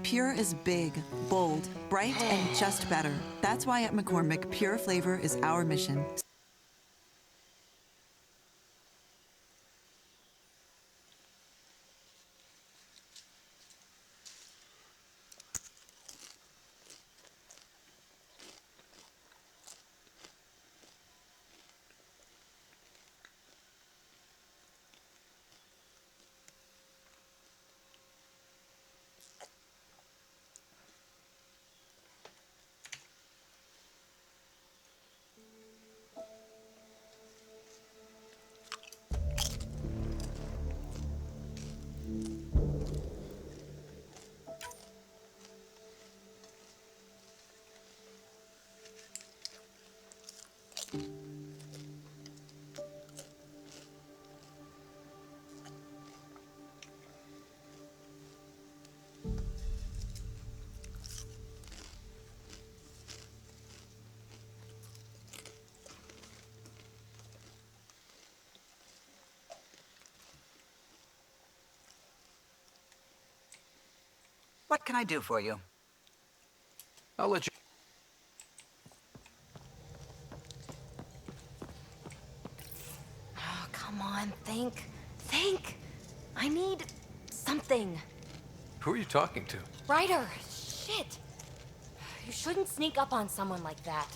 Pure is big, bold, bright, and just better. That's why at McCormick, pure flavor is our mission. What can I do for you? I'll let you... Oh, come on, think. Think! I need something. Who are you talking to? Ryder! Shit! You shouldn't sneak up on someone like that.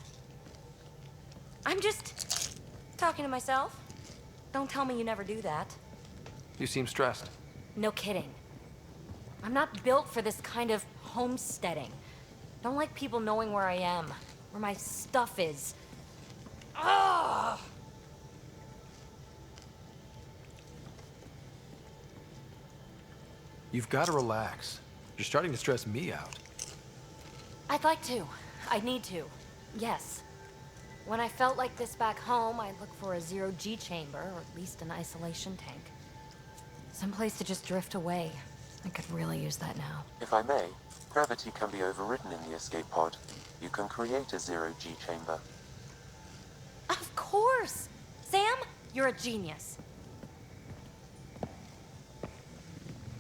I'm just talking to myself. Don't tell me you never do that. You seem stressed. No kidding. I'm not built for this kind of homesteading. Don't like people knowing where I am, where my stuff is. Ugh! You've got to relax. You're starting to stress me out. I'd like to. I need to. Yes. When I felt like this back home, I'd look for a zero-G chamber, or at least an isolation tank. Someplace to just drift away. I could really use that now. If I may, gravity can be overridden in the escape pod. You can create a zero-G chamber. Of course! Sam, you're a genius.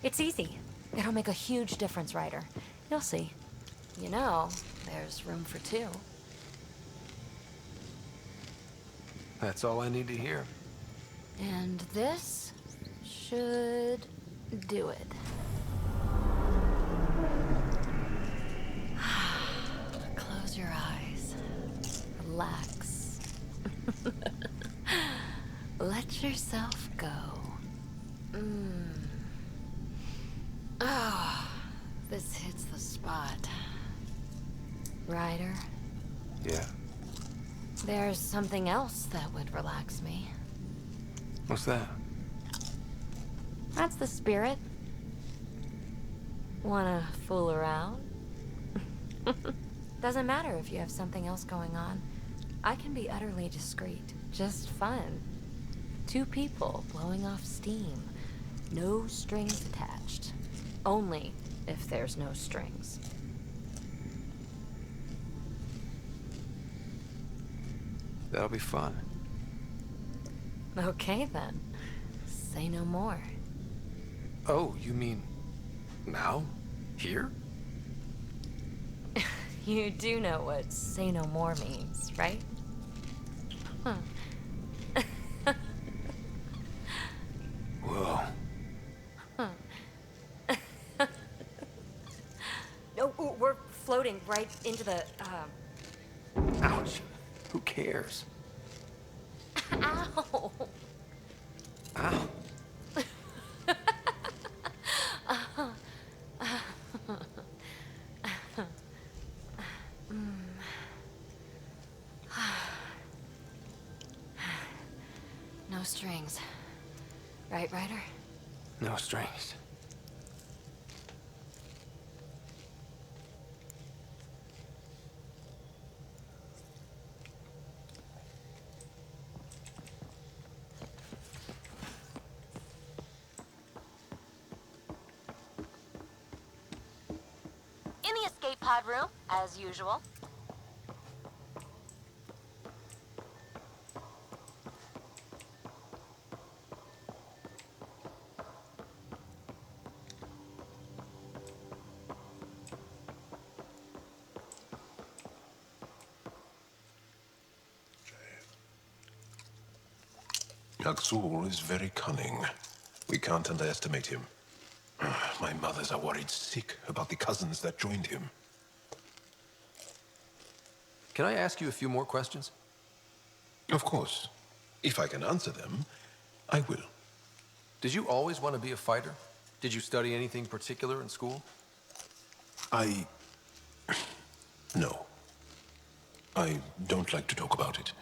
It's easy. It'll make a huge difference, Ryder. You'll see. You know, there's room for two. That's all I need to hear. And this should do it. Close your eyes. Relax. Let yourself go. Oh, this hits the spot. Ryder, Yeah? there's something else that would relax me. What's that? That's the spirit. Wanna fool around? Doesn't matter if you have something else going on. I can be utterly discreet. Just fun. Two people blowing off steam. No strings attached. Only if there's no strings. That'll be fun. Okay then. Say no more. Oh, you mean... now? Here? You do know what say no more means, right? Huh. Whoa. No, we're floating right into the, Ouch. Who cares? Ow! Ow. No strings. Right, Ryder? No strings. In the escape pod room, as usual. Aksul is very cunning. We can't underestimate him. My mothers are worried sick about the cousins that joined him. Can I ask you a few more questions? Of course. If I can answer them, I will. Did you always want to be a fighter? Did you study anything particular in school? No. I don't like to talk about it.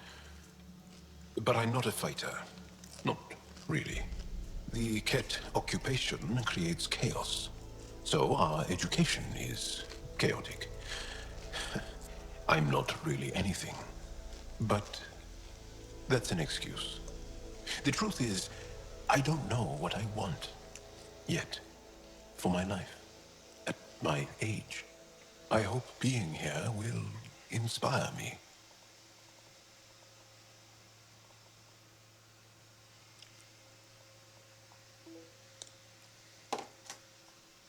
But I'm not a fighter. Not really. The Ket occupation creates chaos. So our education is chaotic. I'm not really anything. But that's an excuse. The truth is, I don't know what I want. Yet. For my life. At my age. I hope being here will inspire me.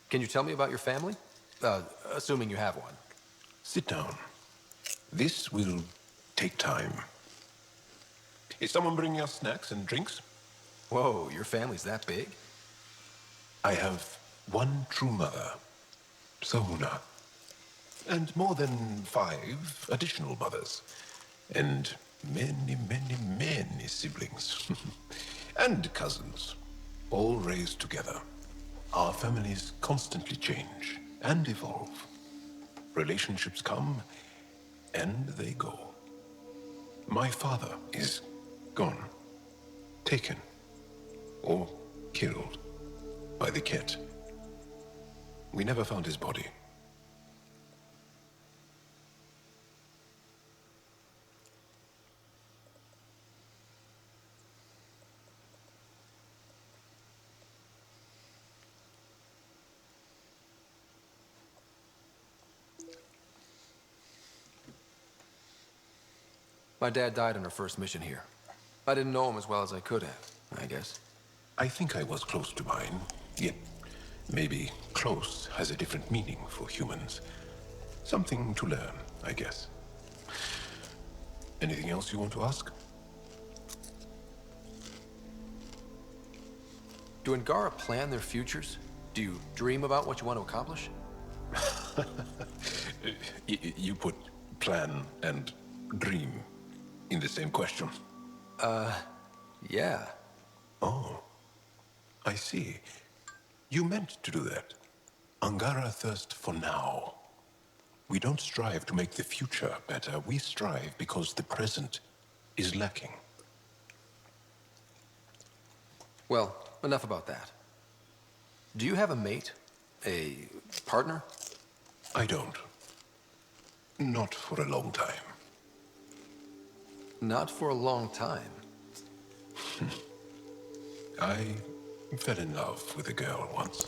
Can you tell me about your family? Assuming you have one. Sit down. This will take time. Is someone bringing us snacks and drinks? Whoa, your family's that big? I have one true mother, Sahuna, and more than 5 additional mothers, and many, many, many siblings, and cousins, all raised together. Our families constantly change and evolve. Relationships come and they go. My father is gone, taken, or killed by the Ket. We never found his body. My dad died on our first mission here. I didn't know him as well as I could have, I guess. I think I was close to mine, yet maybe close has a different meaning for humans. Something to learn, I guess. Anything else you want to ask? Do Angara plan their futures? Do you dream about what you want to accomplish? You put plan and dream in the same question. Yeah. Oh, I see. You meant to do that. Angara thirst for now. We don't strive to make the future better. We strive because the present is lacking. Well, enough about that. Do you have a mate? A partner? I don't. Not for a long time. Not for a long time. I fell in love with a girl once.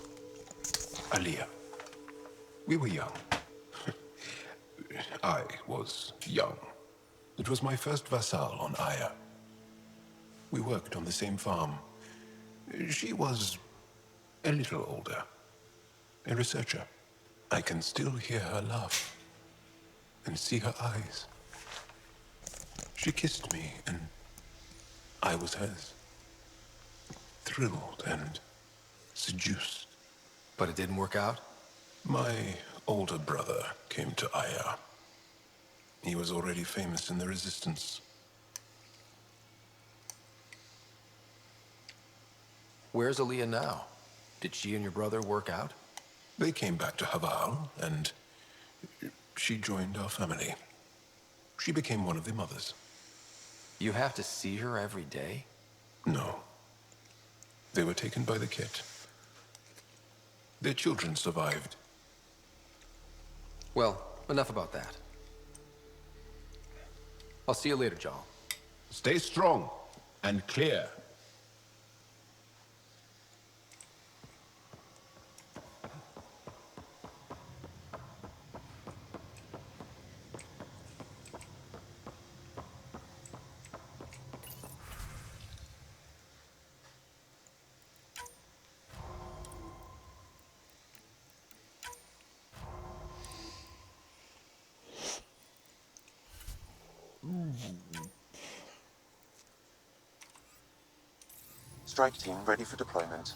Aliyah. We were young. I was young. It was my first vassal on Aya. We worked on the same farm. She was a little older. A researcher. I can still hear her laugh and see her eyes. She kissed me and I was hers. Thrilled and seduced. But it didn't work out? My older brother came to Aya. He was already famous in the Resistance. Where's Aaliyah now? Did she and your brother work out? They came back to Haval, and she joined our family. She became one of the mothers. You have to see her every day? No. They were taken by the Ket. Their children survived. Well, enough about that. I'll see you later, Jarl. Stay strong and clear. Strike team ready for deployment.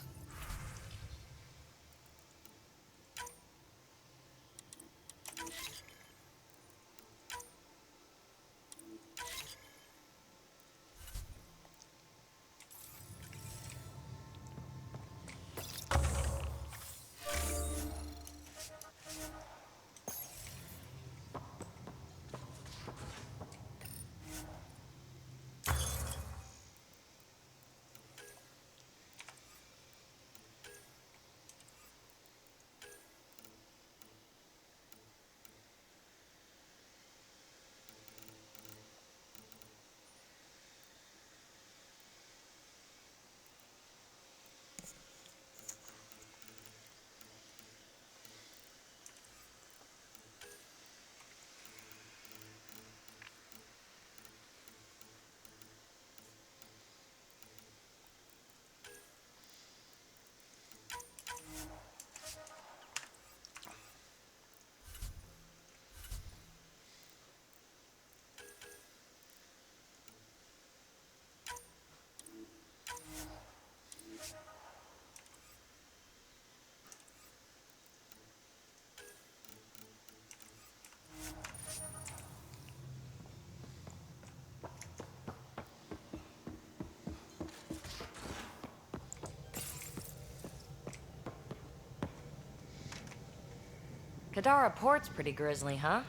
Kadara Port's pretty grisly, huh?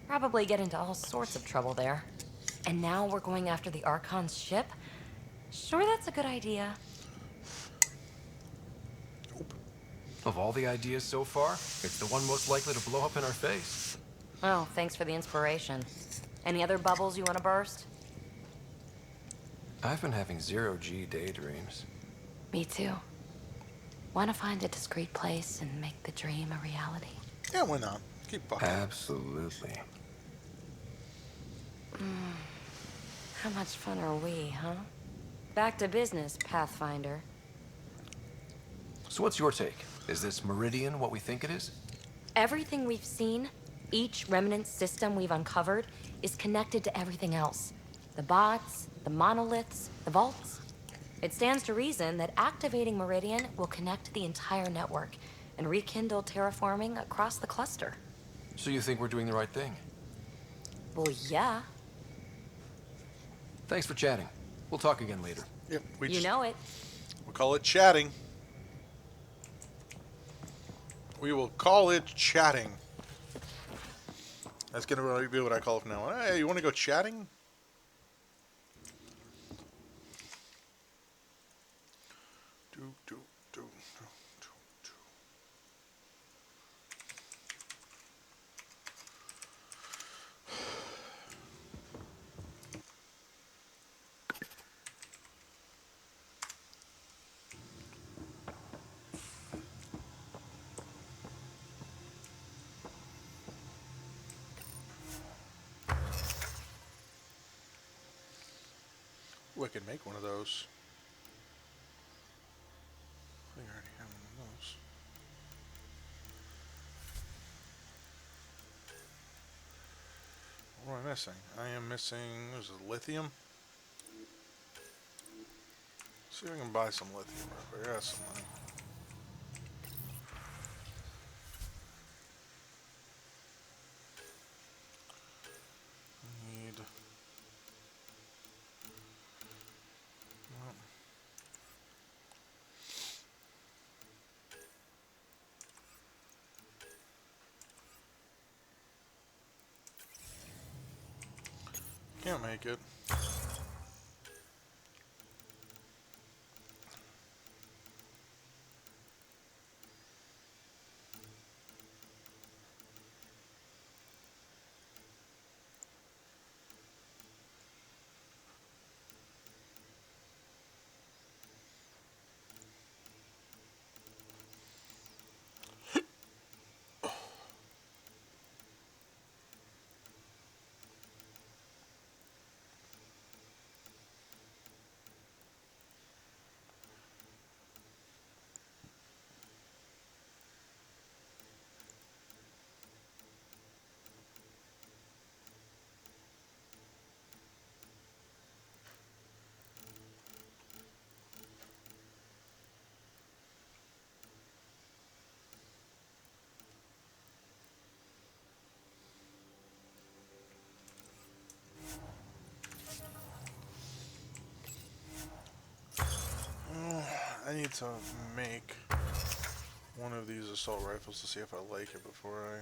Probably get into all sorts of trouble there. And now we're going after the Archon's ship? Sure that's a good idea. Of all the ideas so far, it's the one most likely to blow up in our face. Oh, thanks for the inspiration. Any other bubbles you want to burst? I've been having zero-G daydreams. Me too. Want to find a discreet place and make the dream a reality. Yeah, why not? Keep fucking. Absolutely. How much fun are we, huh? Back to business, Pathfinder. So what's your take? Is this Meridian what we think it is? Everything we've seen, each remnant system we've uncovered, is connected to everything else. The bots, the monoliths, the vaults. It stands to reason that activating Meridian will connect the entire network and rekindle terraforming across the cluster. So you think we're doing the right thing? Well, yeah. Thanks for chatting. We'll talk again later. Yep, You know it. we'll call it chatting. We will call it chatting. That's gonna really be what I call it from now on. Hey, you want to go chatting? Do, do, do, do, do, do. Ooh, I can make one of those. I think I already have one of those. What am I missing? I am missing, what is it, lithium? See if I can buy some lithium real quick. I got some money. Need... Well, can't make it. I need to make one of these assault rifles to see if I like it before I...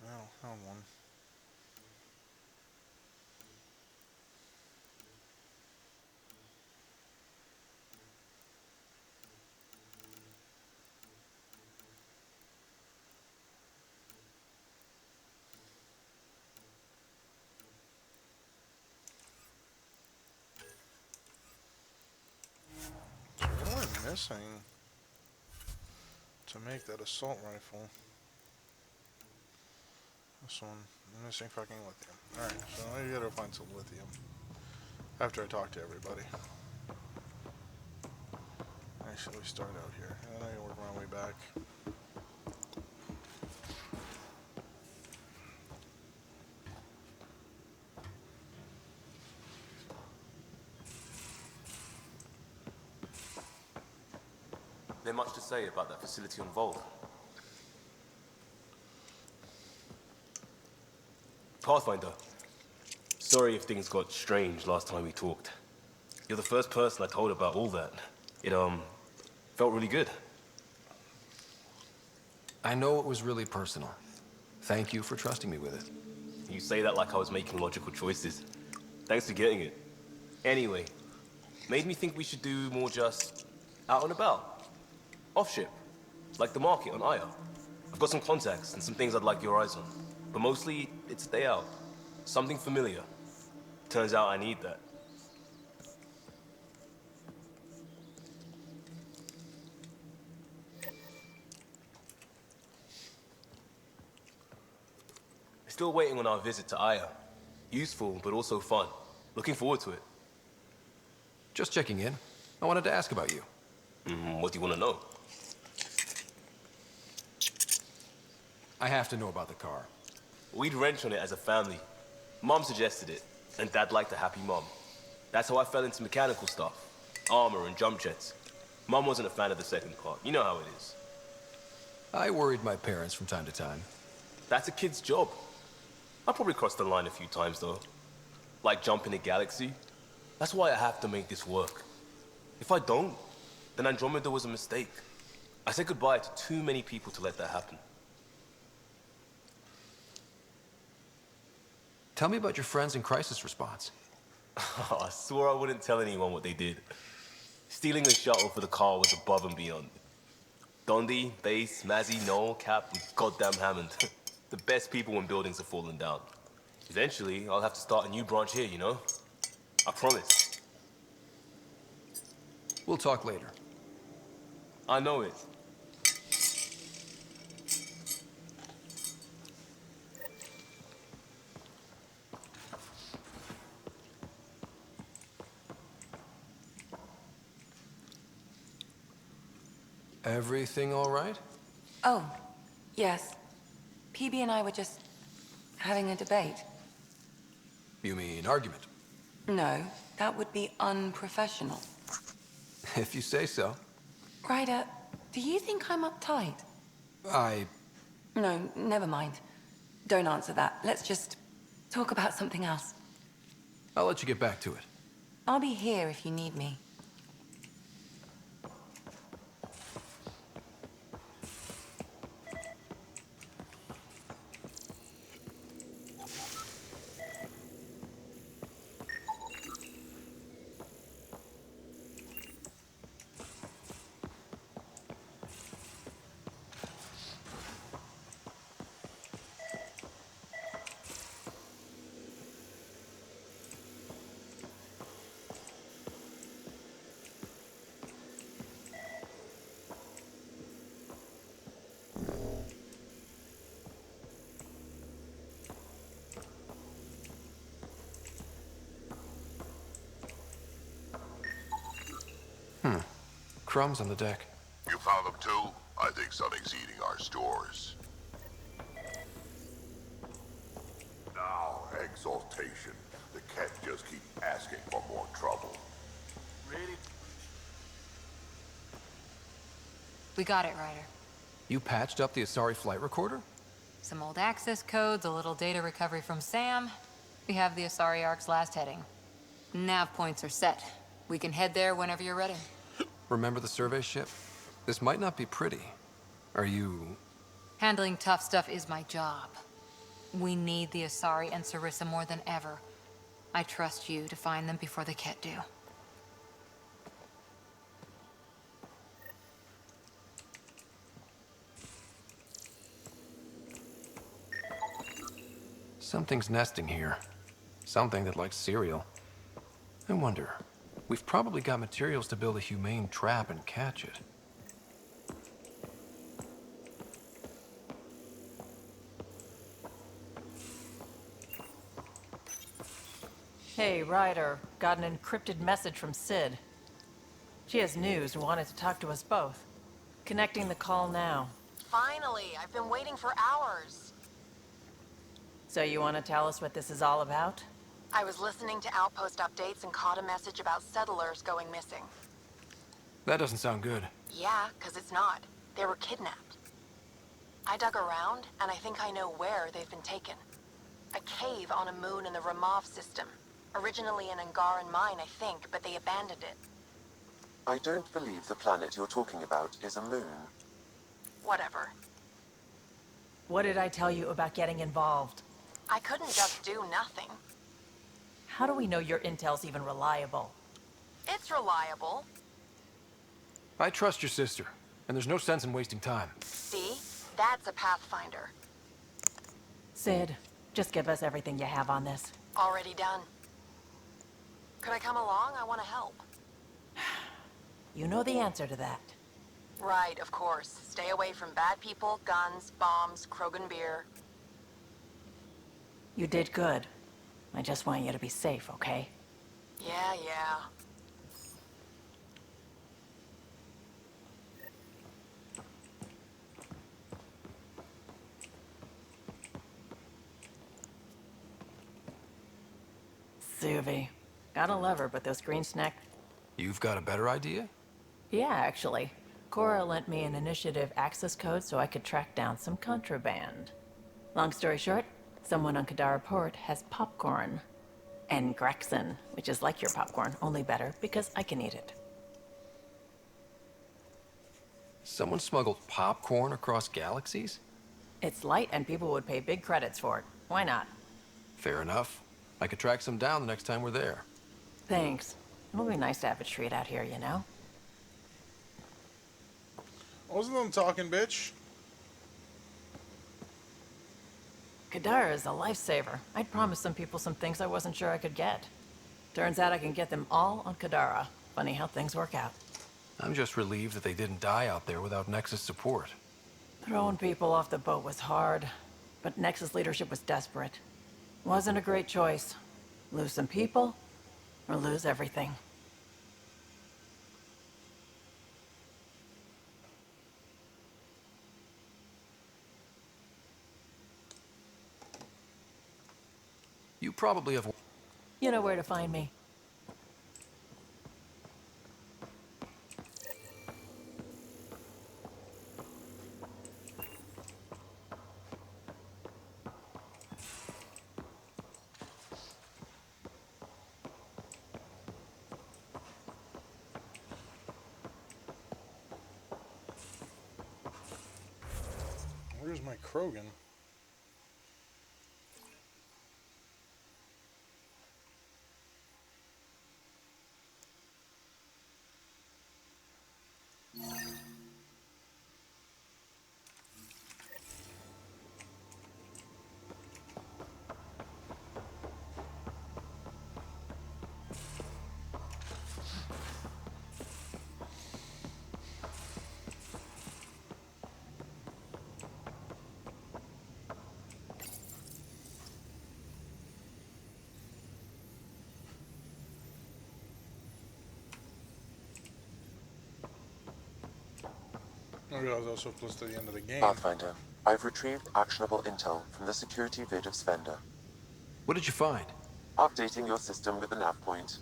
Oh, found one. So what am I missing to make that assault rifle? This one. I'm missing fucking lithium. Alright, so I gotta find some lithium. After I talk to everybody. Actually, we start out here. And then I can work my way back. There much to say about that facility on Volt? Pathfinder, sorry if things got strange last time we talked. You're the first person I told about all that. It, felt really good. I know it was really personal. Thank you for trusting me with it. You say that like I was making logical choices. Thanks for getting it. Anyway, made me think we should do more just out and about. Off ship, like the market on Aya. I've got some contacts and some things I'd like your eyes on. But mostly, it's a day out. Something familiar. Turns out I need that. Still waiting on our visit to Aya. Useful, but also fun. Looking forward to it. Just checking in. I wanted to ask about you. What do you want to know? I have to know about the car. We'd wrench on it as a family. Mom suggested it, and Dad liked a happy mom. That's how I fell into mechanical stuff. Armor and jump jets. Mom wasn't a fan of the second part. You know how it is. I worried my parents from time to time. That's a kid's job. I probably crossed the line a few times, though. Like jumping a galaxy. That's why I have to make this work. If I don't, then Andromeda was a mistake. I said goodbye to too many people to let that happen. Tell me about your friends in crisis response. I swore I wouldn't tell anyone what they did. Stealing a shuttle for the car was above and beyond. Dondi, Base, Mazzy, Noel, Cap, and goddamn Hammond. The best people when buildings are falling down. Eventually, I'll have to start a new branch here, you know? I promise. We'll talk later. I know it. Everything all right? Oh, yes. PB and I were just having a debate. You mean argument? No, that would be unprofessional. If you say so. Ryder, do you think I'm uptight? No, never mind. Don't answer that. Let's just talk about something else. I'll let you get back to it. I'll be here if you need me. Crumbs on the deck. You found them too? I think something's eating our stores. Now, exaltation. The cat just keep asking for more trouble. Really? We got it, Ryder. You patched up the Asari flight recorder? Some old access codes, a little data recovery from Sam. We have the Asari Ark's last heading. Nav points are set. We can head there whenever you're ready. Remember the survey ship? This might not be pretty. Are you... Handling tough stuff is my job. We need the Asari and Sarissa more than ever. I trust you to find them before the Ket do. Something's nesting here. Something that likes cereal. I wonder, we've probably got materials to build a humane trap and catch it. Hey, Ryder. Got an encrypted message from Sid. She has news and wanted to talk to us both. Connecting the call now. Finally! I've been waiting for hours. So you want to tell us what this is all about? I was listening to Outpost updates and caught a message about settlers going missing. That doesn't sound good. Yeah, 'cause it's not. They were kidnapped. I dug around, and I think I know where they've been taken. A cave on a moon in the Ramov system. Originally an Angaran mine, I think, but they abandoned it. I don't believe the planet you're talking about is a moon. Whatever. What did I tell you about getting involved? I couldn't just do nothing. How do we know your intel's even reliable? It's reliable. I trust your sister, and there's no sense in wasting time. See? That's a Pathfinder. Sid, just give us everything you have on this. Already done. Could I come along? I want to help. You know the answer to that. Right, of course. Stay away from bad people, guns, bombs, Krogan beer. You did good. I just want you to be safe, okay? Yeah. Suvi. Gotta love her, but those green snack... You've got a better idea? Yeah, actually. Cora lent me an initiative access code so I could track down some contraband. Long story short, someone on Kadara Port has popcorn. And Grexon, which is like your popcorn, only better because I can eat it. Someone smuggled popcorn across galaxies? It's light and people would pay big credits for it. Why not? Fair enough. I could track some down the next time we're there. Thanks. It'll be nice to have a treat out here, you know? Wasn't them talking, bitch? Kadara is a lifesaver. I'd promised some people some things I wasn't sure I could get. Turns out I can get them all on Kadara. Funny how things work out. I'm just relieved that they didn't die out there without Nexus support. Throwing people off the boat was hard, but Nexus leadership was desperate. Wasn't a great choice. Lose some people, or lose everything. You probably have... You know where to find me. Where's my Krogan? I realize I was so close to the end of the game. Pathfinder, I've retrieved actionable intel from the security vid of Svenda. What did you find? Updating your system with the nav point.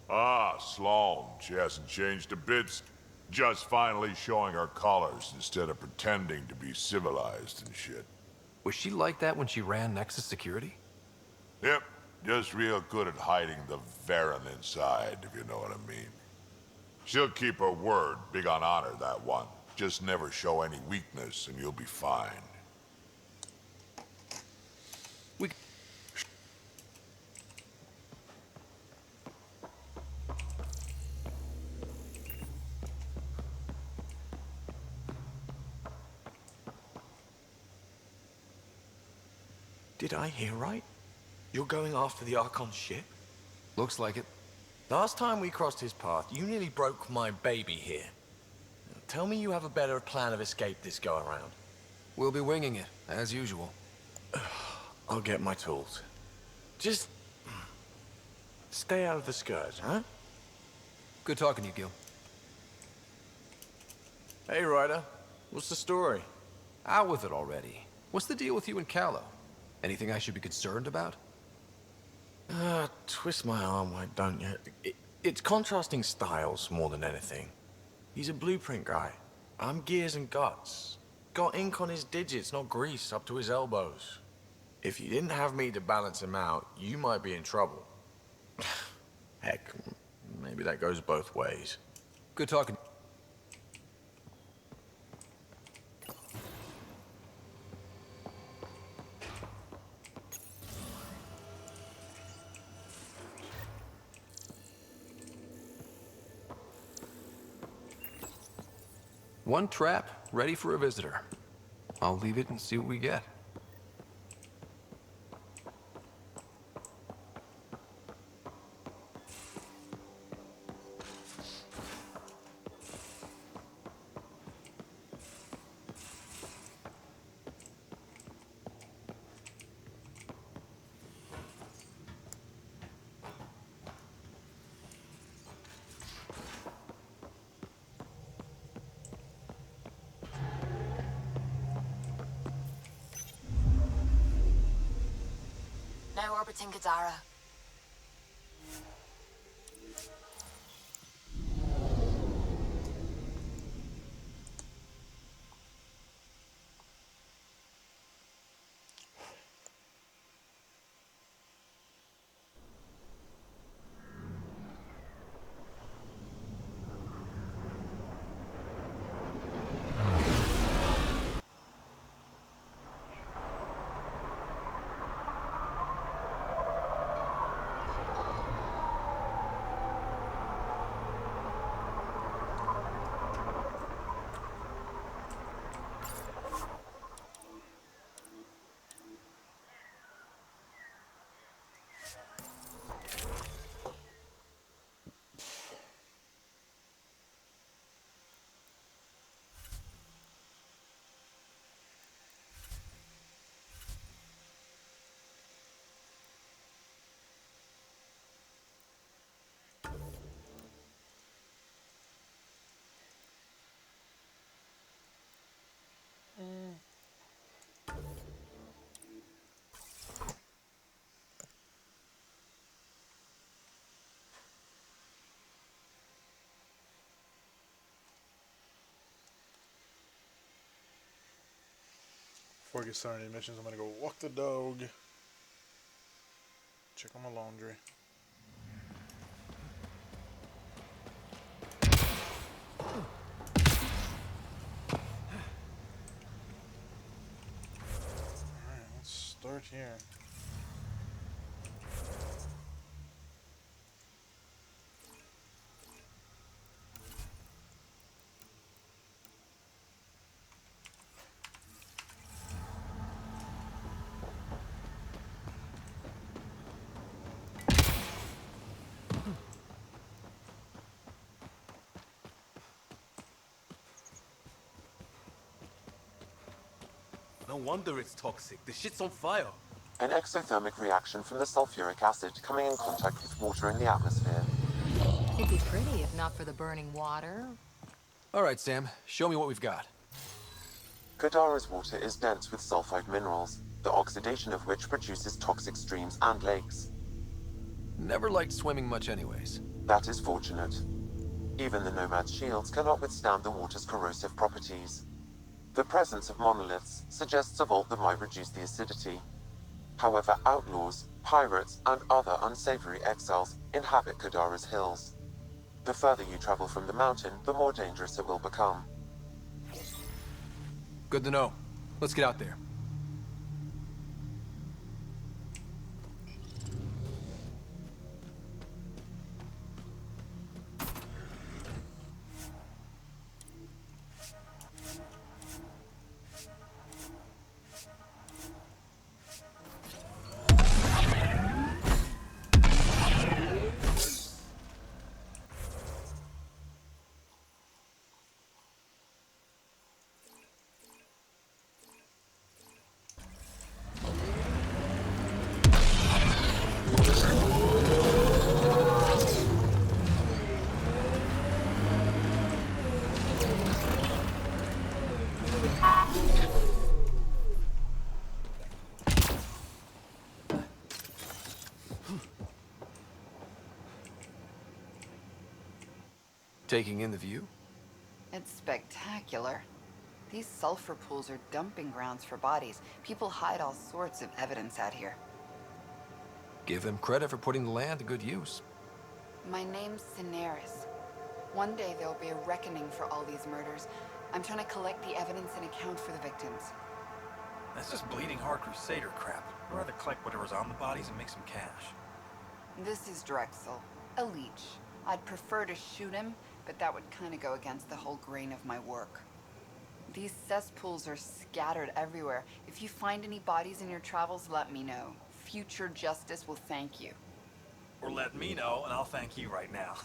Ah, Sloane. She hasn't changed a bit. Just finally showing her colors instead of pretending to be civilized and shit. Was she like that when she ran Nexus Security? Yep, just real good at hiding the Varen inside, if you know what I mean. She'll keep her word, big on honor, that one. Just never show any weakness and you'll be fine. We... Did I hear right? You're going after the Archon's ship? Looks like it. Last time we crossed his path, you nearly broke my baby here. Now, tell me you have a better plan of escape this go around. We'll be winging it, as usual. I'll get my tools. Just... stay out of the scourge, huh? Good talking to you, Gil. Hey, Ryder. What's the story? Out with it already. What's the deal with you and Callow? Anything I should be concerned about? Twist my arm, why don't you? It's contrasting styles more than anything. He's a blueprint guy. I'm gears and guts. Got ink on his digits, not grease, up to his elbows. If you didn't have me to balance him out, you might be in trouble. Heck, maybe that goes both ways. Good talking. One trap, ready for a visitor. I'll leave it and see what we get. Now orbiting Gadara. Before I get started on any missions, I'm gonna go walk the dog. Check on my laundry. Alright, let's start here. No wonder it's toxic. The shit's on fire. An exothermic reaction from the sulfuric acid coming in contact with water in the atmosphere. It'd be pretty if not for the burning water. All right, Sam. Show me what we've got. Gadara's water is dense with sulfide minerals, the oxidation of which produces toxic streams and lakes. Never liked swimming much anyways. That is fortunate. Even the Nomad's shields cannot withstand the water's corrosive properties. The presence of monoliths suggests a vault that might reduce the acidity. However, outlaws, pirates, and other unsavory exiles inhabit Kadara's hills. The further you travel from the mountain, the more dangerous it will become. Good to know. Let's get out there. Taking in the view? It's spectacular. These sulfur pools are dumping grounds for bodies. People hide all sorts of evidence out here. Give them credit for putting the land to good use. My name's Cineris. One day there'll be a reckoning for all these murders. I'm trying to collect the evidence and account for the victims. That's just bleeding heart crusader crap. I'd rather collect whatever's on the bodies and make some cash. This is Drexel, a leech. I'd prefer to shoot him, but that would kind of go against the whole grain of my work. These cesspools are scattered everywhere. If you find any bodies in your travels, let me know. Future justice will thank you. Or let me know, and I'll thank you right now.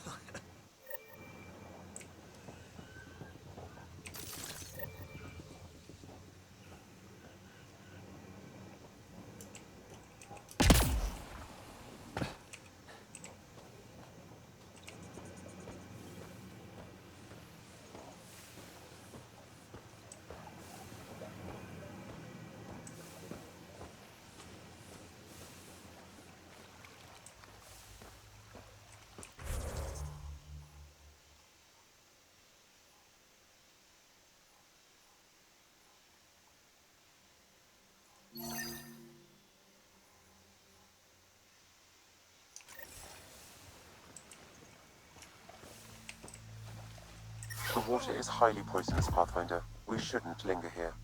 The water is highly poisonous, Pathfinder. We shouldn't linger here.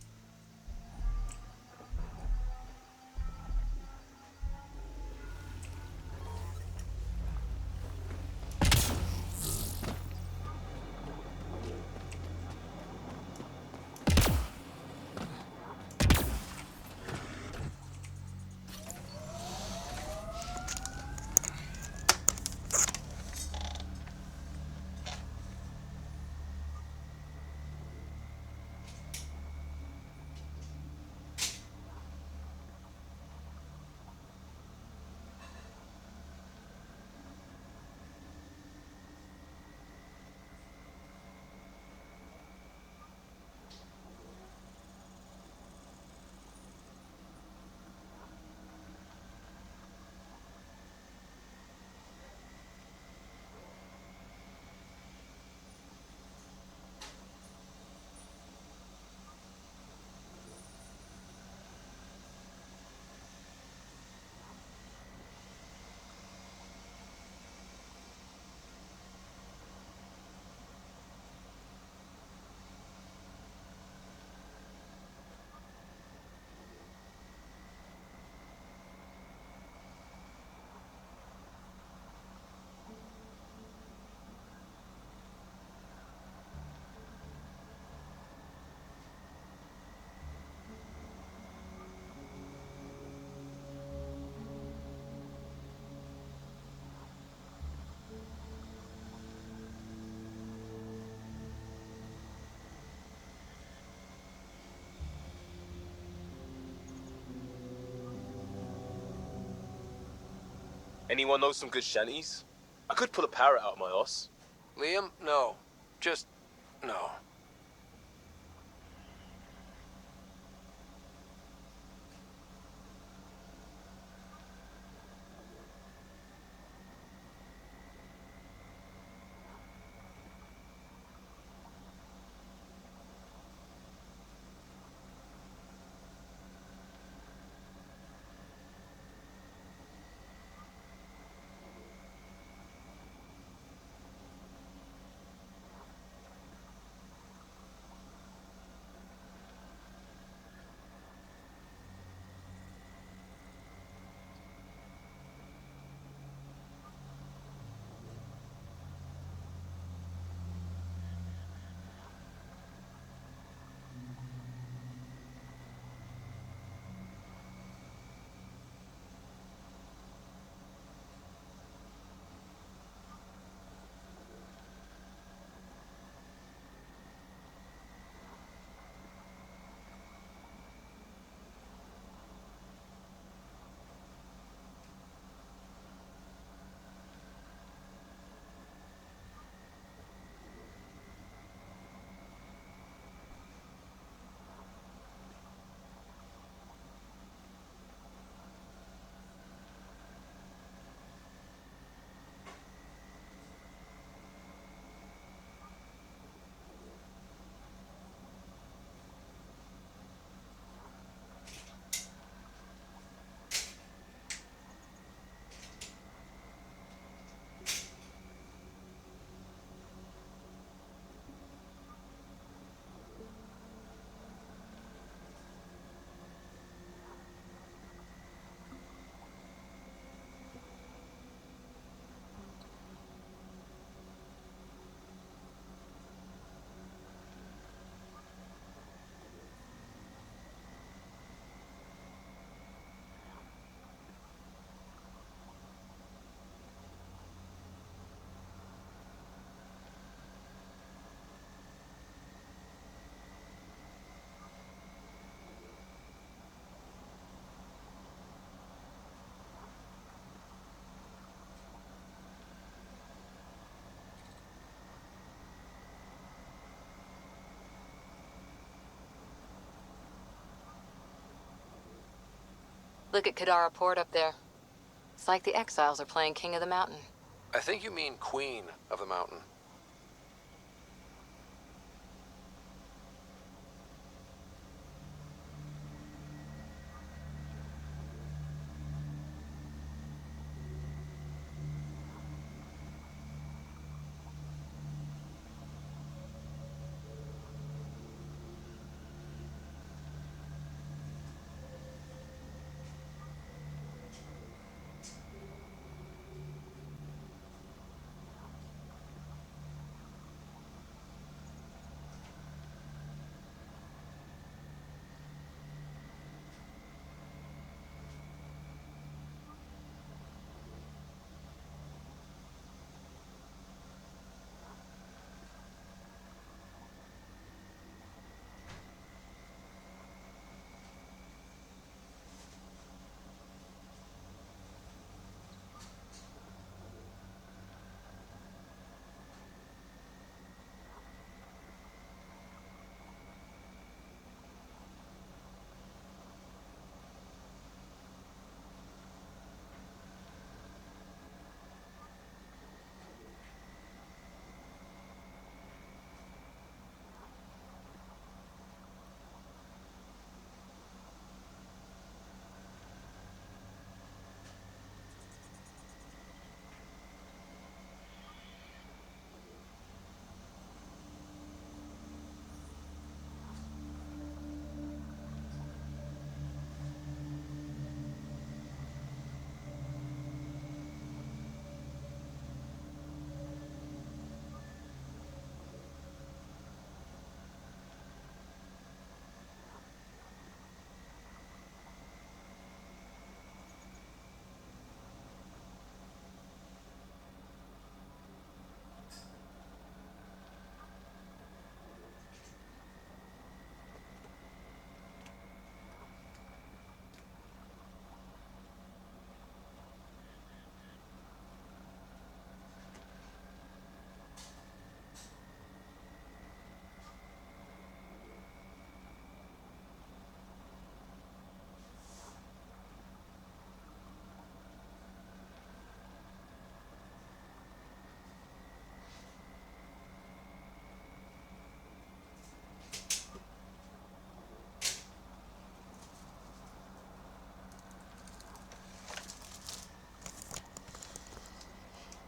Anyone know some good shanties? I could pull a parrot out of my ass. Liam? No. Just... no. Look at Kadara Port up there. It's like the exiles are playing King of the Mountain. I think you mean Queen of the Mountain.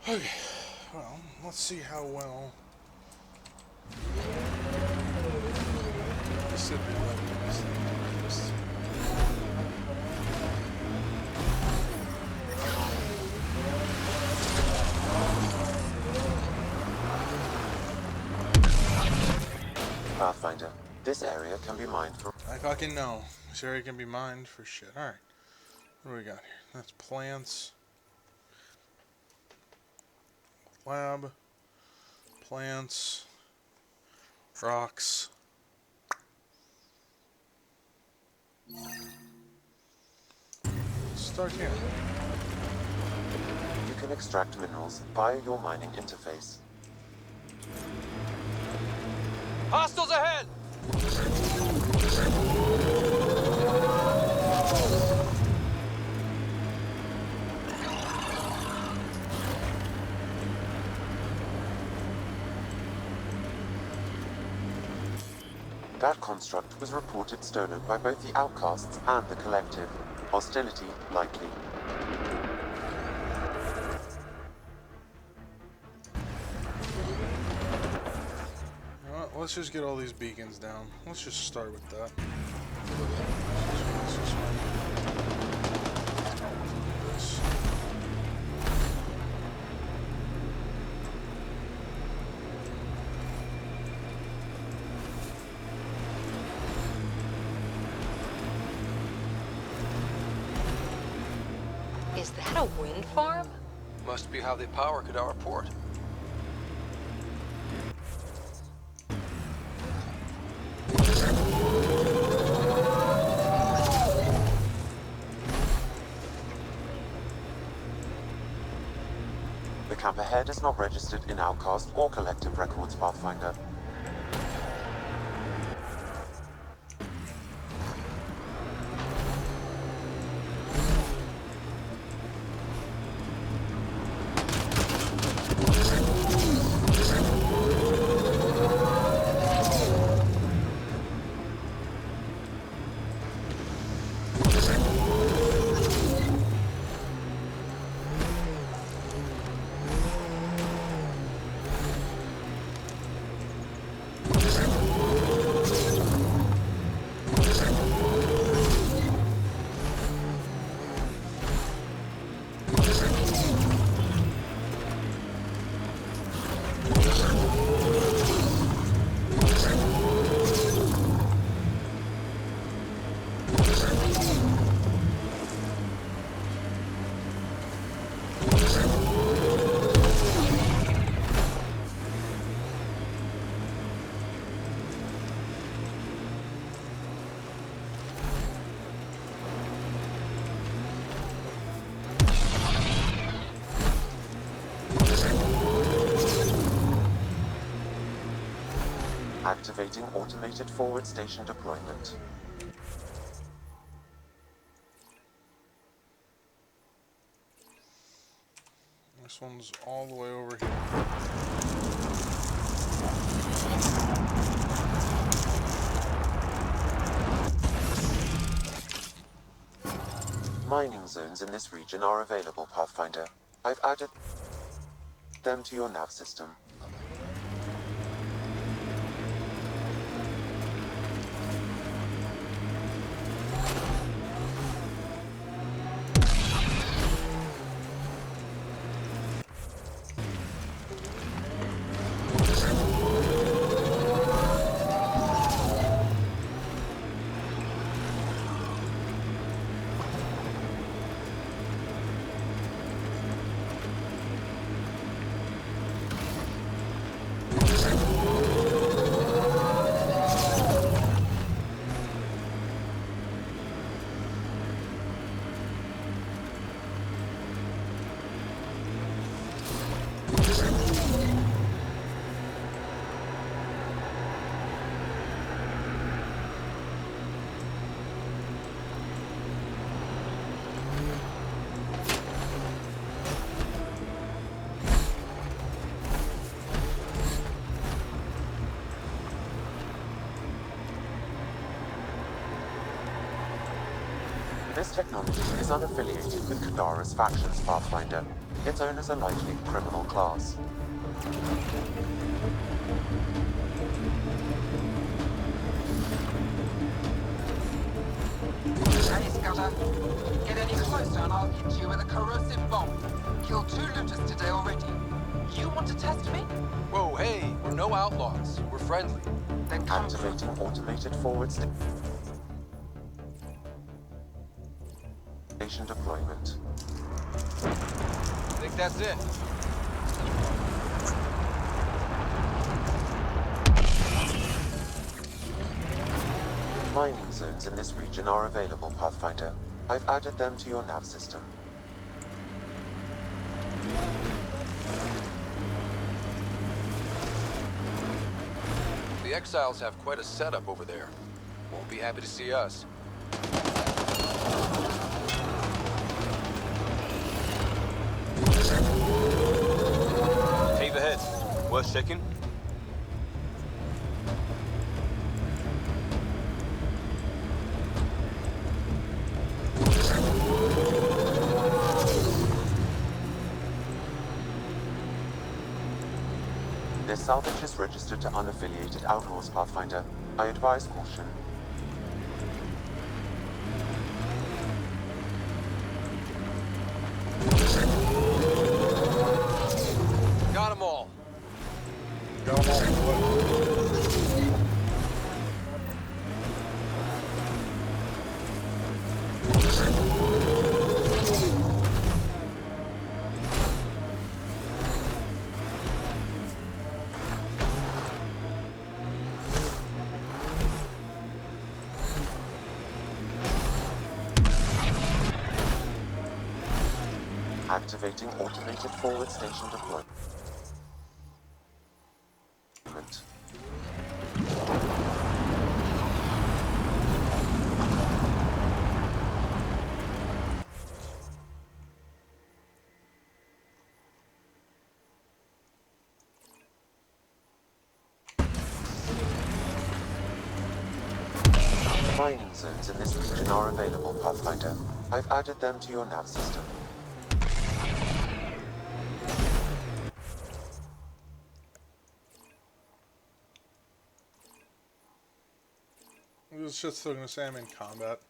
Okay, well, let's see how well this should be Pathfinder, this area can be mined for... I fucking know. This area can be mined for shit. Alright. What do we got here? That's plants. Lab. Plants. Rocks. Start here. You can extract minerals via your mining interface. Hostiles ahead! That construct was reported stolen by both the Outcasts and the Collective. Hostility likely. Well, let's just get all these beacons down. Let's just start with that. Is that a wind farm? Must be how they power Kadara Port. The camp ahead is not registered in Outcast or Collective records, Pathfinder. Activating automated forward station deployment. This one's all the way over here. Mining zones in this region are available, Pathfinder. I've added them to your nav system. This technology is unaffiliated with Kadara's factions, Pathfinder. Its owners are likely criminal class. Hey, Scudder. Get any closer and I'll hit you with a corrosive bomb. Killed 2 looters today already. You want to test me? Whoa, hey, we're no outlaws. We're friendly. Then come Activating automated forward station deployment. I think that's it. Mining zones in this region are available, Pathfinder. I've added them to your nav system. The Exiles have quite a setup over there. Won't be happy to see us. Cave ahead. Worth checking? This salvage is registered to unaffiliated outlaws, Pathfinder. I advise caution. Got them all. Got them all. Activating automated forward station deployment. Mining zones in this region are available, Pathfinder. I've added them to your nav system. It's just still gonna say I'm in combat.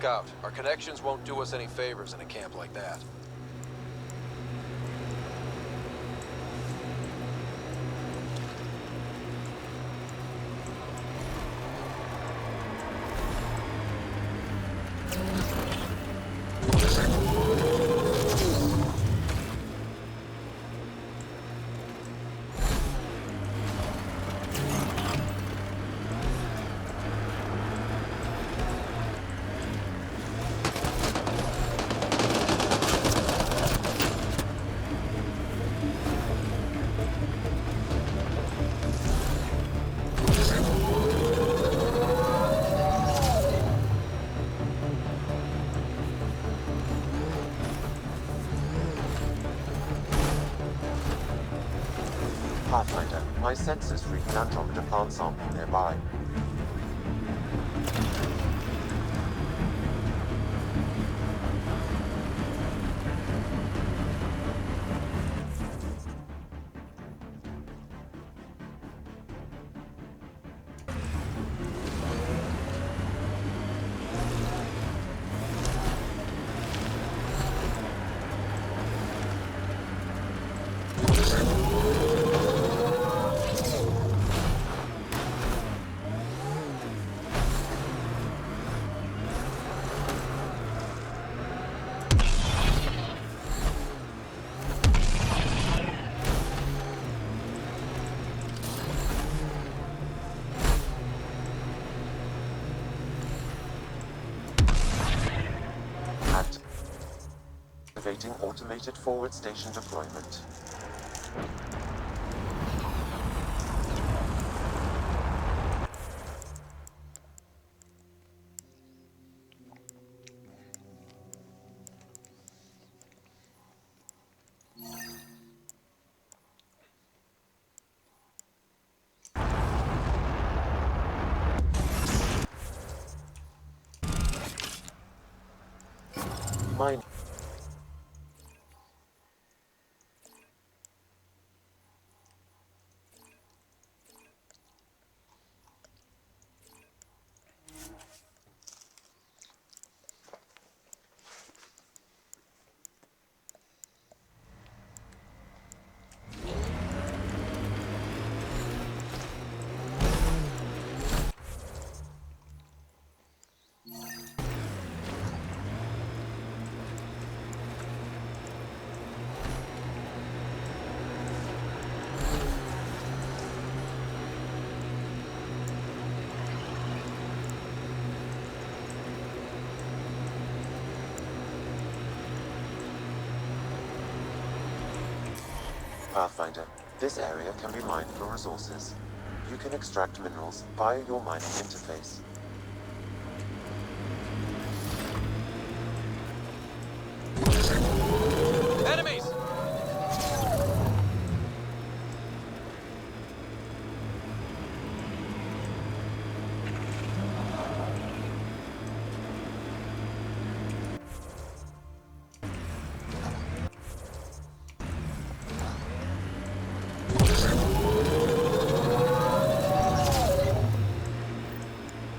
Look out. Our connections won't do us any favors in a camp like that. Pathfinder, my sensors read an Andromeda plant sample nearby. Activating automated forward station deployment. Mine. Pathfinder, this area can be mined for resources. You can extract minerals via your mining interface. Enemies!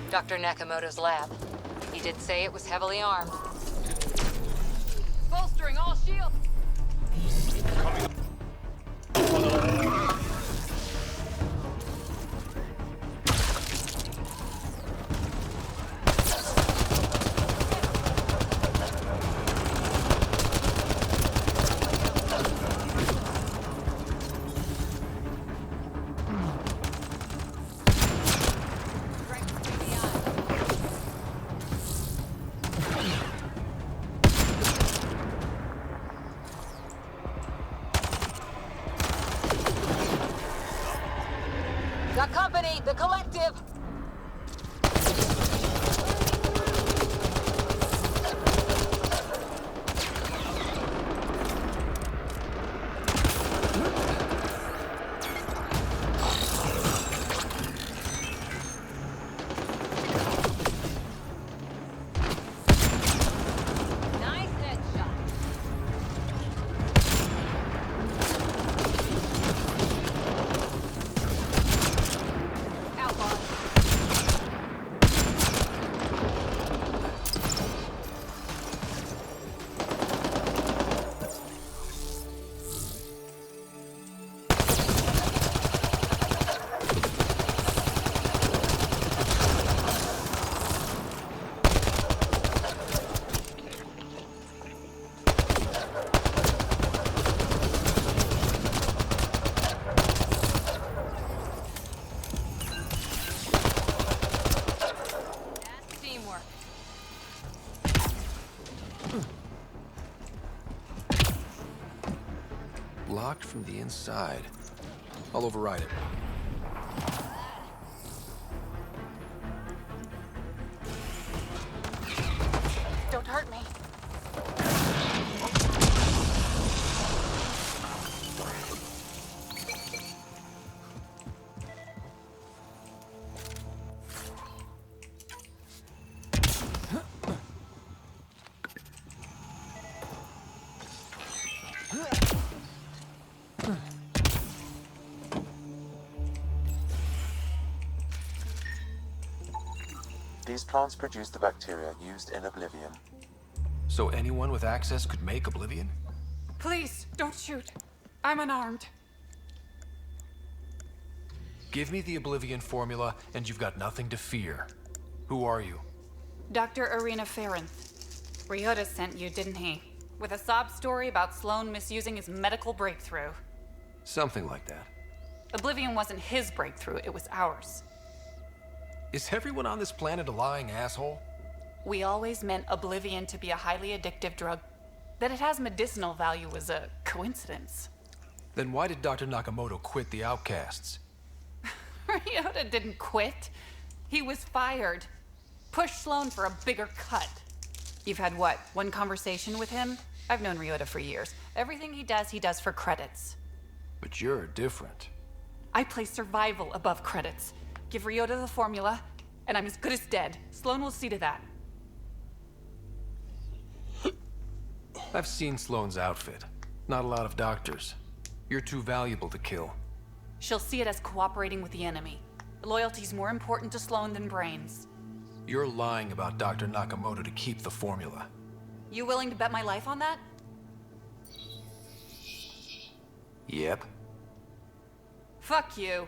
Dr. Nakamoto's lab. He did say it was heavily armed. Bolstering all shields! Got company! The collective! Nice headshot. Outlaws. locked from the inside. I'll override it. Don't hurt me. These plants produce the bacteria used in Oblivion. So anyone with access could make Oblivion? Please, don't shoot. I'm unarmed. Give me the Oblivion formula, and you've got nothing to fear. Who are you? Dr. Arena Ferranth. Ryota sent you, didn't he? With a sob story about Sloan misusing his medical breakthrough. Something like that. Oblivion wasn't his breakthrough, it was ours. Is everyone on this planet a lying asshole? We always meant Oblivion to be a highly addictive drug. That it has medicinal value was a coincidence. Then why did Dr. Nakamoto quit the Outcasts? Ryota didn't quit. He was fired. Pushed Sloan for a bigger cut. You've had what, one conversation with him? I've known Ryota for years. Everything he does for credits. But you're different. I place survival above credits. Give Ryota the formula, and I'm as good as dead. Sloan will see to that. I've seen Sloane's outfit. Not a lot of doctors. You're too valuable to kill. She'll see it as cooperating with the enemy. Loyalty's more important to Sloan than brains. You're lying about Dr. Nakamoto to keep the formula. You willing to bet my life on that? Yep. Fuck you.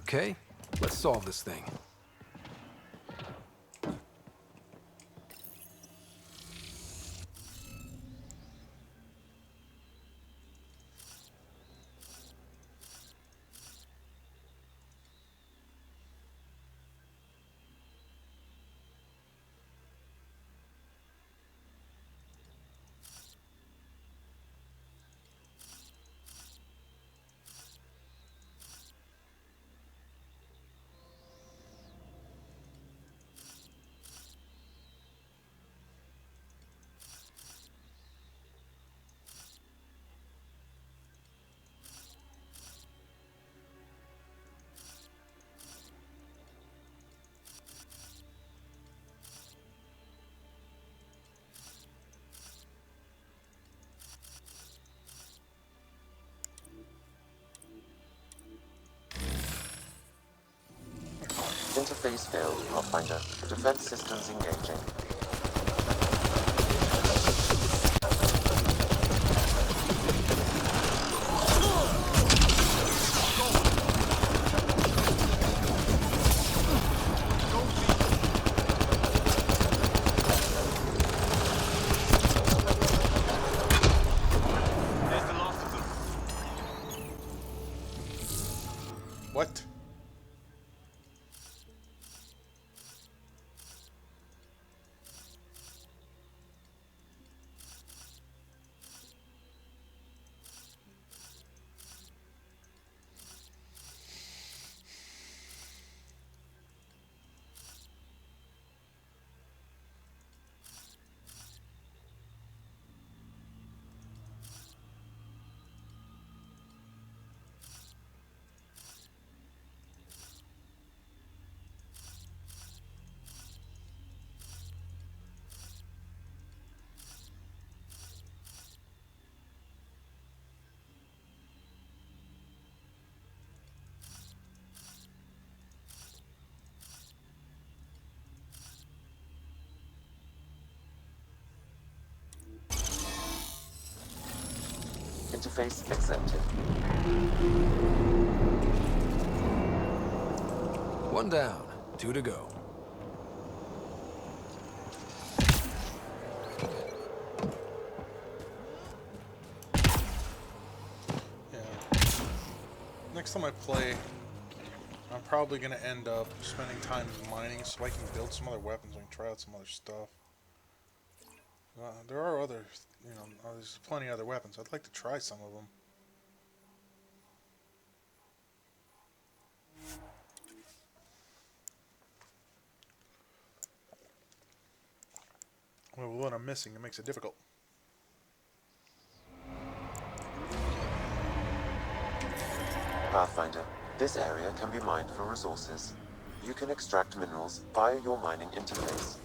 Okay, let's solve this thing. Interface failed, Pathfinder. Defense systems engaging. What? Interface accepted. One down, 2 to go. Yeah. Next time I play, I'm probably gonna end up spending time mining so I can build some other weapons and try out some other stuff. There are other, there's plenty of other weapons. I'd like to try some of them. Well, what I'm missing, it makes it difficult. Pathfinder, this area can be mined for resources. You can extract minerals via your mining interface.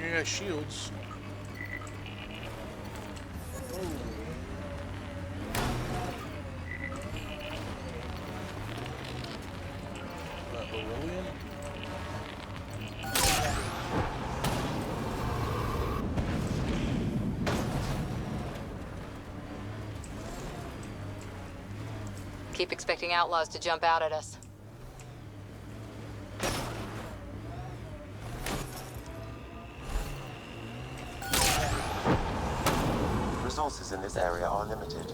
You got shields. Keep expecting outlaws to jump out at us. Resources in this area are limited.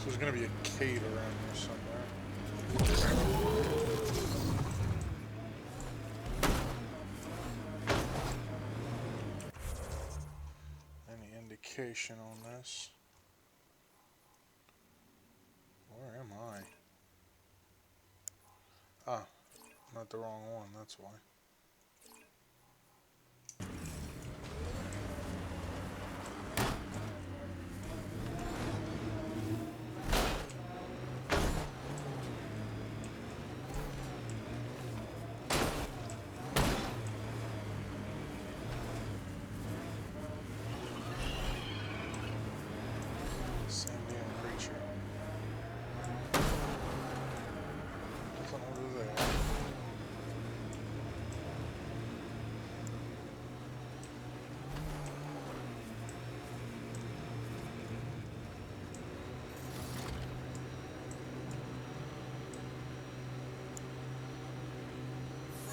There's gonna be a cave around here somewhere. Any indication on this? Where am I? Ah, not the wrong one, that's why.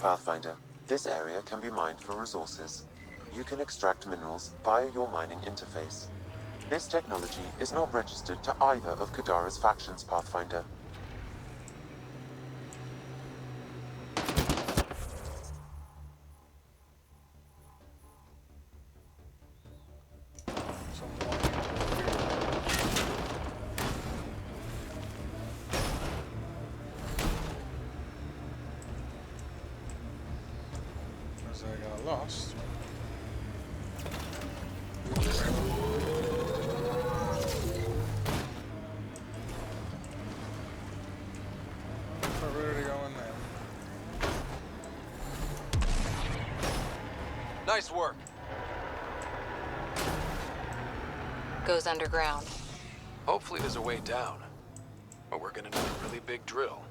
Pathfinder, this area can be mined for resources. You can extract minerals via your mining interface. This technology is not registered to either of Kadara's factions, Pathfinder. As I got lost. We're ready to go in there. Nice work. Goes underground. Hopefully there's a way down. But we're gonna need a really big drill.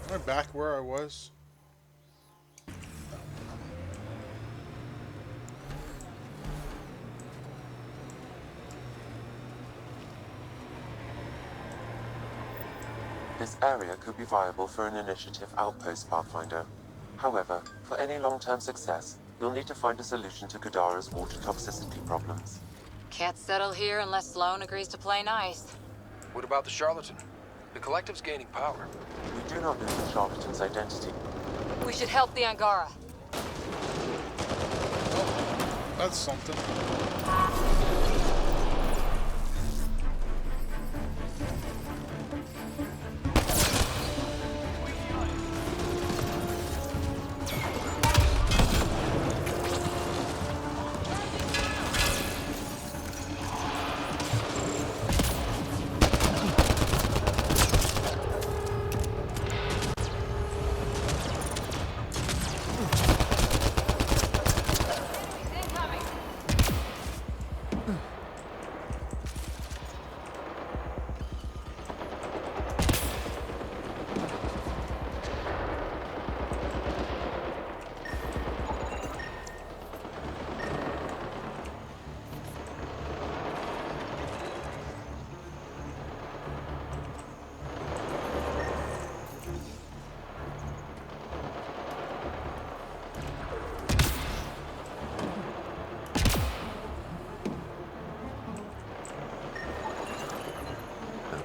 Am I back where I was? This area could be viable for an initiative outpost, Pathfinder. However, for any long-term success, you'll need to find a solution to Kadara's water toxicity problems. Can't settle here unless Sloane agrees to play nice. What about the charlatan? The collective's gaining power. We do not know the charlatan's identity. We should help the Angara. That's something.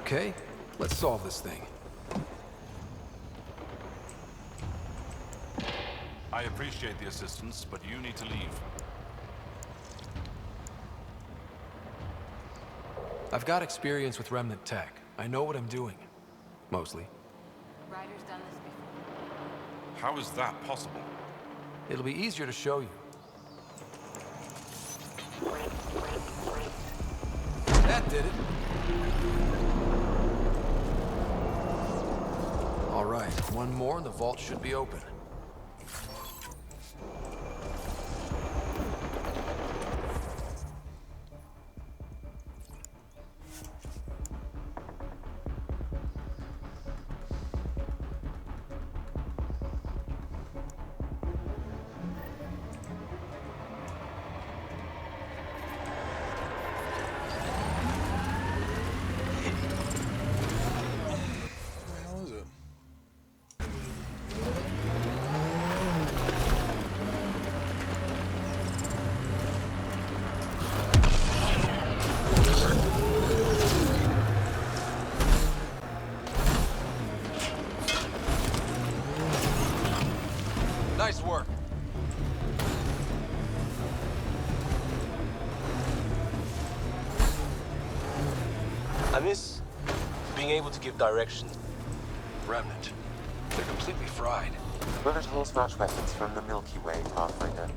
Okay, let's solve this thing. I appreciate the assistance, but you need to leave. I've got experience with Remnant tech. I know what I'm doing. Mostly. Ryder's done this before. How is that possible? It'll be easier to show you. That did it. All right, one more and the vault should be open. Nice work. I miss being able to give direction. Remnant. They're completely fried. Bullet holes match weapons from the Milky Way, Pathfinder.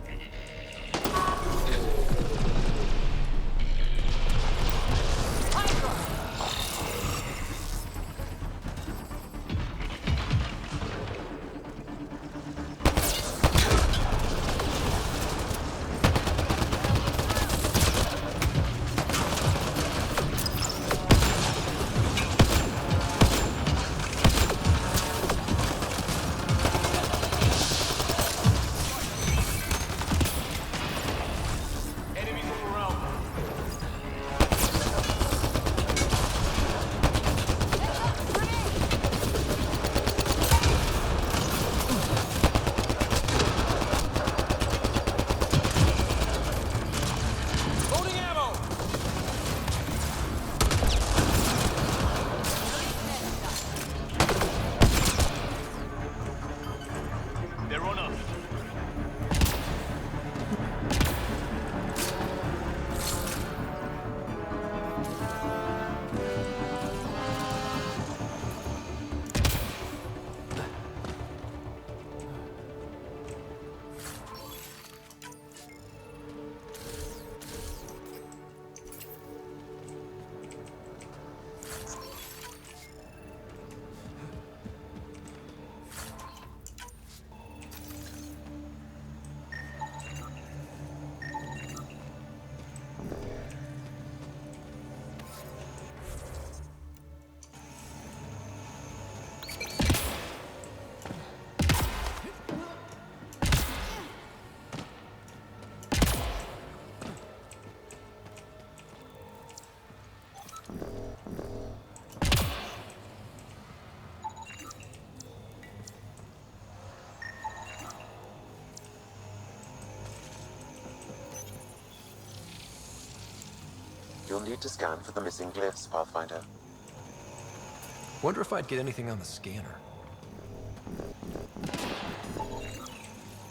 You'll need to scan for the missing glyphs, Pathfinder. Wonder if I'd get anything on the scanner.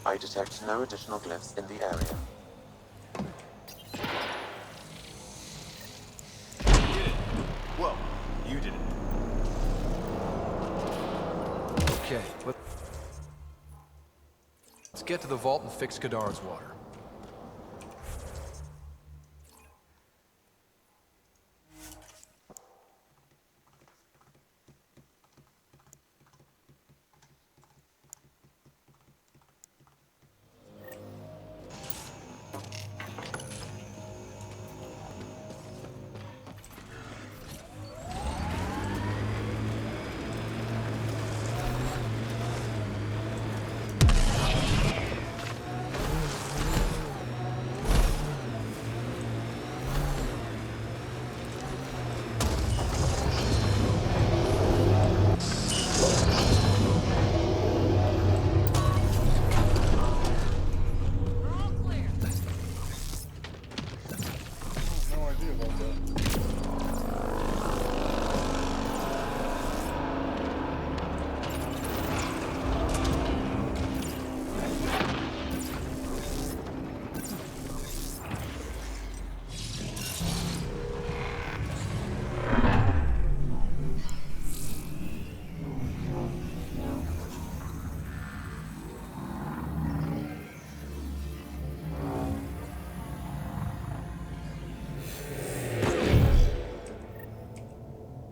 I detect no additional glyphs in the area. You did it. Well, you did it. Okay, let's get to the vault and fix Kadara's water.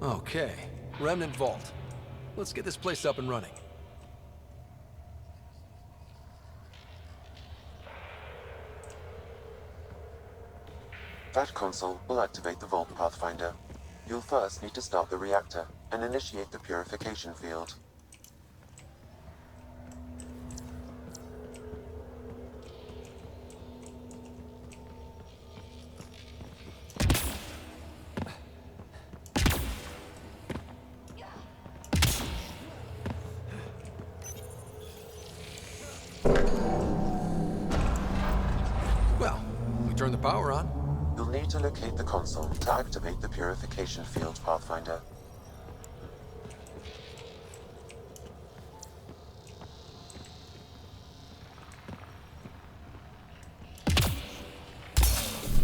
Okay, Remnant Vault. Let's get this place up and running. That console will activate the vault, Pathfinder. You'll first need to start the reactor and initiate the purification field. Well, we turn the power on. You'll need to locate the console to activate the purification field, Pathfinder.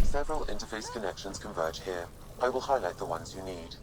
Several interface connections converge here. I will highlight the ones you need.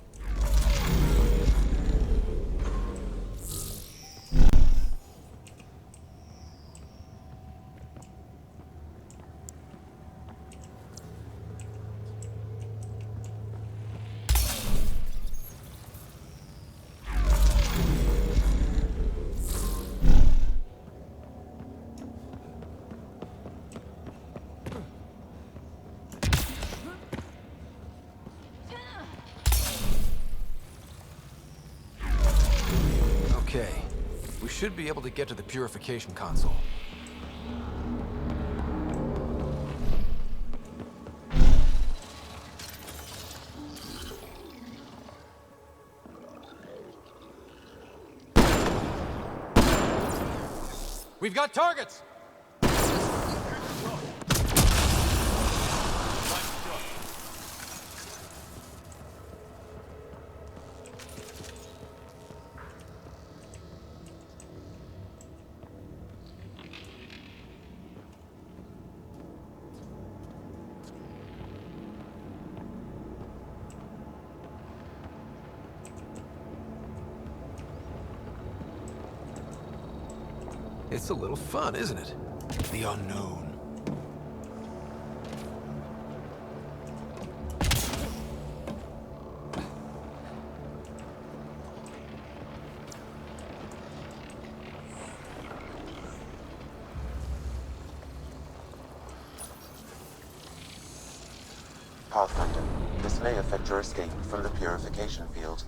Okay, we should be able to get to the purification console. We've got targets! It's a little fun, isn't it? The unknown. Pathfinder, this may affect your escape from the purification field.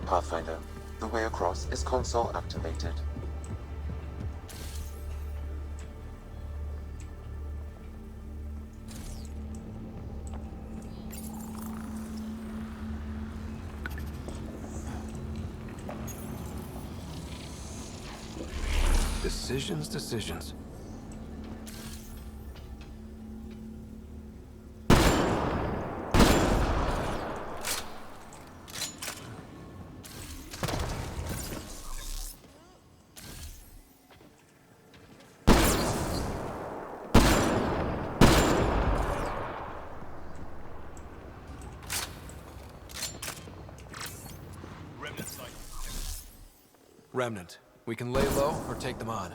Pathfinder, the way across is console activated. Decisions, decisions. Remnant. We can lay low or take them on.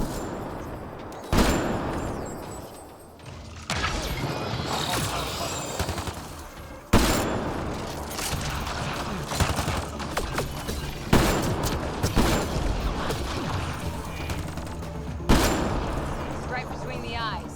Right between the eyes.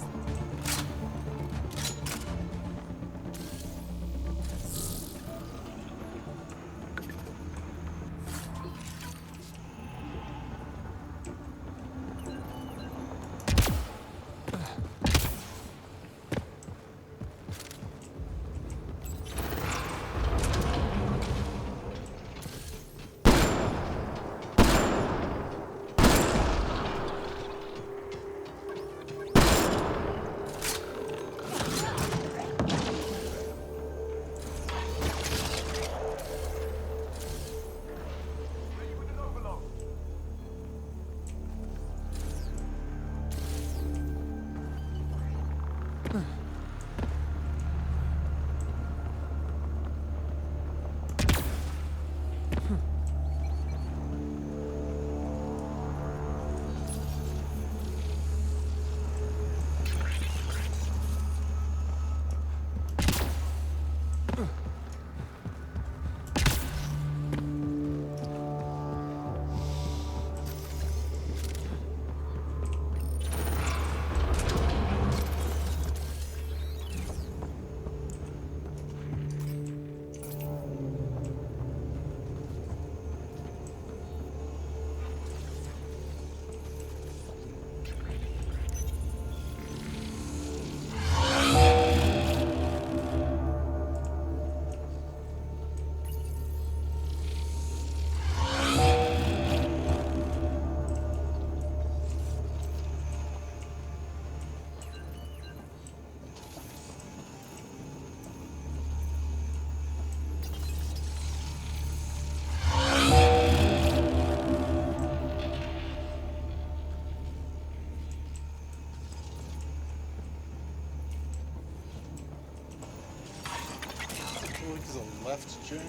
Journey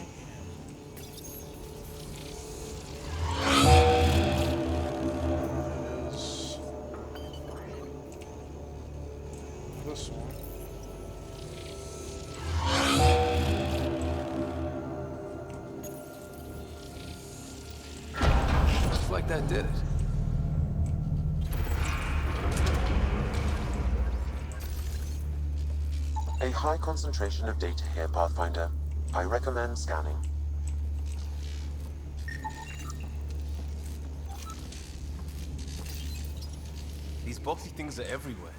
is this one. Looks like that did it. A high concentration of data here, Pathfinder. I recommend scanning. These boxy things are everywhere.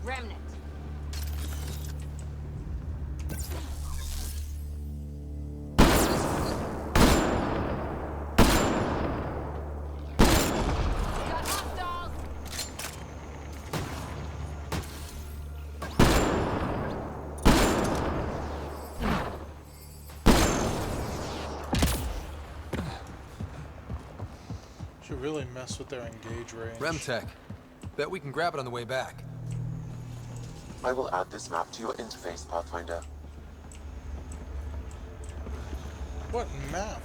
Remnant. Should really mess with their engage range. Remtech. Bet we can grab it on the way back. I will add this map to your interface, Pathfinder. What map?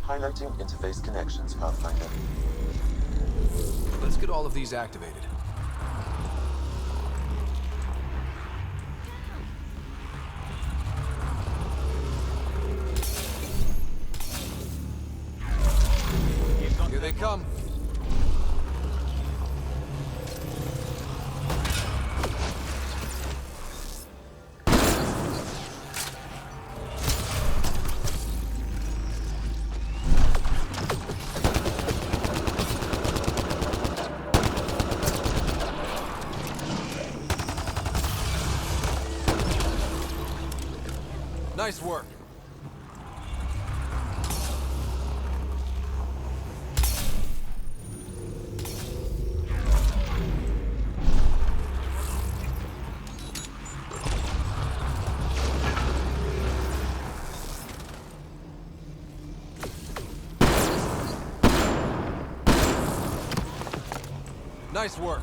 Highlighting interface connections, Pathfinder. Let's get all of these activated. Here they come. Nice work. Nice work.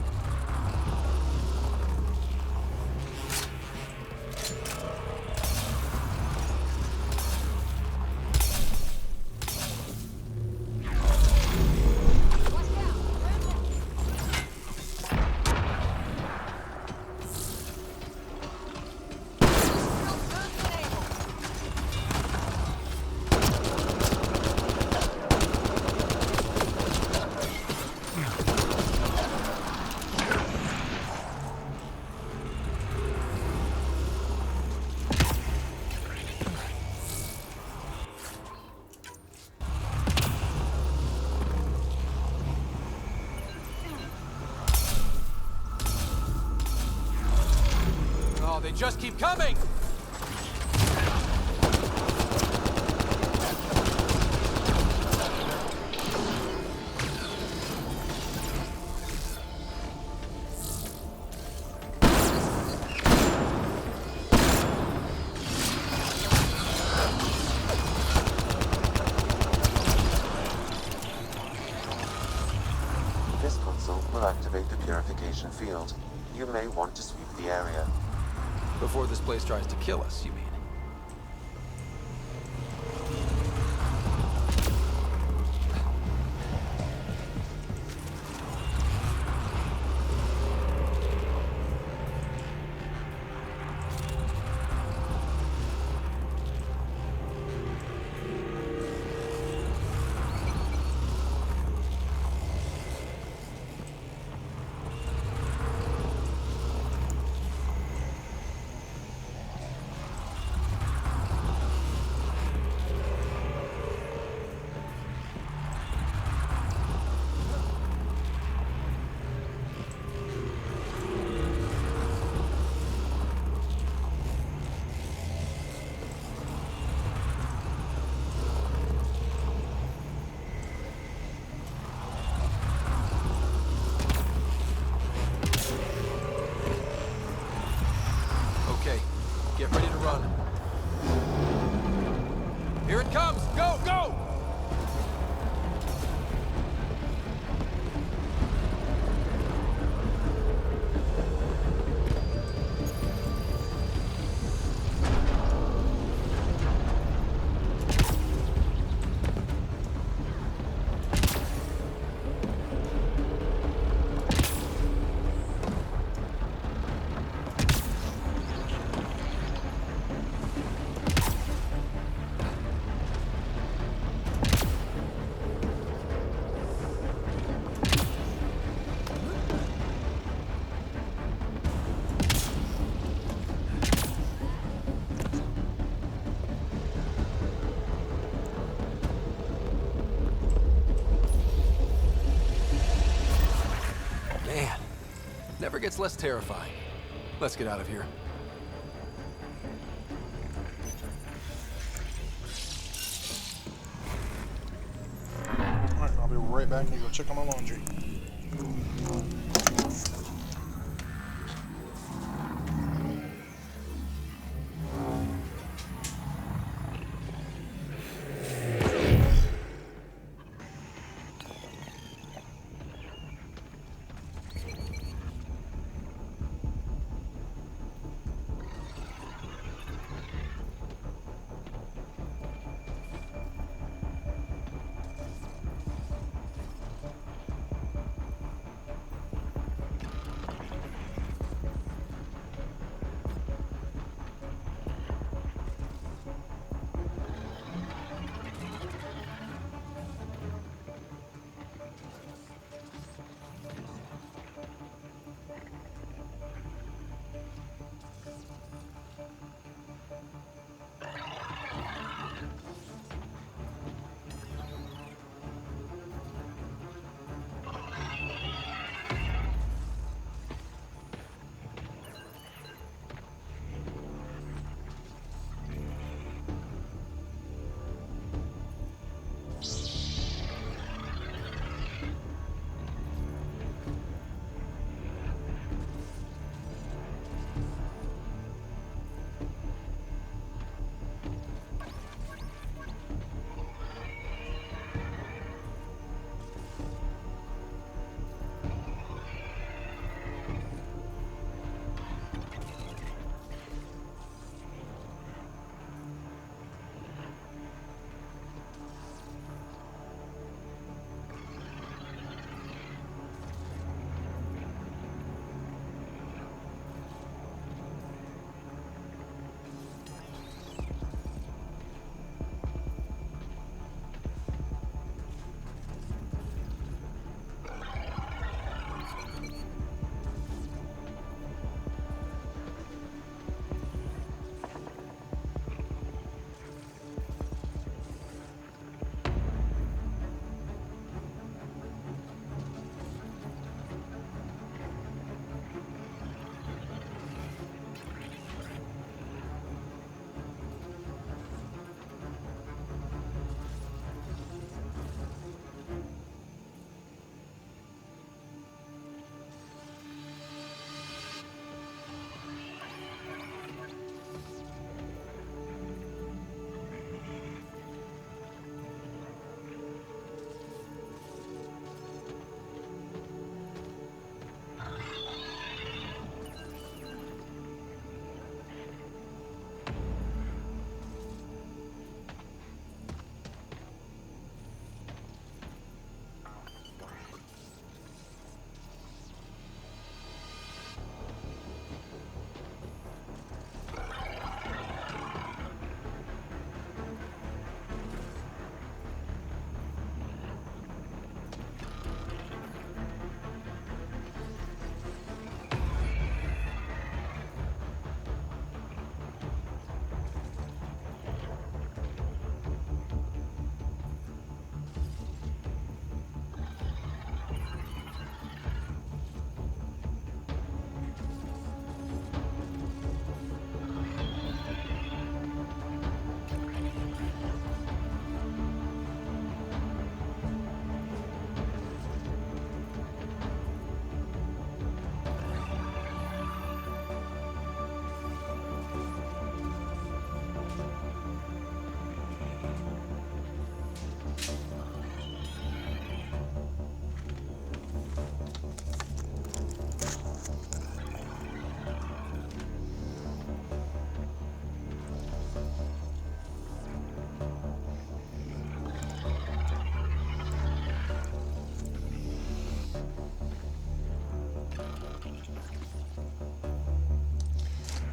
Oh, they just keep coming! This console will activate the purification field. You may want to sweep the area. Before this place tries to kill us, you mean? Okay, get ready to run. Here it comes! Go, go! Man, never gets less terrifying. Let's get out of here. Alright, I'll be right back and go check on my laundry.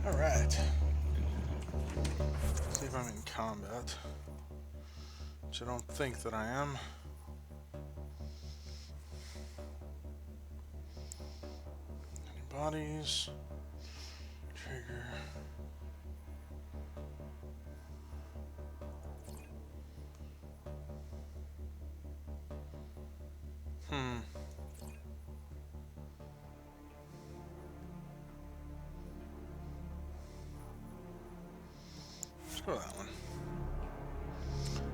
Alright. See if I'm in combat. Which I don't think that I am. Any bodies? Trigger. Let's go to that one.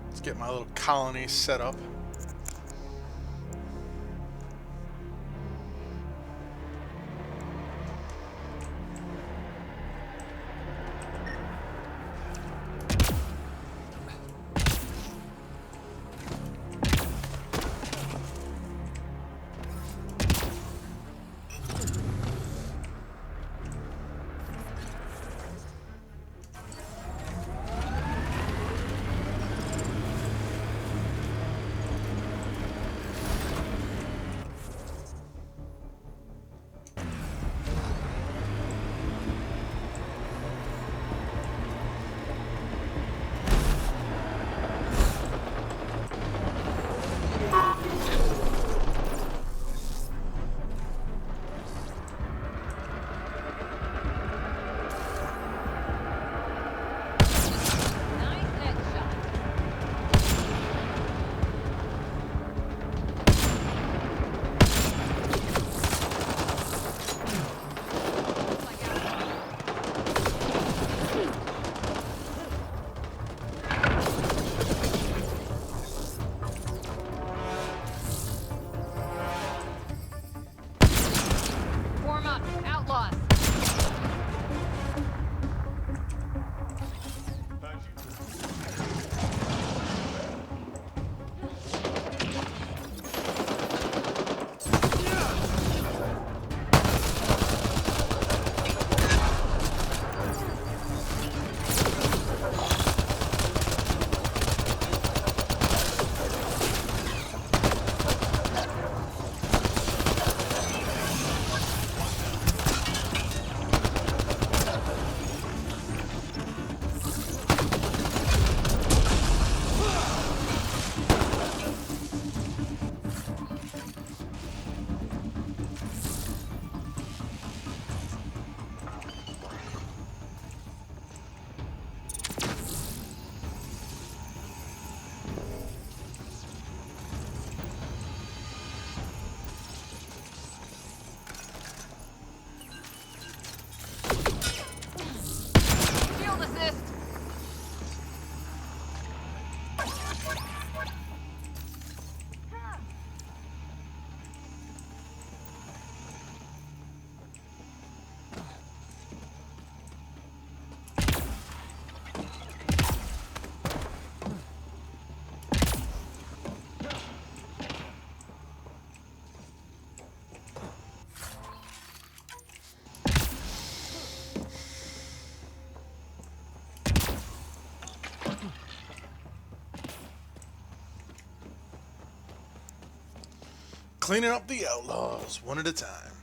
Let's get my little colony set up. Cleaning up the outlaws, one at a time.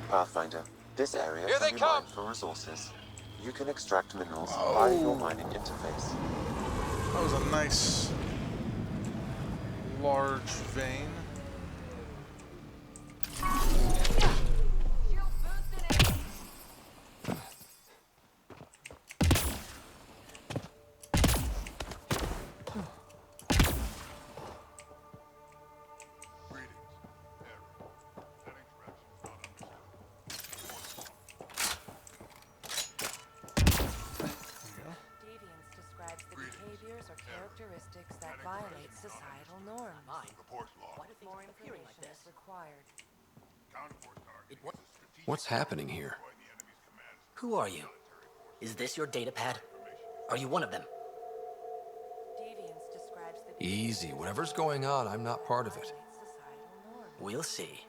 Pathfinder, this area can be mined for resources. You can extract minerals via your mining interface. That was a nice large vein. What's happening here? Who are you? Is this your datapad? Are you one of them? Easy. Whatever's going on, I'm not part of it. We'll see.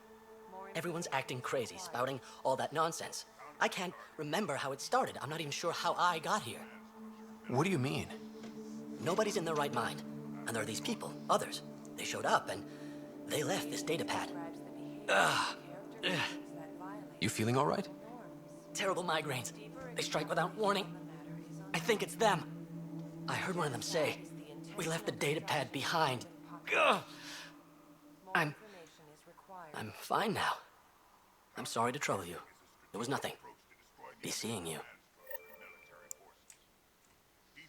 Everyone's acting crazy, spouting all that nonsense. I can't remember how it started. I'm not even sure how I got here. What do you mean? Nobody's in their right mind. And there are these people, others. They showed up and they left this datapad. Ugh. You feeling all right? Terrible migraines. They strike without warning. I think it's them. I heard one of them say, "We left the datapad behind." Ugh. I'm fine now. I'm sorry to trouble you. It was nothing. Be seeing you.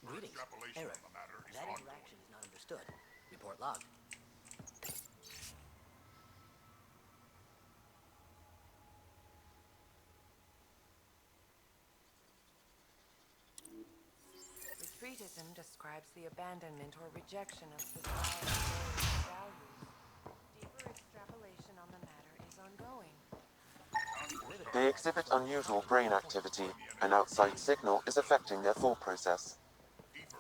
Greetings, Error. That interaction is not understood. Report logged. Retreatism describes the abandonment or rejection of societal values. Deeper extrapolation on the matter is ongoing. They exhibit unusual brain activity. An outside signal is affecting their thought process.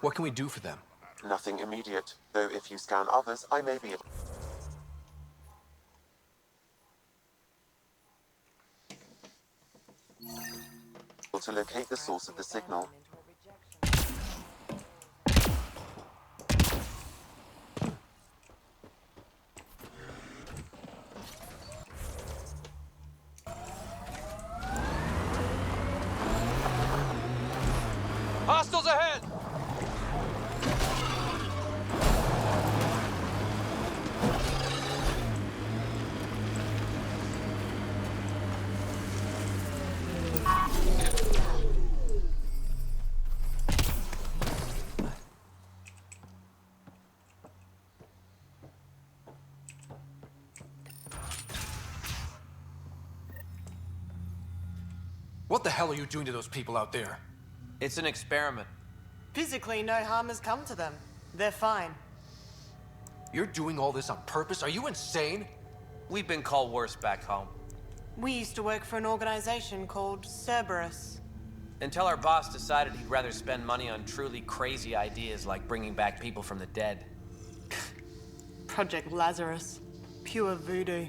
What can we do for them? Nothing immediate, though if you scan others, I may be able to locate the source of the signal. Hostiles ahead! What the hell are you doing to those people out there? It's an experiment. Physically, no harm has come to them. They're fine. You're doing all this on purpose? Are you insane? We've been called worse back home. We used to work for an organization called Cerberus. Until our boss decided he'd rather spend money on truly crazy ideas like bringing back people from the dead. Project Lazarus. Pure voodoo.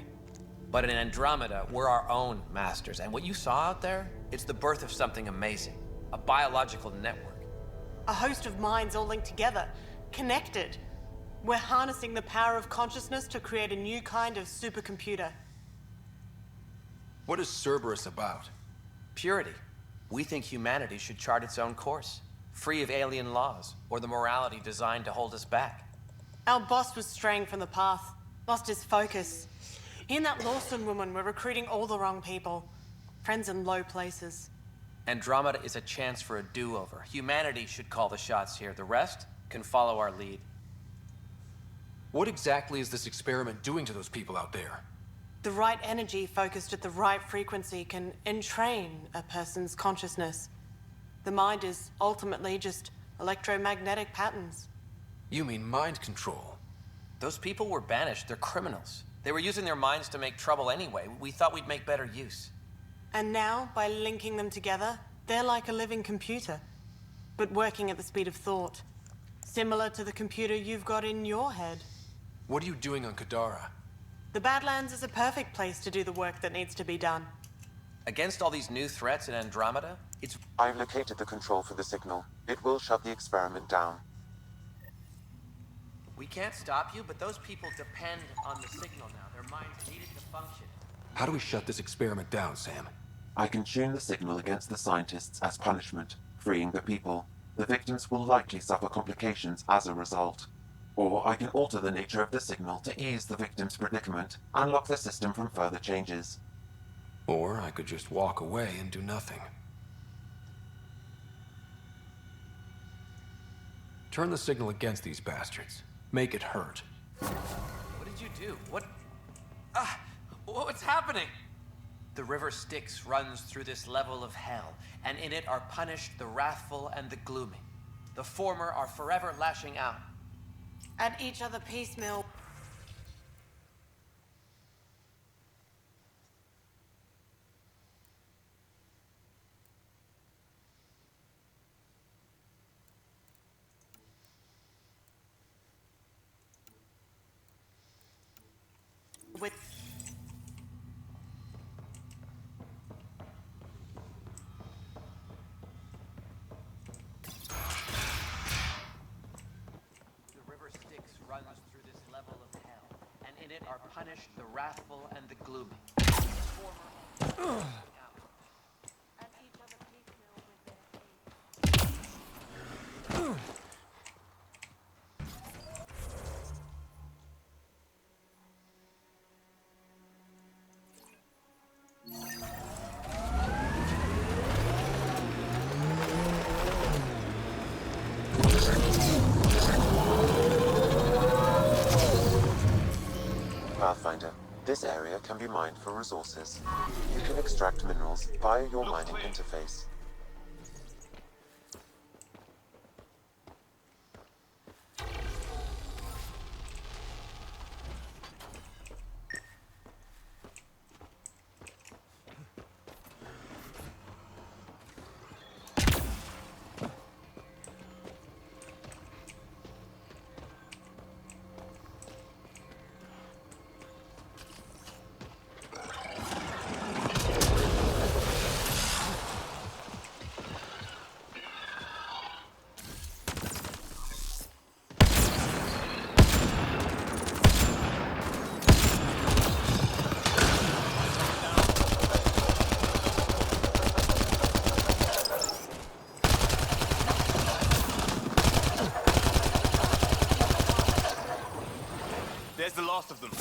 But in Andromeda, we're our own masters. And what you saw out there, it's the birth of something amazing. A biological network. A host of minds all linked together, connected. We're harnessing the power of consciousness to create a new kind of supercomputer. What is Cerberus about? Purity. We think humanity should chart its own course, free of alien laws or the morality designed to hold us back. Our boss was straying from the path, lost his focus. He and that Lawson woman were recruiting all the wrong people. Friends in low places. Andromeda is a chance for a do-over. Humanity should call the shots here. The rest can follow our lead. What exactly is this experiment doing to those people out there? The right energy focused at the right frequency can entrain a person's consciousness. The mind is ultimately just electromagnetic patterns. You mean mind control? Those people were banished. They're criminals. They were using their minds to make trouble anyway. We thought we'd make better use. And now, by linking them together, they're like a living computer, but working at the speed of thought. Similar to the computer you've got in your head. What are you doing on Kadara? The Badlands is a perfect place to do the work that needs to be done. Against all these new threats in Andromeda, it's... I've located the control for the signal. It will shut the experiment down. We can't stop you, but those people depend on the signal now. Their minds need it to function. How do we shut this experiment down, Sam? I can tune the signal against the scientists as punishment, freeing the people. The victims will likely suffer complications as a result. Or I can alter the nature of the signal to ease the victim's predicament and lock the system from further changes. Or I could just walk away and do nothing. Turn the signal against these bastards. Make it hurt. What did you do? What's happening? The river Styx runs through this level of hell, and in it are punished the wrathful and the gloomy. The former are forever lashing out. At each other piecemeal. punish the wrathful and the gloomy. The former Pathfinder, this area can be mined for resources. You can extract minerals via your mining interface. There's the last of them.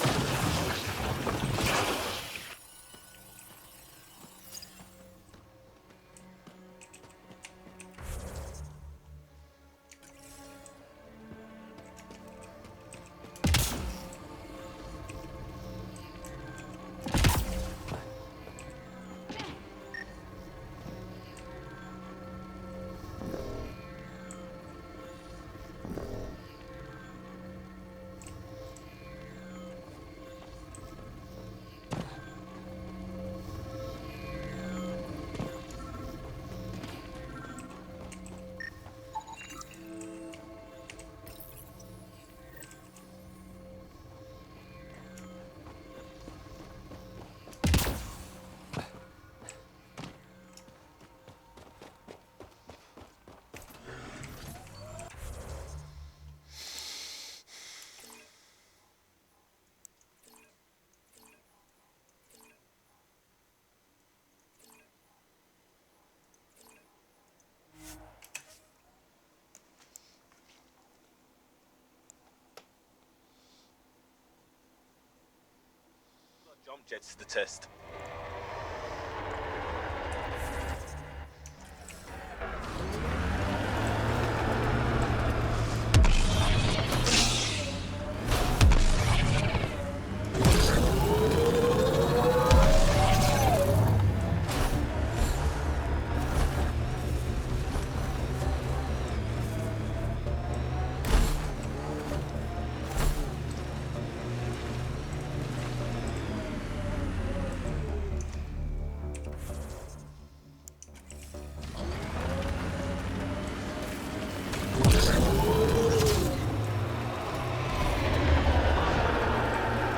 Jump jets to the test.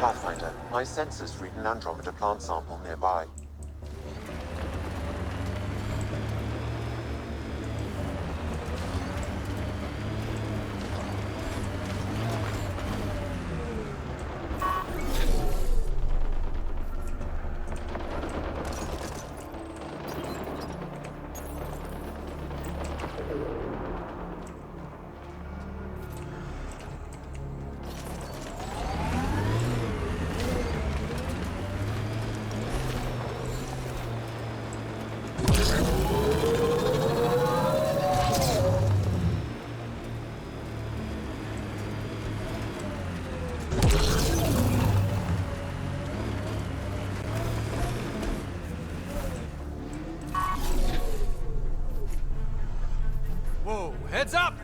Pathfinder, my sensors read an Andromeda plant sample nearby. Whoa, heads up!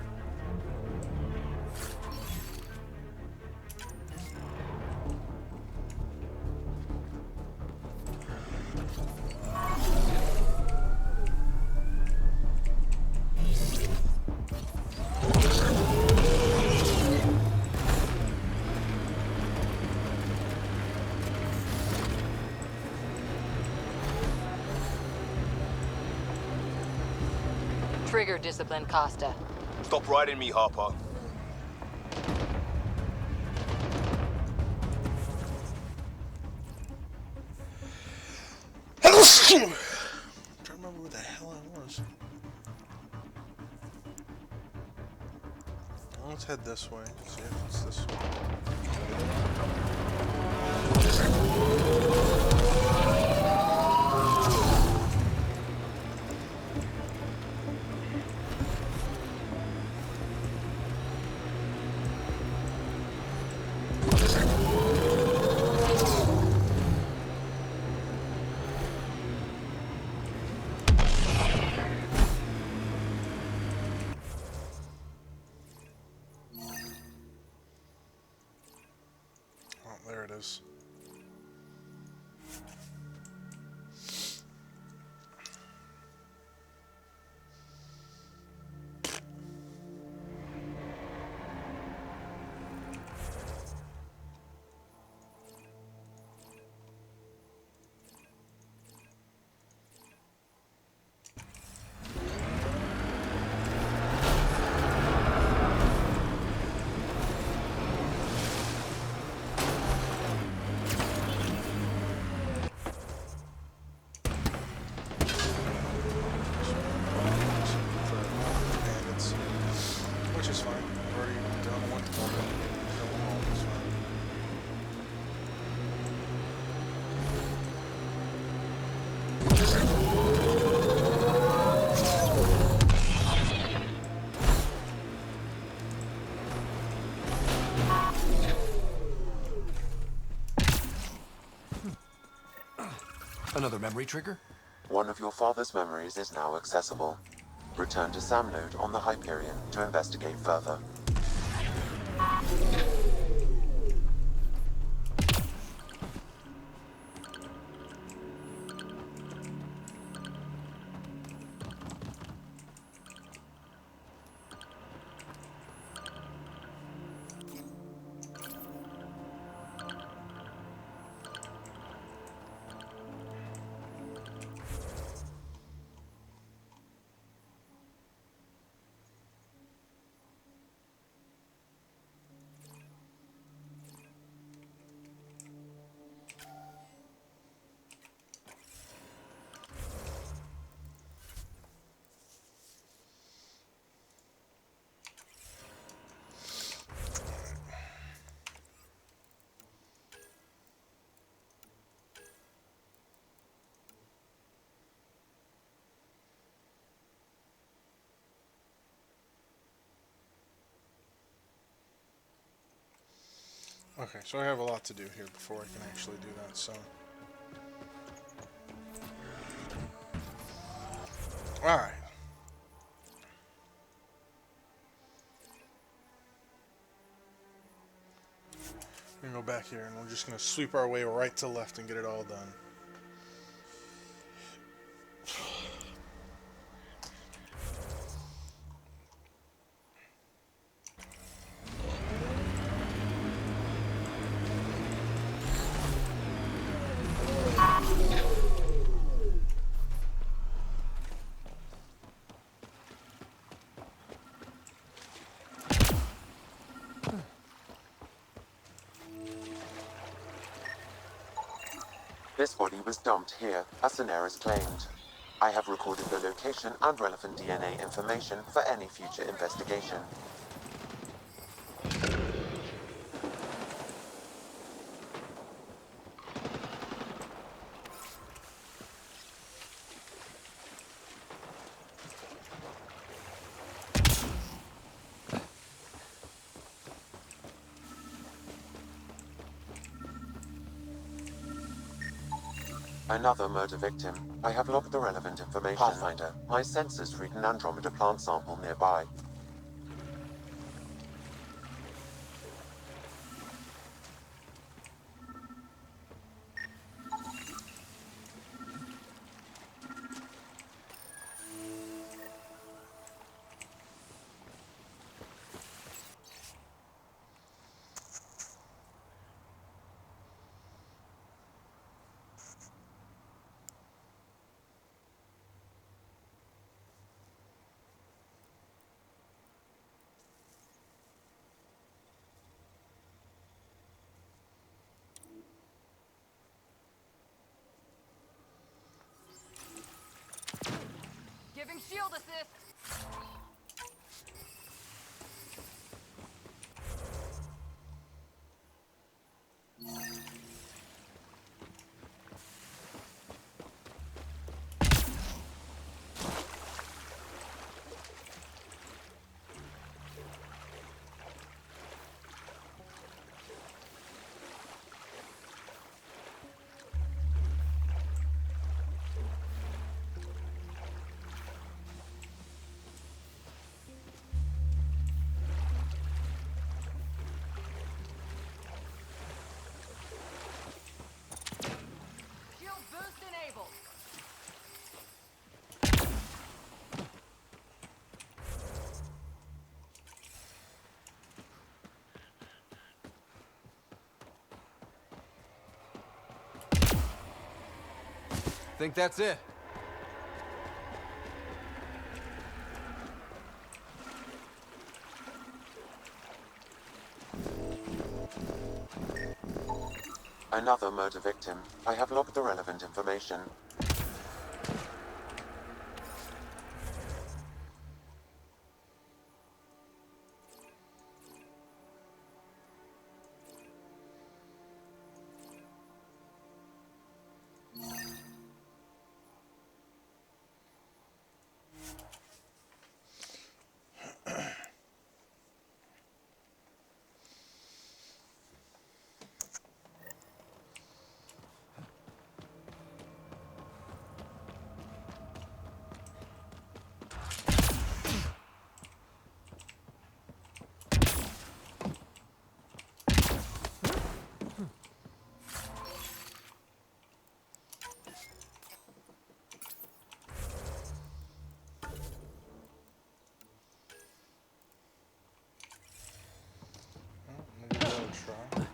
Trigger discipline, Costa. Stop riding me, Harper. trying to remember where the hell I was. Well, let's head this way. See if it's this way. Oh, there it is. Which is fine. I've already done one for them. Kill them all, it's fine. Another memory trigger? One of your father's memories is now accessible. Return to Sam Node on the Hyperion to investigate further. Okay, so I have a lot to do here before I can actually do that, so... Alright. We're gonna go back here and we're just gonna sweep our way right to left and get it all done. This body was dumped here, as Daenerys claimed. I have recorded the location and relevant DNA information for any future investigation. Another murder victim. I have logged the relevant information. Pathfinder, my sensors read an Andromeda plant sample nearby. Requesting shield assist. Shield boost enabled. Think that's it. Another murder victim. I have logged the relevant information. Maybe give that a try.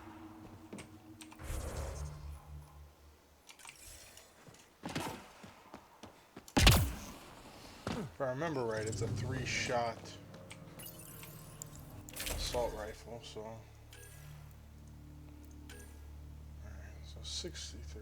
If I remember right, it's a 3-shot assault rifle, so. Alright, so 63.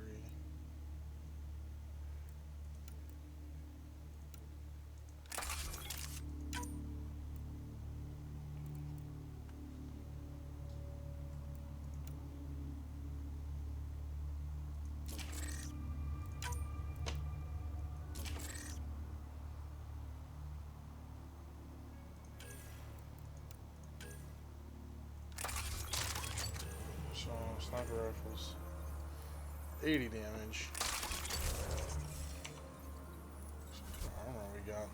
So, sniper rifles. 80 damage. I don't know what we got.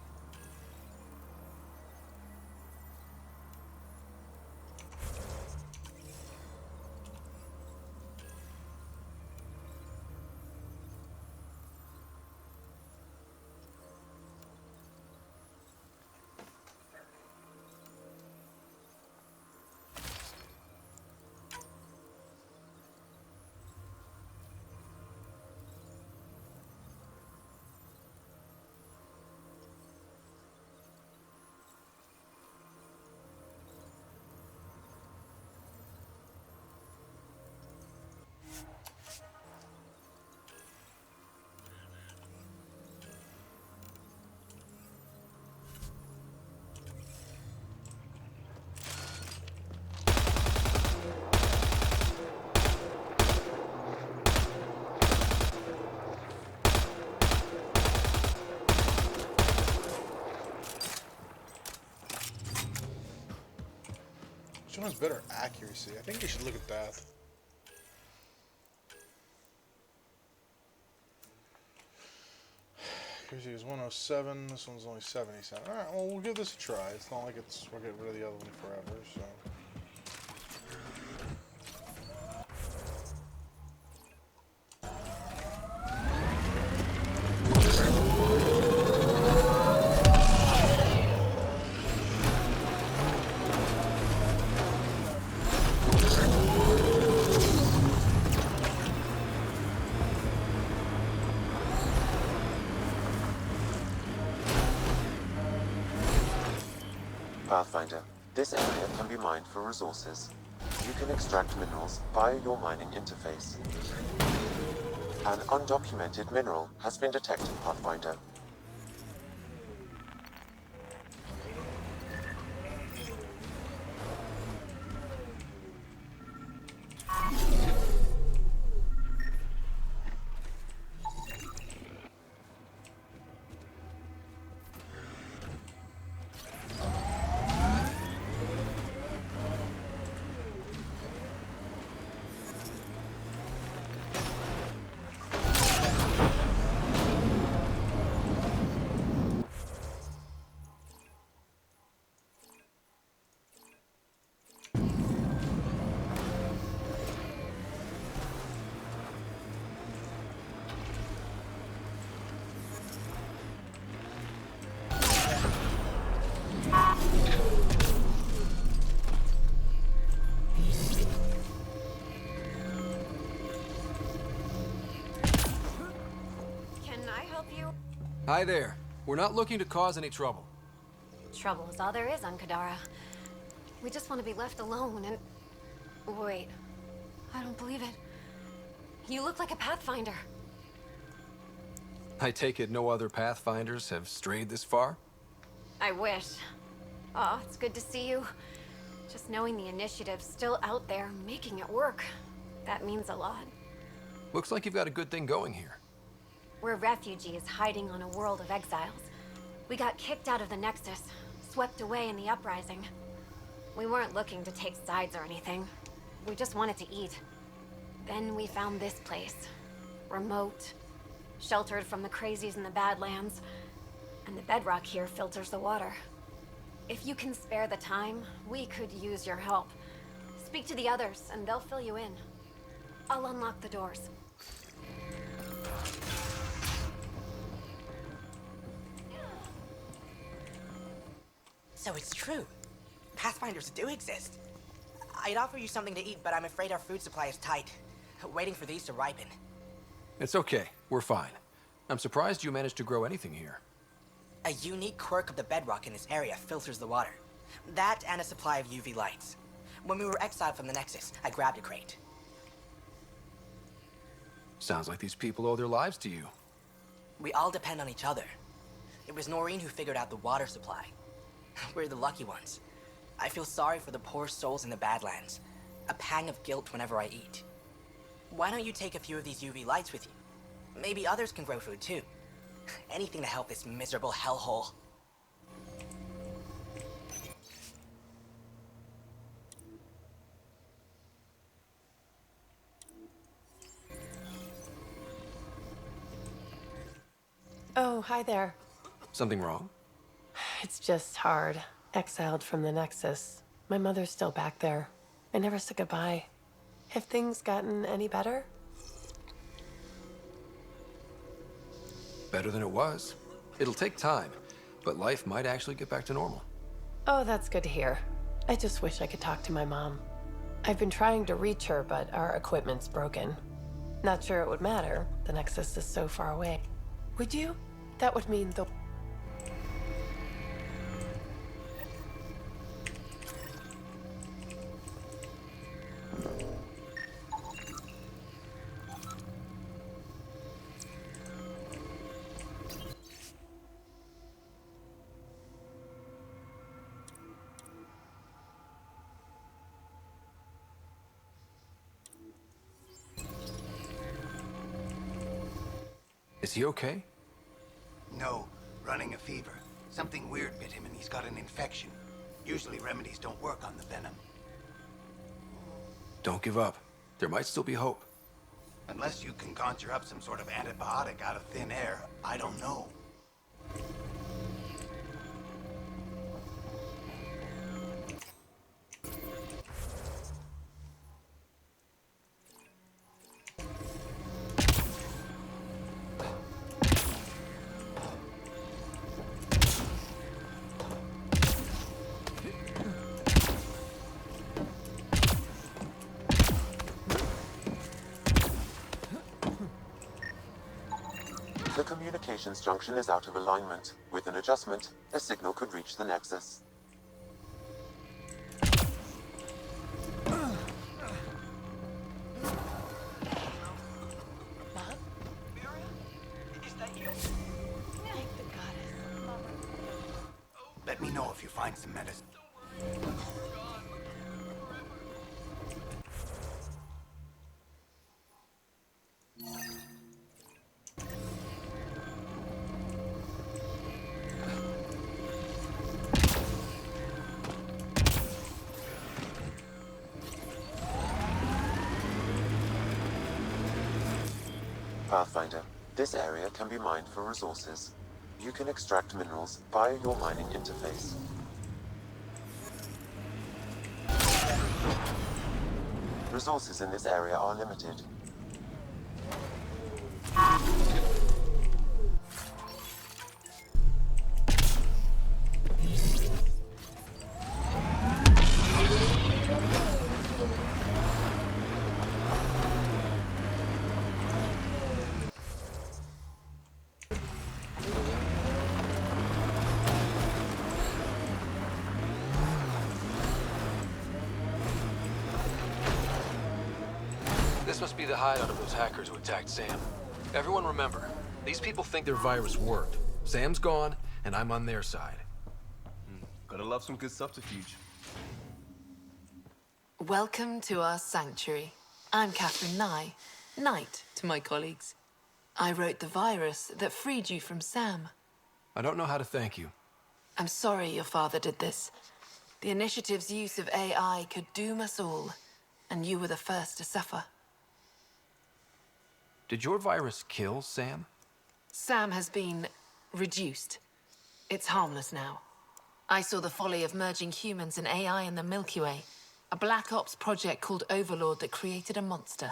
Which one has better accuracy? I think you should look at that. Accuracy is 107, this one's only 77. Alright, well, we'll give this a try. It's not like we'll get rid of the other one forever, so. Pathfinder, this area can be mined for resources. You can extract minerals via your mining interface. An undocumented mineral has been detected, Pathfinder. Hi there. We're not looking to cause any trouble. Trouble is all there is on Kadara. We just want to be left alone and... Wait. I don't believe it. You look like a Pathfinder. I take it no other Pathfinders have strayed this far? I wish. Oh, it's good to see you. Just knowing the initiative's still out there, making it work. That means a lot. Looks like you've got a good thing going here. We're refugees hiding on a world of exiles. We got kicked out of the Nexus, swept away in the uprising. We weren't looking to take sides or anything. We just wanted to eat. Then we found this place. Remote, sheltered from the crazies in the Badlands, and the bedrock here filters the water. If you can spare the time, we could use your help. Speak to the others, and they'll fill you in. I'll unlock the doors. So it's true. Pathfinders do exist. I'd offer you something to eat, but I'm afraid our food supply is tight. Waiting for these to ripen. It's okay. We're fine. I'm surprised you managed to grow anything here. A unique quirk of the bedrock in this area filters the water. That and a supply of UV lights. When we were exiled from the Nexus, I grabbed a crate. Sounds like these people owe their lives to you. We all depend on each other. It was Noreen who figured out the water supply. We're the lucky ones. I feel sorry for the poor souls in the Badlands. A pang of guilt whenever I eat. Why don't you take a few of these UV lights with you? Maybe others can grow food too. Anything to help this miserable hellhole. Oh, hi there. Something wrong? It's just hard. Exiled from the Nexus. My mother's still back there. I never said goodbye. Have things gotten any better? Better than it was. It'll take time, but life might actually get back to normal. Oh, that's good to hear. I just wish I could talk to my mom. I've been trying to reach her, but our equipment's broken. Not sure it would matter. The Nexus is so far away. Would you? That would mean the... Is he okay? No, running a fever. Something weird bit him and he's got an infection. Usually remedies don't work on the venom. Don't give up. There might still be hope. Unless you can conjure up some sort of antibiotic out of thin air, I don't know. The communications junction is out of alignment. With an adjustment, a signal could reach the Nexus. Let me know if you find some medicine. Pathfinder, this area can be mined for resources. You can extract minerals via your mining interface. Resources in this area are limited. This must be the hideout of those hackers who attacked Sam. Everyone remember, these people think their virus worked. Sam's gone, and I'm on their side. Gotta love some good subterfuge. Welcome to our sanctuary. I'm Catherine Nye, Knight to my colleagues. I wrote the virus that freed you from Sam. I don't know how to thank you. I'm sorry your father did this. The Initiative's use of AI could doom us all, and you were the first to suffer. Did your virus kill Sam? Sam has been reduced. It's harmless now. I saw the folly of merging humans and AI in the Milky Way, a Black Ops project called Overlord that created a monster.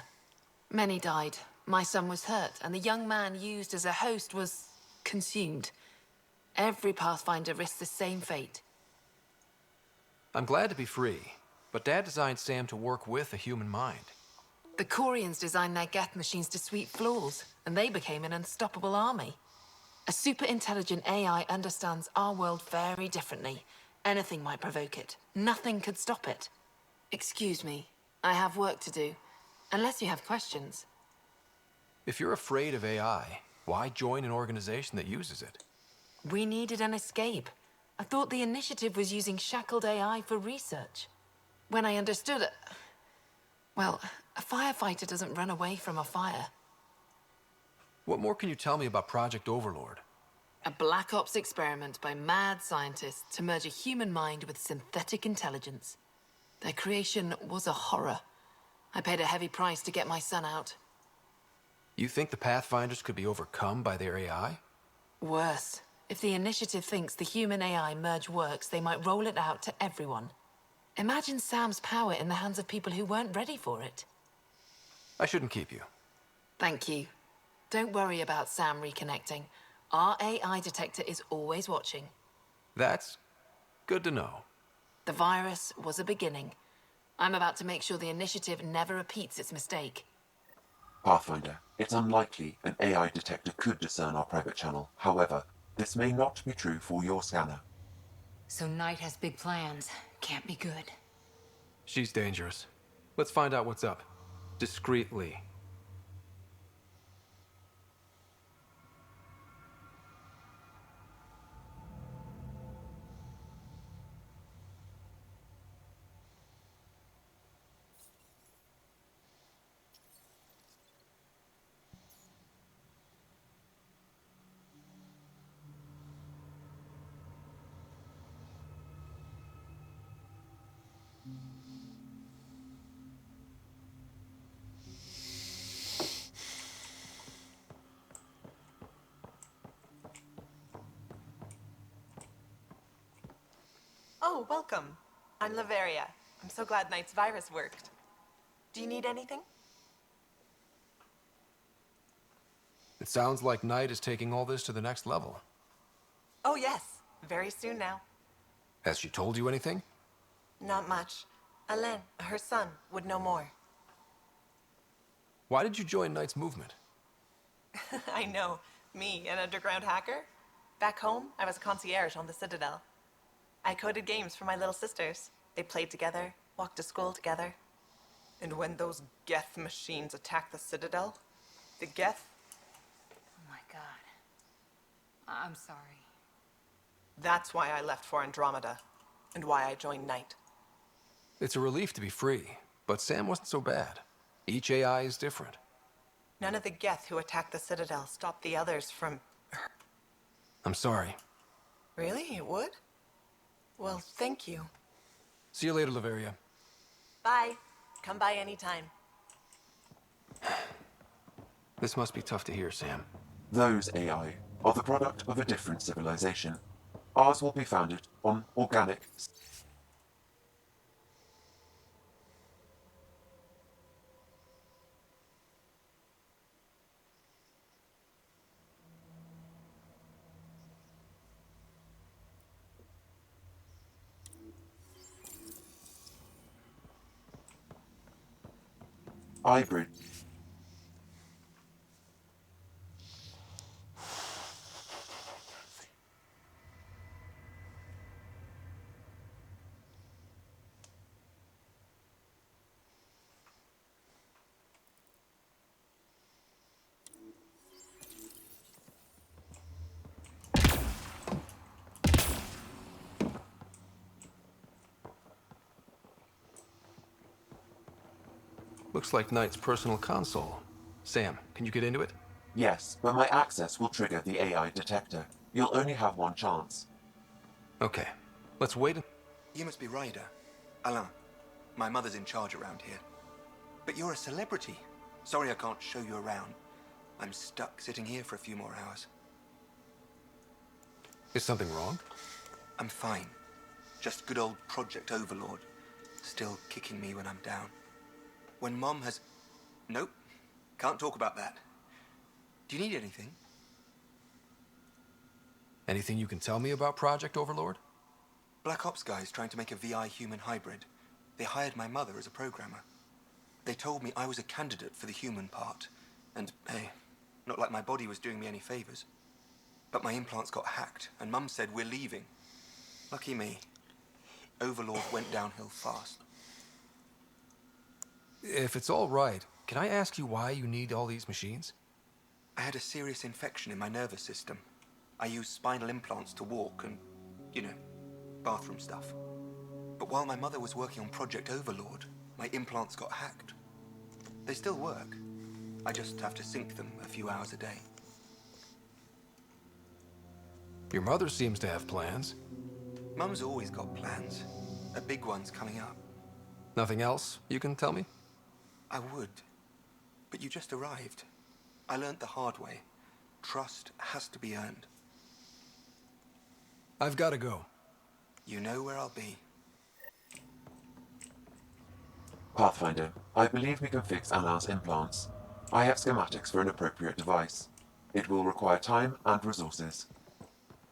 Many died. My son was hurt, and the young man used as a host was consumed. Every Pathfinder risks the same fate. I'm glad to be free, but Dad designed Sam to work with a human mind. The Corians designed their Geth machines to sweep floors, and they became an unstoppable army. A super-intelligent AI understands our world very differently. Anything might provoke it. Nothing could stop it. Excuse me, I have work to do. Unless you have questions. If you're afraid of AI, why join an organization that uses it? We needed an escape. I thought the Initiative was using shackled AI for research. When I understood it... Well, a firefighter doesn't run away from a fire. What more can you tell me about Project Overlord? A Black Ops experiment by mad scientists to merge a human mind with synthetic intelligence. Their creation was a horror. I paid a heavy price to get my son out. You think the Pathfinders could be overcome by their AI? Worse. If the Initiative thinks the human-AI merge works, they might roll it out to everyone. Imagine Sam's power in the hands of people who weren't ready for it. I shouldn't keep you. Thank you. Don't worry about Sam reconnecting. Our AI detector is always watching. That's good to know. The virus was a beginning. I'm about to make sure the Initiative never repeats its mistake. Pathfinder, it's unlikely an AI detector could discern our private channel. However, this may not be true for your scanner. So Knight has big plans. Can't be good. She's dangerous. Let's find out what's up. Discreetly. Oh, welcome. I'm Laveria. I'm so glad Knight's virus worked. Do you need anything? It sounds like Knight is taking all this to the next level. Oh, yes. Very soon now. Has she told you anything? Not much. Alain, her son, would know more. Why did you join Knight's movement? I know. Me, an underground hacker? Back home, I was a concierge on the Citadel. I coded games for my little sisters. They played together, walked to school together. And when those Geth machines attacked the Citadel, the Geth... Oh my god. I'm sorry. That's why I left for Andromeda, and why I joined Knight. It's a relief to be free, but Sam wasn't so bad. Each AI is different. None of the Geth who attacked the Citadel stopped the others from... I'm sorry. Really? It would? Well, thank you. See you later, Laveria. Bye. Come by anytime. This must be tough to hear, Sam. Those AI are the product of a different civilization. Ours will be founded on organic... hybrid. Looks like Knight's personal console. Sam, can you get into it? Yes, but my access will trigger the AI detector. You'll only have one chance. Okay. Let's wait. You must be Ryder. Alain. My mother's in charge around here. But you're a celebrity. Sorry I can't show you around. I'm stuck sitting here for a few more hours. Is something wrong? I'm fine. Just good old Project Overlord. Still kicking me when I'm down. When Mom has... Nope. Can't talk about that. Do you need anything? Anything you can tell me about Project Overlord? Black Ops guys trying to make a VI human hybrid. They hired my mother as a programmer. They told me I was a candidate for the human part. And, hey, not like my body was doing me any favors. But my implants got hacked, and Mum said we're leaving. Lucky me. Overlord went downhill fast. If it's all right, can I ask you why you need all these machines? I had a serious infection in my nervous system. I used spinal implants to walk and, you know, bathroom stuff. But while my mother was working on Project Overlord, my implants got hacked. They still work. I just have to sync them a few hours a day. Your mother seems to have plans. Mum's always got plans. A big one's coming up. Nothing else you can tell me? I would. But you just arrived. I learned the hard way. Trust has to be earned. I've got to go. You know where I'll be. Pathfinder, I believe we can fix Alain's implants. I have schematics for an appropriate device. It will require time and resources.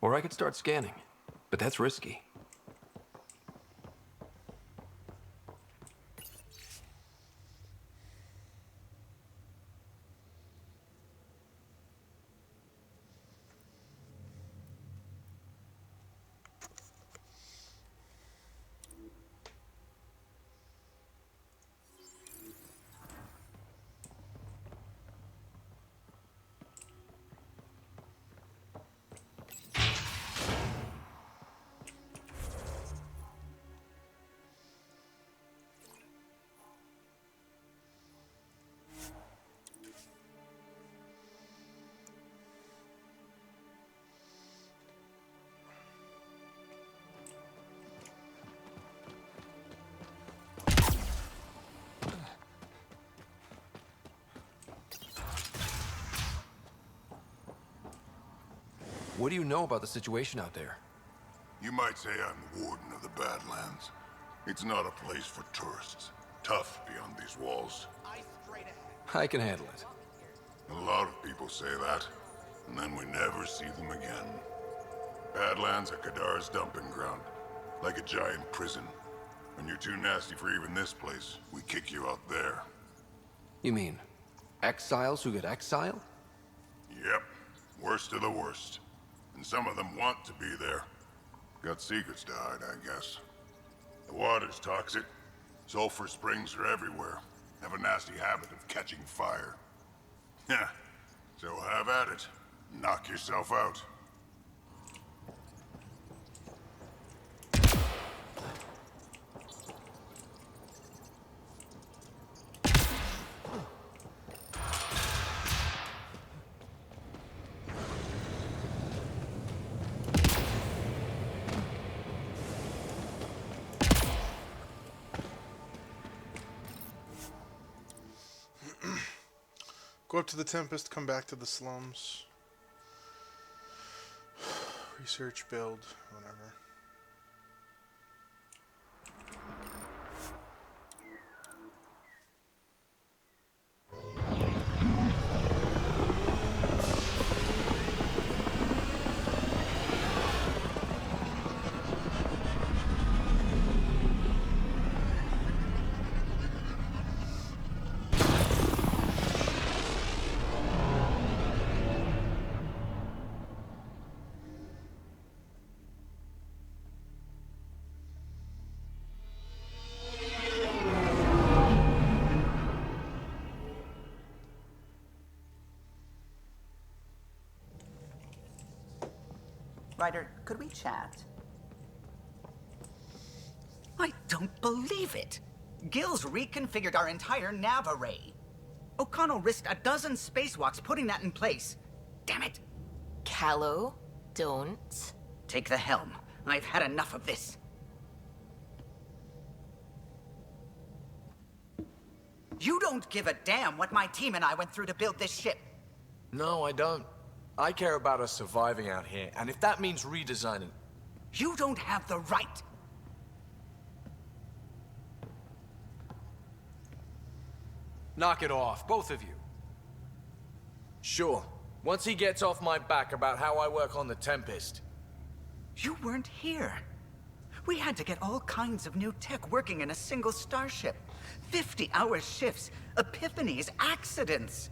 Or I could start scanning, but that's risky. What do you know about the situation out there? You might say I'm the warden of the Badlands. It's not a place for tourists. Tough beyond these walls. I can handle it. A lot of people say that, and then we never see them again. Badlands are Kadar's dumping ground, like a giant prison. When you're too nasty for even this place, we kick you out there. You mean exiles who get exiled? Yep, worst of the worst. And some of them want to be there. Got secrets to hide, I guess. The water's toxic. Sulfur springs are everywhere. Have a nasty habit of catching fire. Yeah, so have at it. Knock yourself out. Go up to the Tempest, come back to the slums. Research, build, whatever. Ryder, could we chat? I don't believe it. Gil's reconfigured our entire nav array. O'Connell risked a dozen spacewalks putting that in place. Damn it! Callow, don't. Take the helm. I've had enough of this. You don't give a damn what my team and I went through to build this ship. No, I don't. I care about us surviving out here, and if that means redesigning... You don't have the right. Knock it off, both of you. Sure. Once he gets off my back about how I work on the Tempest. You weren't here. We had to get all kinds of new tech working in a single starship. 50-hour shifts, epiphanies, accidents.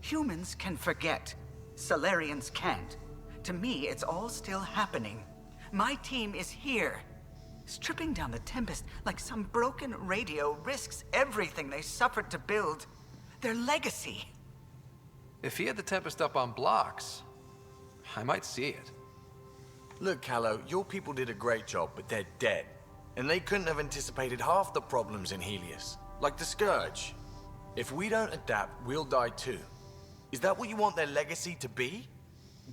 Humans can forget. Solarians can't. To me, it's all still happening. My team is here. Stripping down the Tempest like some broken radio risks everything they suffered to build. Their legacy. If he had the Tempest up on blocks, I might see it. Look, Callow, your people did a great job, but they're dead. And they couldn't have anticipated half the problems in Helios. Like the Scourge. If we don't adapt, we'll die too. Is that what you want their legacy to be?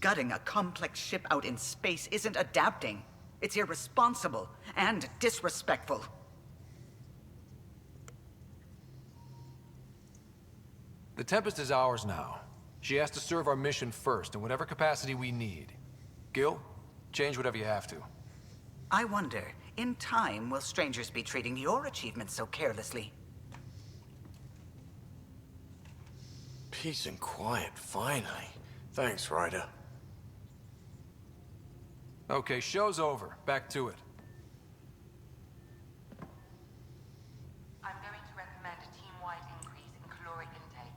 Gutting a complex ship out in space isn't adapting. It's irresponsible and disrespectful. The Tempest is ours now. She has to serve our mission first in whatever capacity we need. Gil, change whatever you have to. I wonder, in time, will strangers be treating your achievements so carelessly? Peace and quiet, finally. Thanks, Ryder. Okay, show's over. Back to it. I'm going to recommend a team-wide increase in caloric intake.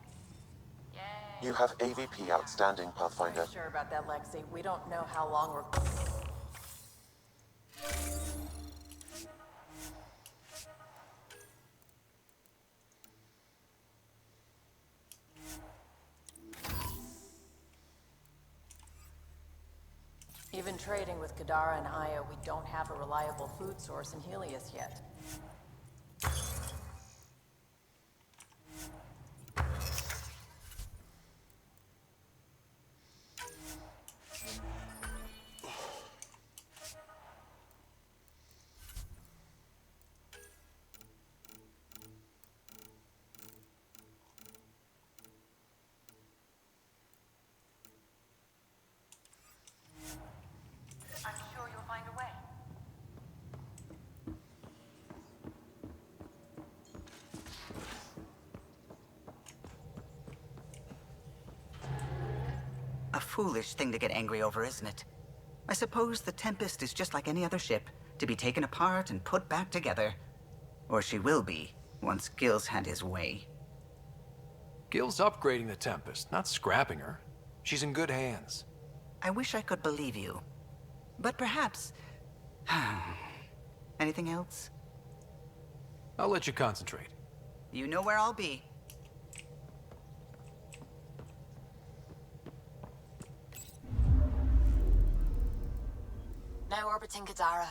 Yay! You have AVP outstanding, Pathfinder. I'm sure about that, Lexi. We don't know how long we're... Even trading with Kadara and Aya, we don't have a reliable food source in Helios yet. I'm sure you'll find a way. A foolish thing to get angry over, isn't it? I suppose the Tempest is just like any other ship, to be taken apart and put back together. Or she will be, once Gil's had his way. Gil's upgrading the Tempest, not scrapping her. She's in good hands. I wish I could believe you. But perhaps... Anything else? I'll let you concentrate. You know where I'll be. Now orbiting Kadara.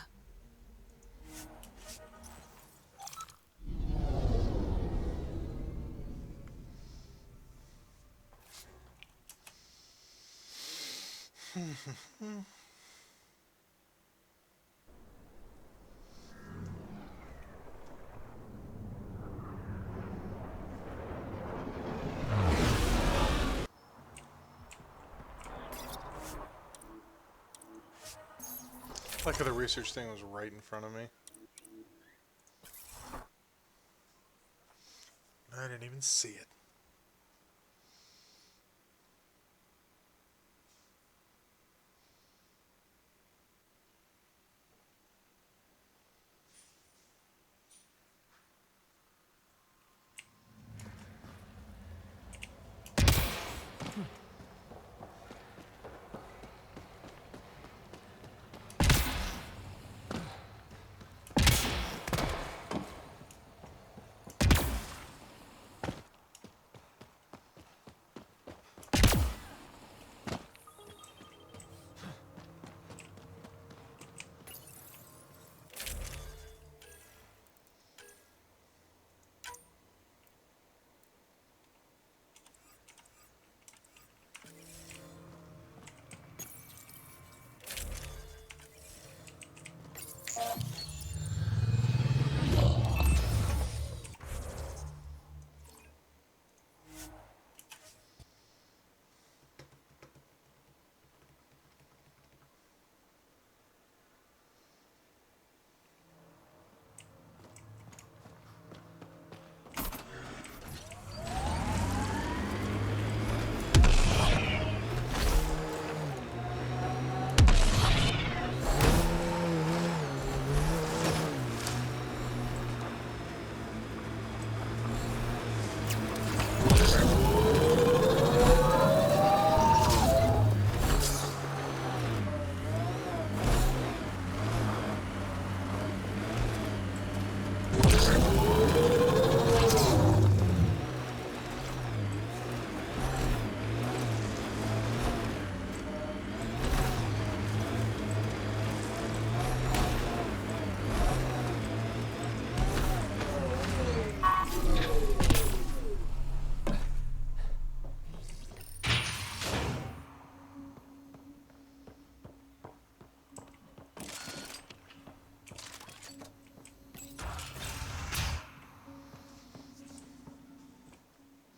Like the research thing was right in front of me. I didn't even see it.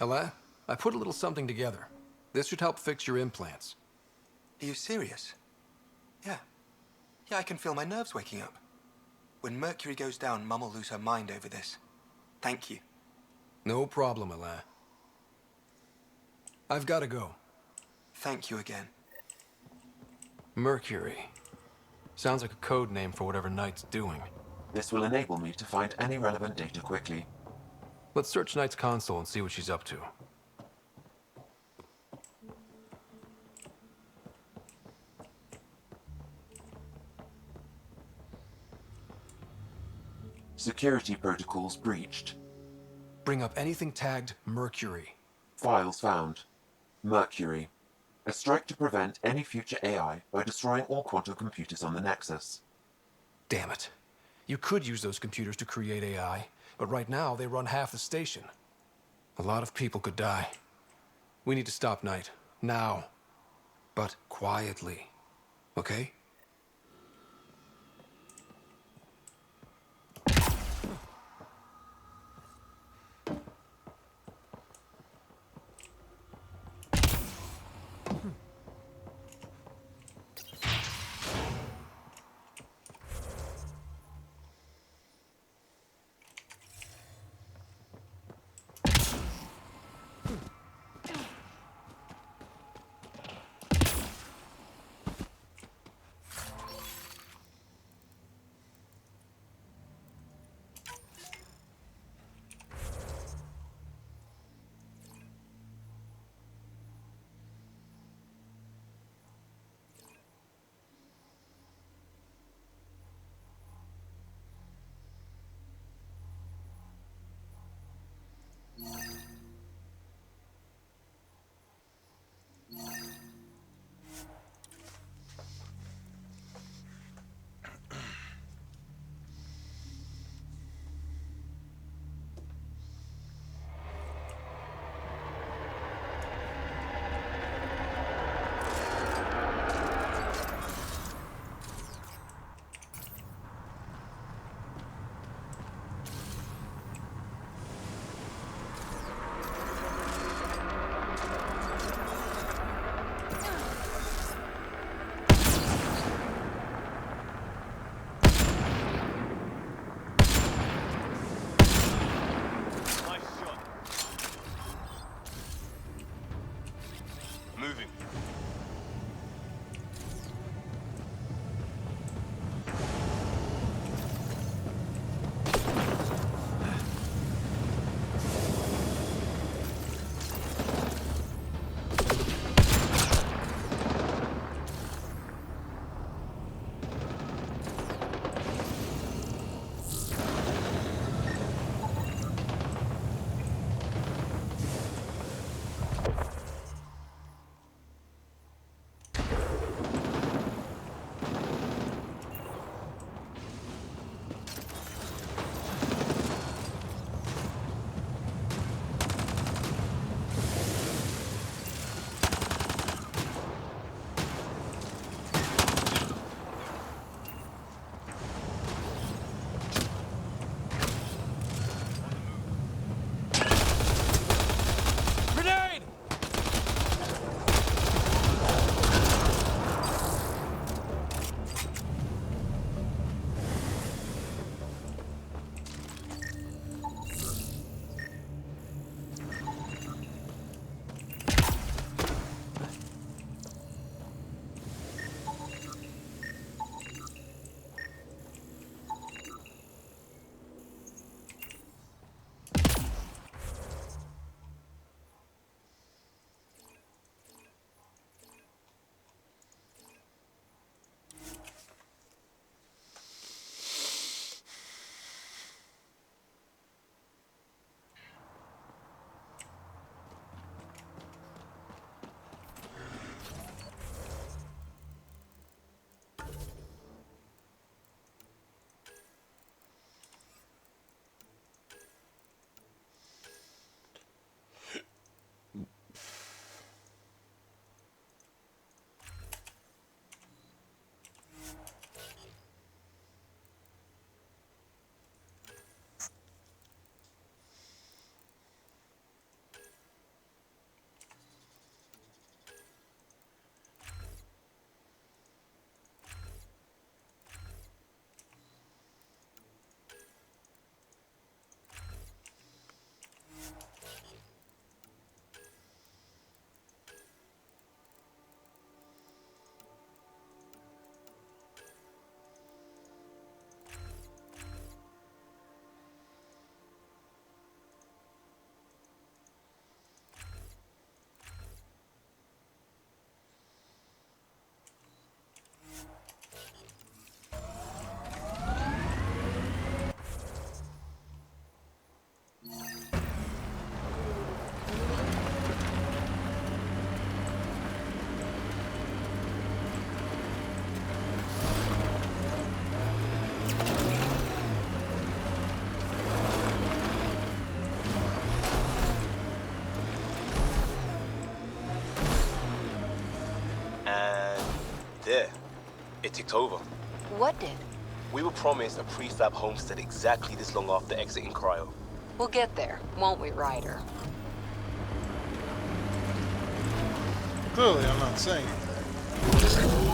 Alain, I put a little something together. This should help fix your implants. Are you serious? Yeah. Yeah, I can feel my nerves waking up. When Mercury goes down, Mum will lose her mind over this. Thank you. No problem, Alain. I've got to go. Thank you again. Mercury. Sounds like a code name for whatever Knight's doing. This will enable me to find any relevant data quickly. Let's search Knight's console and see what she's up to. Security protocols breached. Bring up anything tagged Mercury. Files found. Mercury. A strike to prevent any future AI by destroying all quantum computers on the Nexus. Damn it. You could use those computers to create AI, but right now they run half the station. A lot of people could die. We need to stop Knight. Now. But quietly. Okay? Moving. there. It ticked over. What did? We were promised a prefab homestead exactly this long after exiting Cryo. We'll get there, won't we, Ryder? Clearly, I'm not saying anything.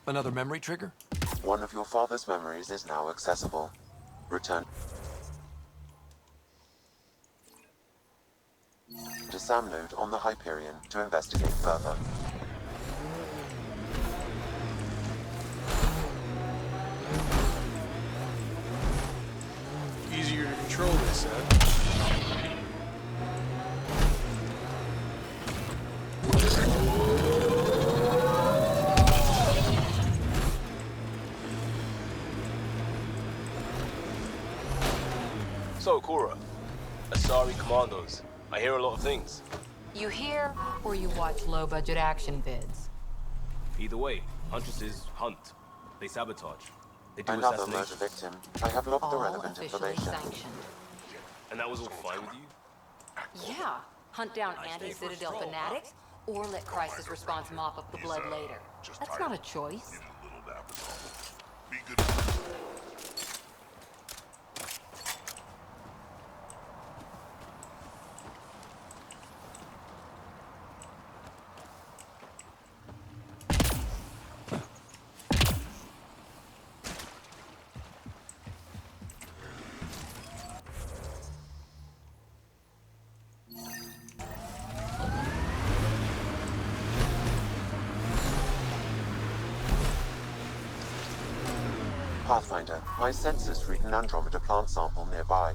Another memory trigger? One of your father's memories is now accessible. Return to SAM node on the Hyperion to investigate further. Easier to control, they said. So, Cora, Asari Commandos. I hear a lot of things. You hear or you watch low-budget action vids? Either way, Huntresses hunt. They sabotage. They do Another murder assassinations. victim. I have logged the All relevant officially information. sanctioned. And that was all fine with you? Yeah. Hunt down anti-Citadel fanatics, or let crisis response mop up the blood later. That's not a choice. Pathfinder, my sensors read an Andromeda plant sample nearby.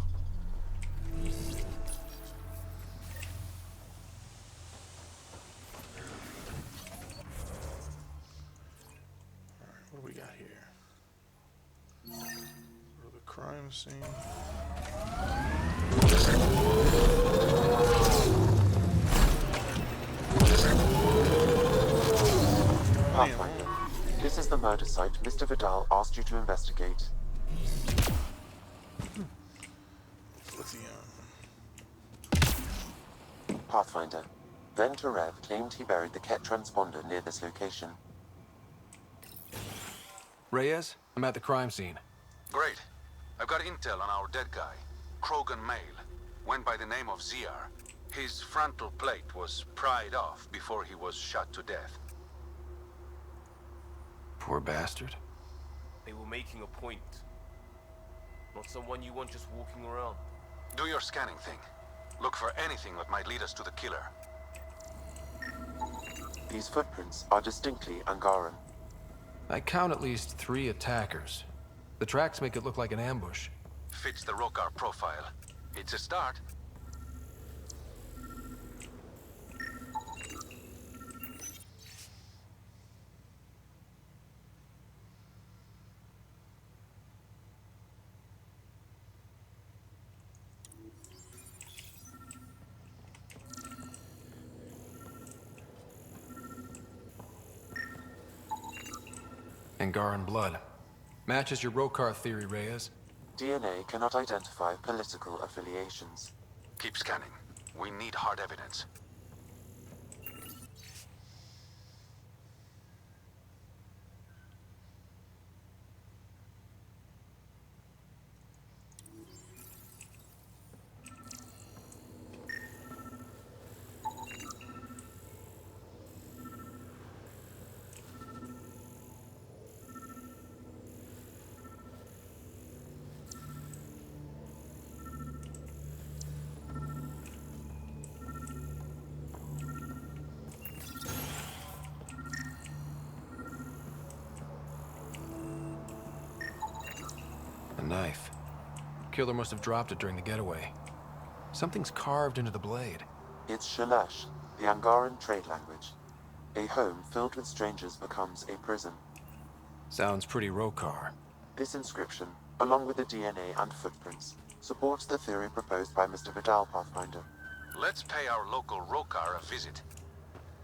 What do we got here? Go to the crime scene. Pathfinder, this is the murder site Mr. Vidal asked you to investigate. Pathfinder, Venturev claimed he buried the Ket transponder near this location. Reyes, I'm at the crime scene. Great. I've got intel on our dead guy, Krogan Male. Went by the name of ZR. His frontal plate was pried off before he was shot to death. Poor bastard. They were making a point. Not someone you want just walking around. Do your scanning thing. Look for anything that might lead us to the killer. These footprints are distinctly Angaran. I count at least 3 attackers. The tracks make it look like an ambush. Fits the Rokar profile. It's a start. Angaran blood. Matches your Rokar theory, Reyes. DNA cannot identify political affiliations. Keep scanning. We need hard evidence. A knife. Killer must have dropped it during the getaway. Something's carved into the blade. It's Shalash, the Angaran trade language. A home filled with strangers becomes a prison. Sounds pretty Rokar. This inscription, along with the DNA and footprints, supports the theory proposed by Mr. Vidal, Pathfinder. Let's pay our local Rokar a visit.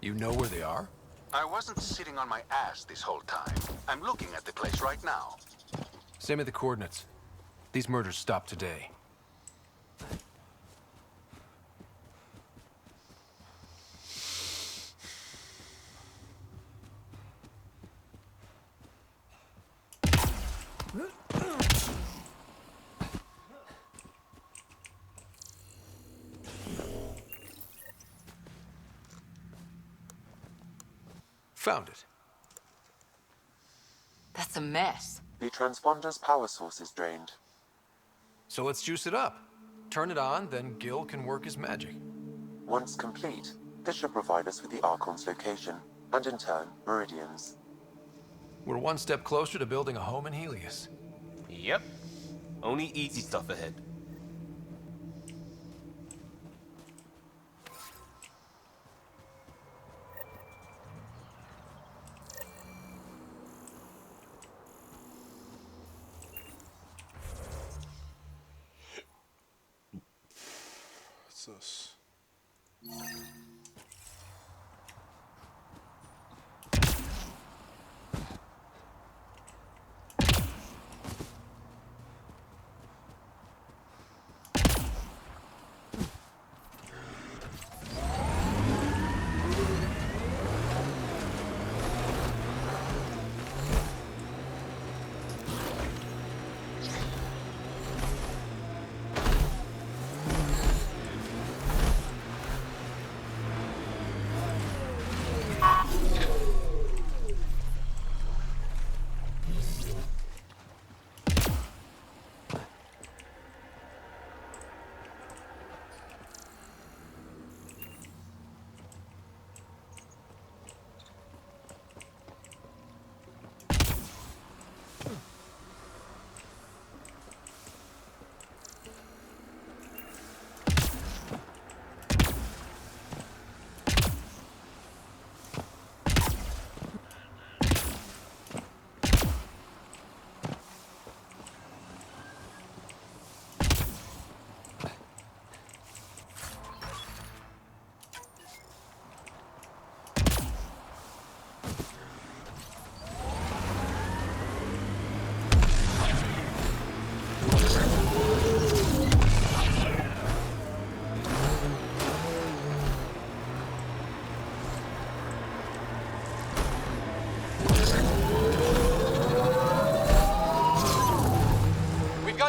You know where they are? I wasn't sitting on my ass this whole time. I'm looking at the place right now. Send me the coordinates. These murders stopped today. Found it. That's a mess. The transponder's power source is drained. So let's juice it up. Turn it on, then Gil can work his magic. Once complete, this should provide us with the Archon's location, and in turn, Meridian's. We're one step closer to building a home in Helios. Yep. Only easy stuff ahead. What's this?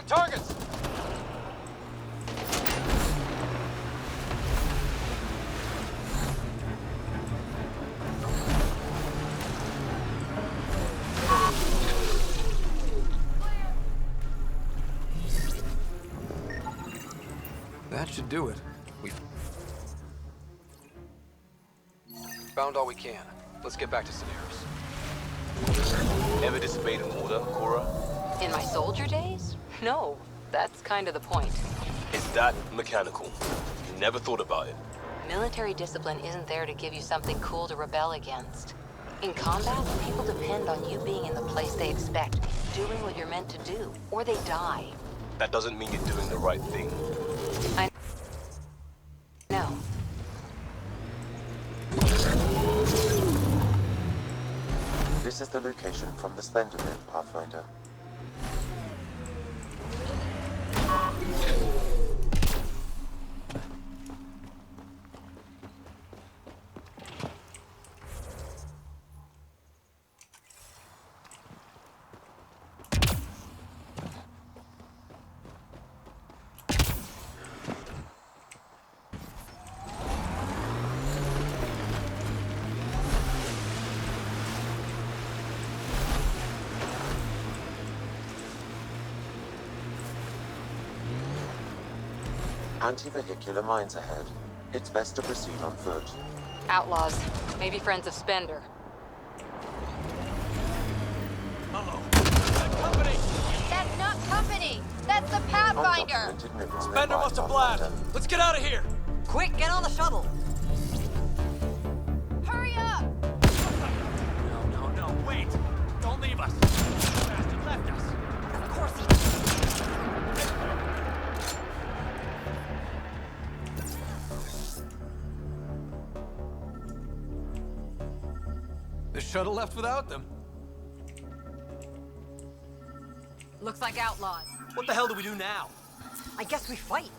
Targets! That should do it. We've found all we can. Let's get back to Sedaris. Ever disobeyed an order, Cora? In my soldier days? No, that's kind of the point. Is that mechanical? Never thought about it. Military discipline isn't there to give you something cool to rebel against. In combat, people depend on you being in the place they expect, doing what you're meant to do, or they die. That doesn't mean you're doing the right thing. I know. This is the location from the Splendor Pit, Pathfinder. Anti-vehicular mines ahead. It's best to proceed on foot. Outlaws. Maybe friends of Spender. That's not company! That's the Pathfinder! Spender must have blasted. Let's get out of here! Quick, get on the shuttle! Hurry up! No, wait! Don't leave us! The bastard left us! Of course he The shuttle left without them. Looks like outlaws. What the hell do we do now? I guess we fight.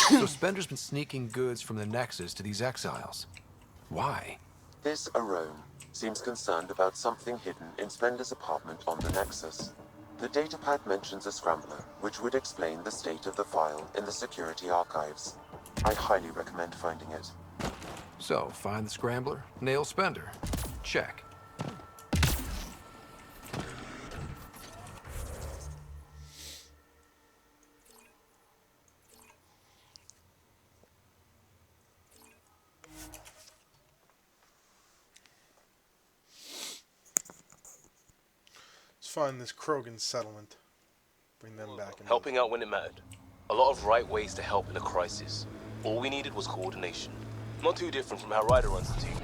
So Spender's been sneaking goods from the Nexus to these exiles. Why? This Arome seems concerned about something hidden in Spender's apartment on the Nexus. The datapad mentions a scrambler, which would explain the state of the file in the security archives. I highly recommend finding it. So, find the scrambler, nail Spender. Check. Find this Krogan settlement. Bring them back. Helping out when it mattered. A lot of right ways to help in a crisis. All we needed was coordination. Not too different from how Ryder runs the team.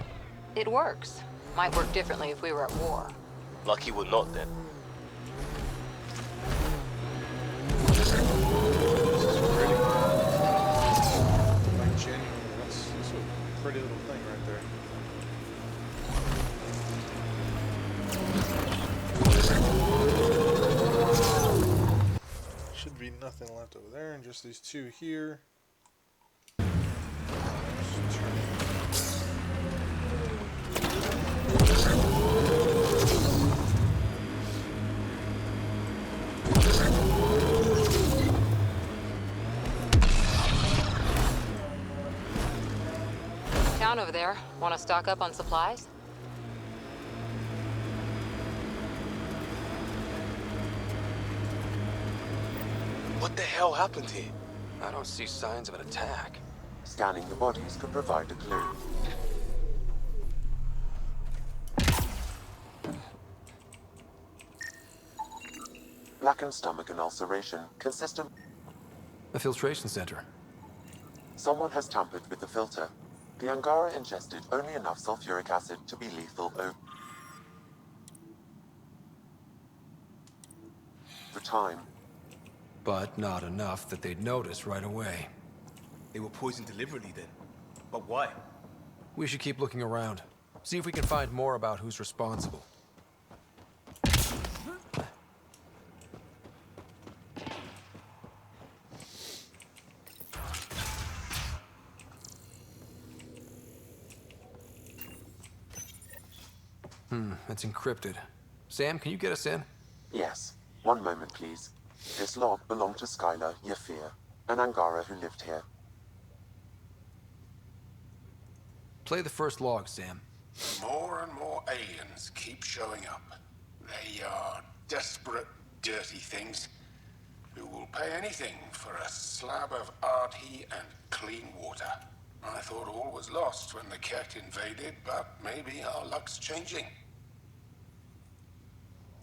It works. Might work differently if we were at war. Lucky we're not then. Like genuinely, that's a pretty little thing right there. Should be nothing left over there, and just these two here. Town over there. Want to stock up on supplies? What the hell happened here? I don't see signs of an attack. Scanning the bodies could provide a clue. Blackened stomach and ulceration, consistent. A filtration center. Someone has tampered with the filter. The Angara ingested only enough sulfuric acid to be lethal over time. But not enough that they'd notice right away. They were poisoned deliberately then. But why? We should keep looking around. See if we can find more about who's responsible. It's encrypted. Sam, can you get us in? Yes. One moment, please. This log belonged to Skylar Yafir, an Angara who lived here. Play the first log, Sam. More and more aliens keep showing up. They are desperate, dirty things who will pay anything for a slab of Ardhi and clean water. I thought all was lost when the Kett invaded, but maybe our luck's changing.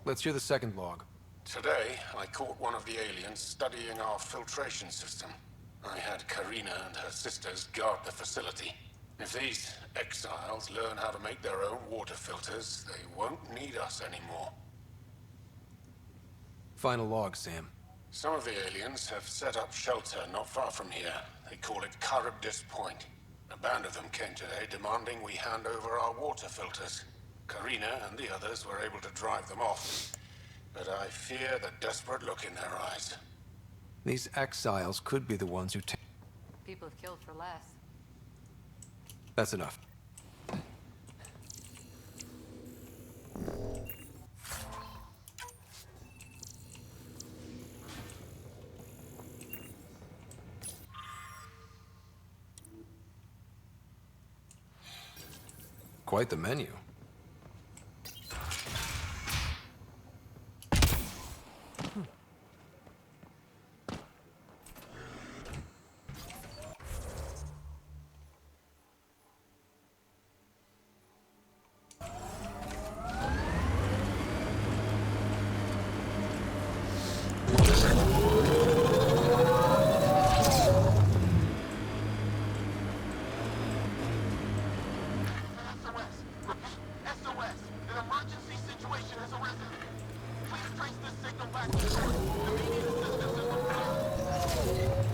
Let's hear the second log. Today, I caught one of the aliens studying our filtration system. I had Karina and her sisters guard the facility. If these exiles learn how to make their own water filters, they won't need us anymore. Final log, Sam. Some of the aliens have set up shelter not far from here. They call it Charybdis Point. A band of them came today demanding we hand over our water filters. Karina and the others were able to drive them off, but I fear the desperate look in their eyes. These exiles could be the ones who People have killed for less. That's enough. Quite the menu.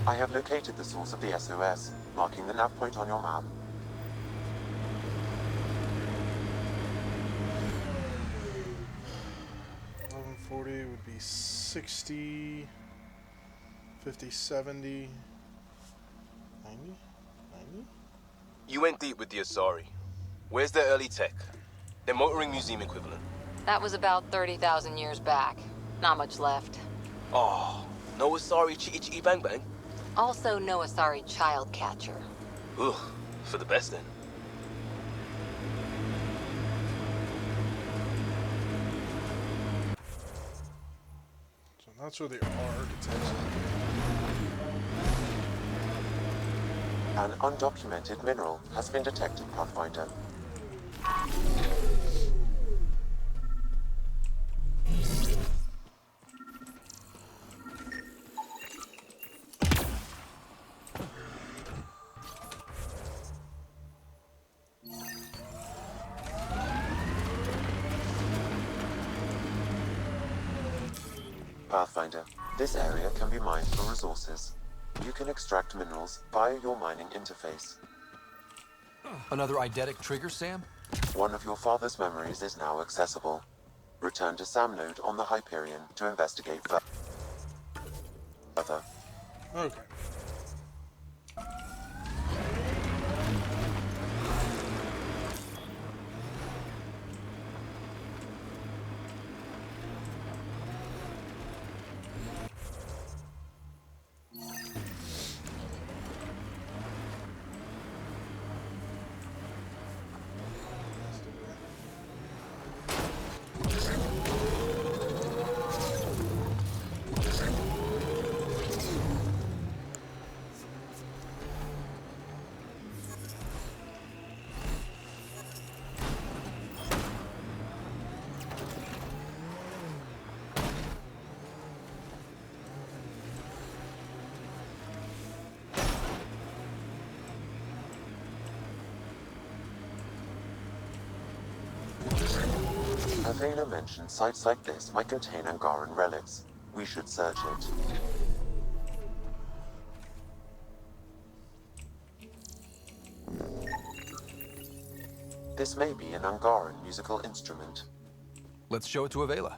I have located the source of the SOS, marking the nav point on your map. $1140 would be 60, 50, 70, 90, 90? You went deep with the Asari. Where's their early tech? Their motoring museum equivalent. That was about 30,000 years back. Not much left. Oh, no Asari chitty chitty bang bang? Also no Asari child catcher. Ugh, for the best then. So that's where they are, detection. An undocumented mineral has been detected, Pathfinder. Pathfinder, this area can be mined for resources. You can extract minerals via your mining interface. Another eidetic trigger, Sam? One of your father's memories is now accessible. Return to Sam Node on the Hyperion to investigate further. Okay. Avena mentioned sites like this might contain Angaran relics. We should search it. This may be an Angaran musical instrument. Let's show it to Avela.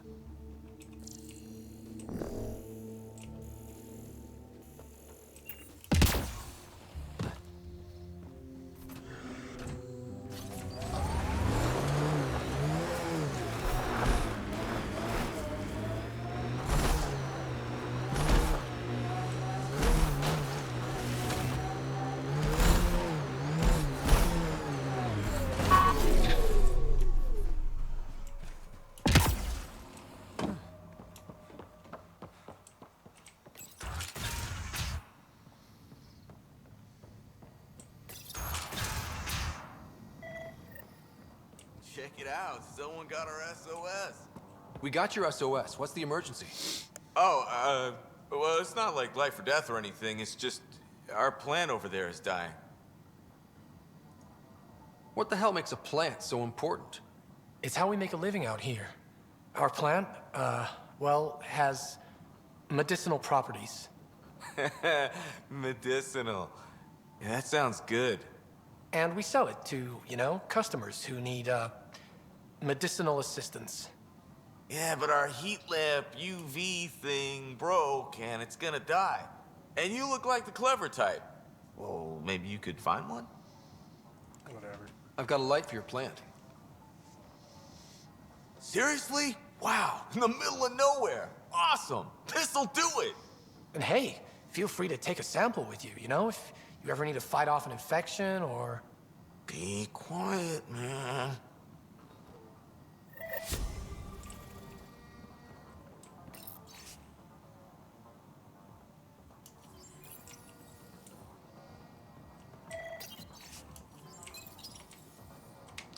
check it out. Someone got our SOS. We got your SOS. What's the emergency? Oh, well, it's not like life or death or anything. It's just our plant over there is dying. What the hell makes a plant so important? It's how we make a living out here. Our plant, well, has medicinal properties. Medicinal. Yeah, that sounds good. And we sell it to, customers who need, medicinal assistance. Yeah, but our heat lamp UV thing broke and it's gonna die. And you look like the clever type. Well, maybe you could find one? Whatever. I've got a light for your plant. Seriously? Wow, in the middle of nowhere. Awesome. This'll do it. And hey, feel free to take a sample with you, if you ever need to fight off an infection or... Be quiet, man.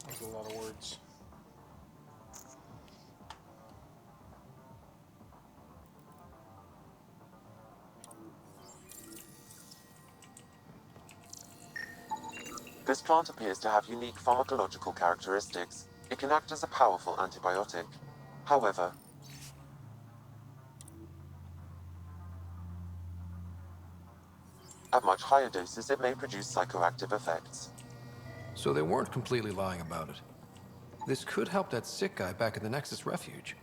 That's a lot of words. This plant appears to have unique pharmacological characteristics. It can act as a powerful antibiotic. However, at much higher doses, it may produce psychoactive effects. So they weren't completely lying about it. This could help that sick guy back at the Nexus Refuge.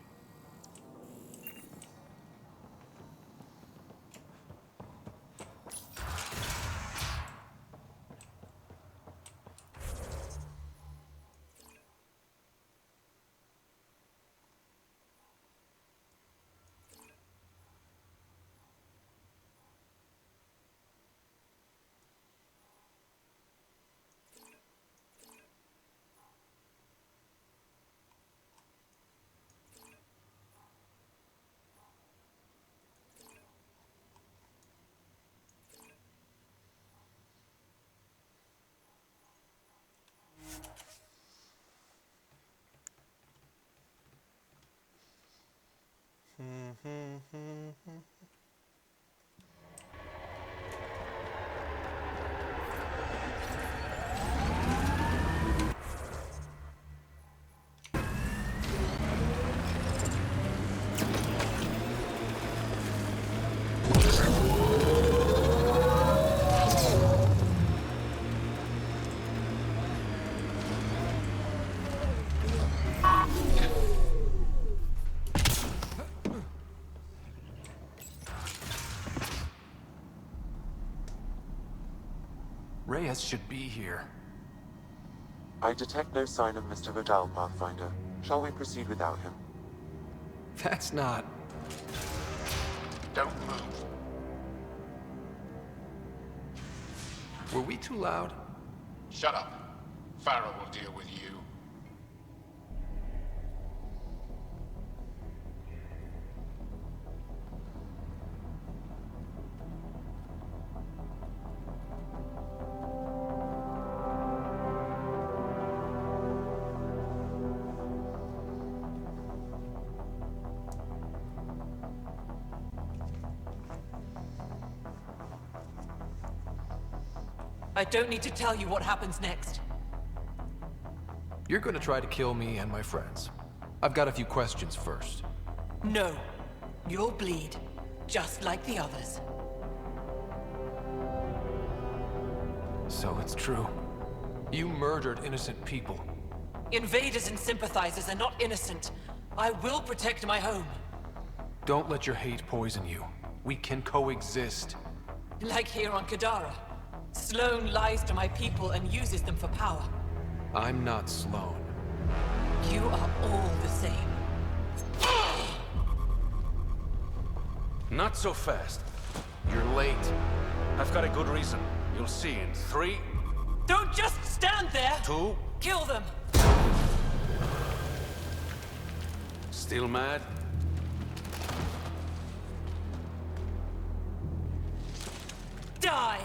Reyes should be here. I detect no sign of Mr. Vidal, Pathfinder. Shall we proceed without him? That's not... Don't move. Were we too loud? Shut up. Farrell will deal with you. I don't need to tell you what happens next. You're gonna try to kill me and my friends. I've got a few questions first. No. You'll bleed, just like the others. So it's true. You murdered innocent people. Invaders and sympathizers are not innocent. I will protect my home. Don't let your hate poison you. We can coexist. Like here on Kadara. Sloane lies to my people and uses them for power. I'm not Sloane. You are all the same. Not so fast. You're late. I've got a good reason. You'll see in 3... Don't just stand there! 2... Kill them! Still mad? Die!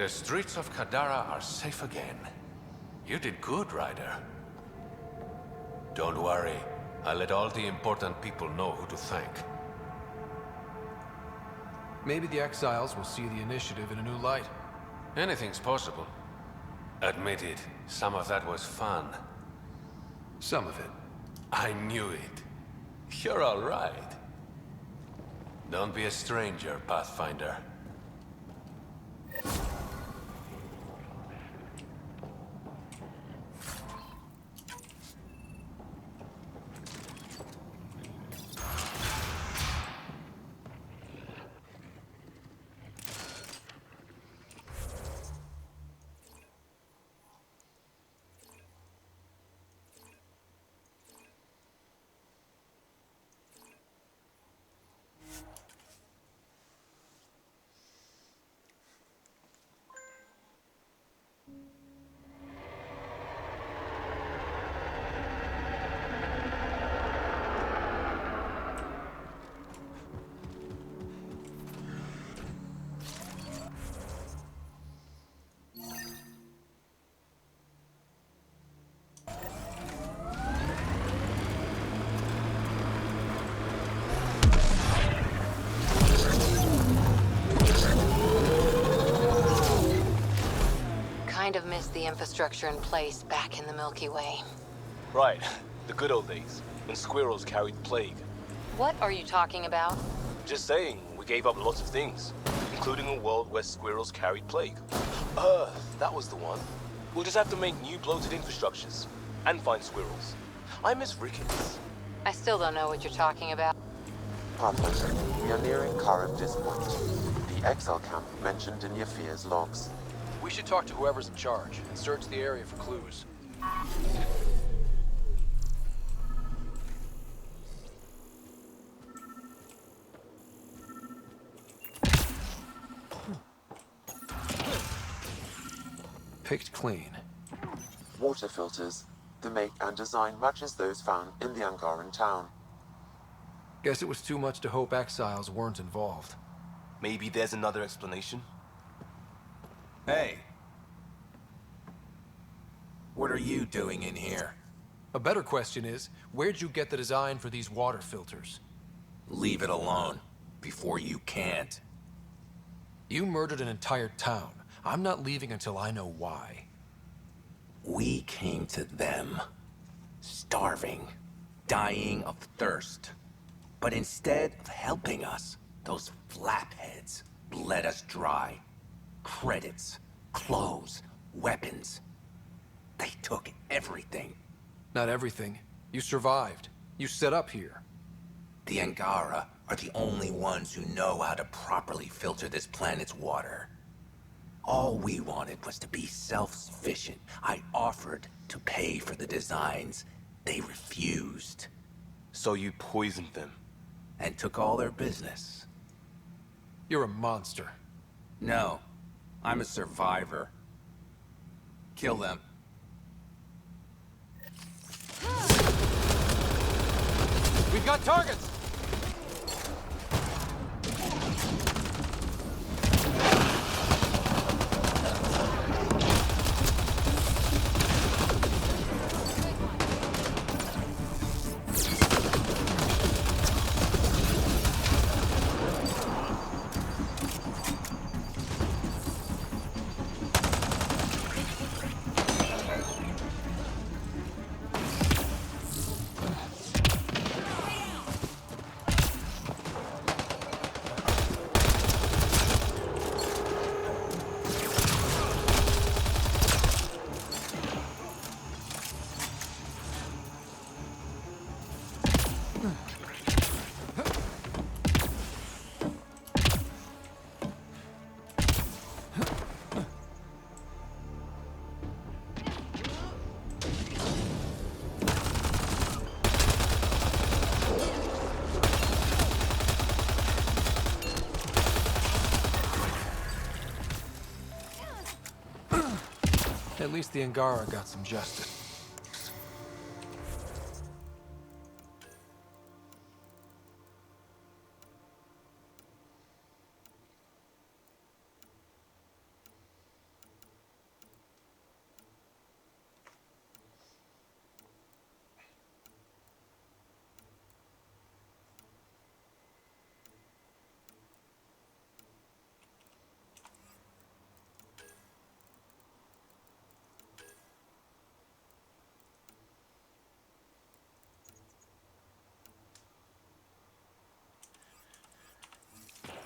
The streets of Kadara are safe again. You did good, Ryder. Don't worry. I'll let all the important people know who to thank. Maybe the exiles will see the initiative in a new light. Anything's possible. Admit it, some of that was fun. Some of it. I knew it. You're all right. Don't be a stranger, Pathfinder. Kind of missed the infrastructure in place back in the Milky Way. Right. The good old days, when squirrels carried plague. What are you talking about? Just saying, we gave up lots of things, including a world where squirrels carried plague. That was the one. We'll just have to make new bloated infrastructures, and find squirrels. I miss rickets. I still don't know what you're talking about. Pathfinder, we are nearing Karabdis Point, the exile camp mentioned in Yafir's logs. We should talk to whoever's in charge and search the area for clues. Picked clean. Water filters. The make and design matches those found in the Angaran town. Guess it was too much to hope exiles weren't involved. Maybe there's another explanation? Hey. What are you doing in here? A better question is, where'd you get the design for these water filters? Leave it alone, before you can't. You murdered an entire town. I'm not leaving until I know why. We came to them, starving, dying of thirst. But instead of helping us, those flapheads bled us dry. Credits, clothes, weapons. They took everything. Not everything. You survived. You set up here. The Angara are the only ones who know how to properly filter this planet's water. All we wanted was to be self-sufficient. I offered to pay for the designs. They refused. So you poisoned them? And took all their business. You're a monster. No. I'm a survivor. Kill them. We've got targets! At least the Angara got some justice.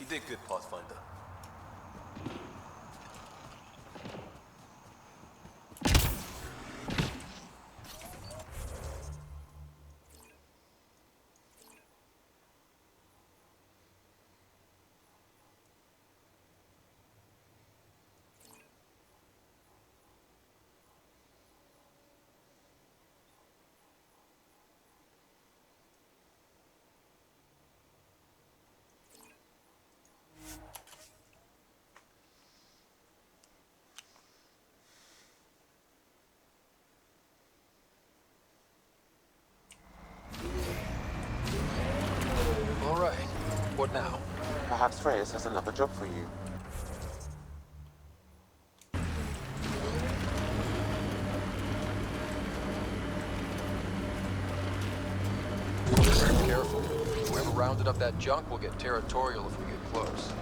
did good, Pathfinder. All right. What now? Perhaps Reyes has another job for you. Careful. Whoever rounded up that junk will get territorial if we get close.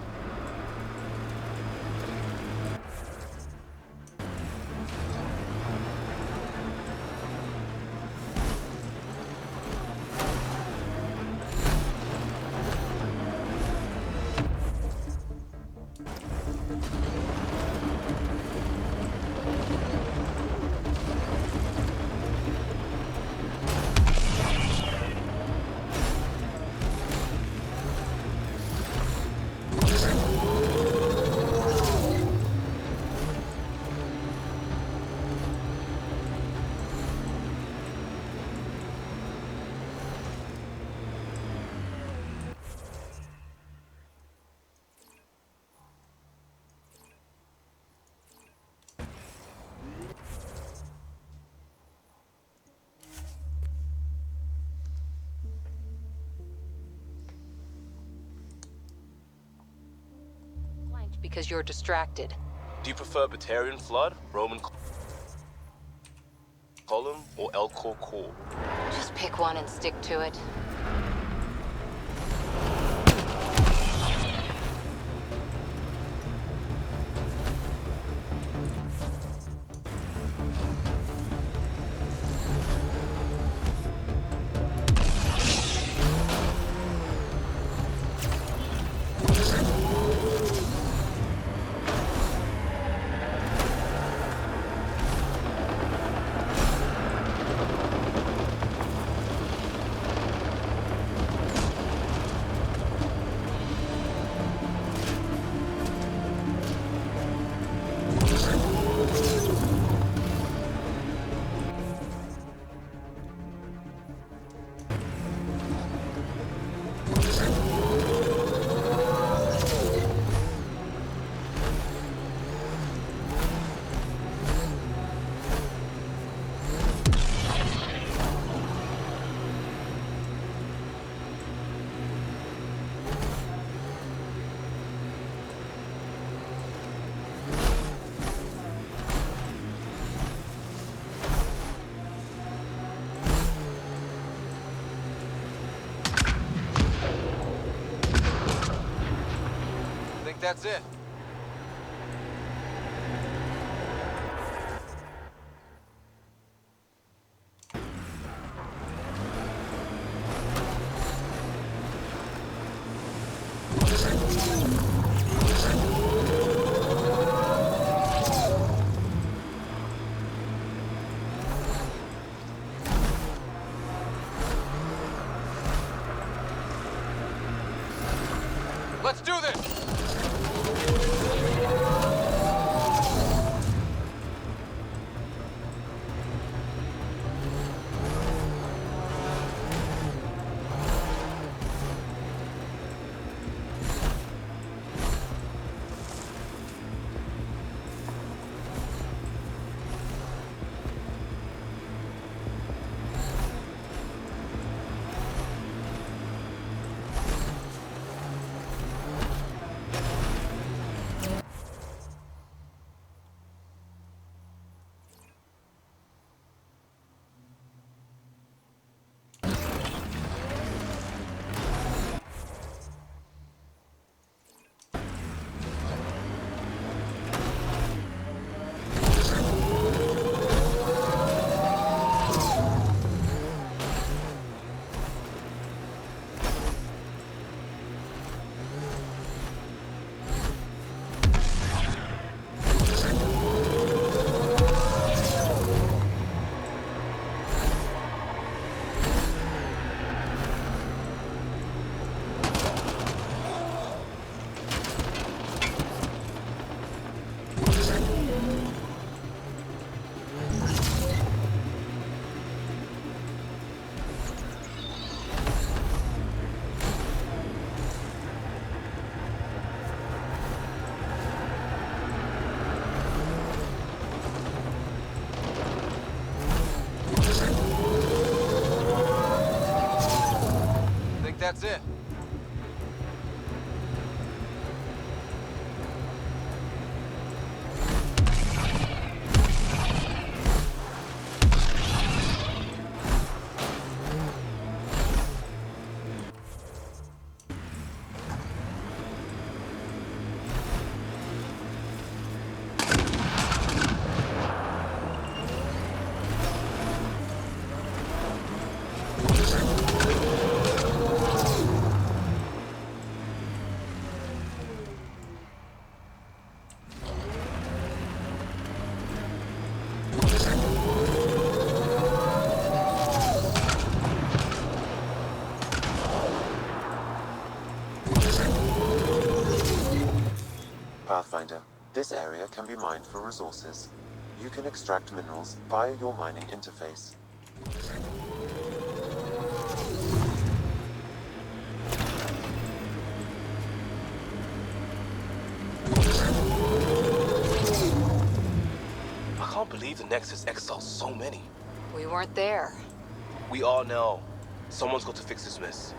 Because you're distracted. Do you prefer Batarian Flood, Roman Column, or Elcor Core? Just pick one and stick to it. That's it. Let's do this! that's it. Pathfinder, this area can be mined for resources. You can extract minerals via your mining interface. I can't believe the Nexus exiled so many. We weren't there. We are now. Someone's got to fix this mess.